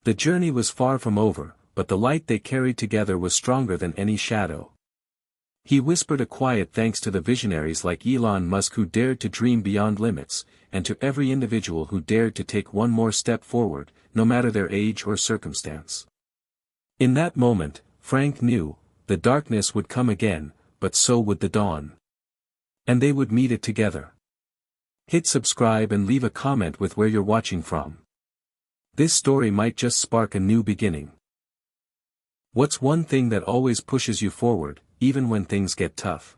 The journey was far from over, but the light they carried together was stronger than any shadow. He whispered a quiet thanks to the visionaries like Elon Musk who dared to dream beyond limits, and to every individual who dared to take one more step forward, no matter their age or circumstance. In that moment, Frank knew, the darkness would come again, but so would the dawn. And they would meet it together. Hit subscribe and leave a comment with where you're watching from. This story might just spark a new beginning. What's one thing that always pushes you forward, even when things get tough?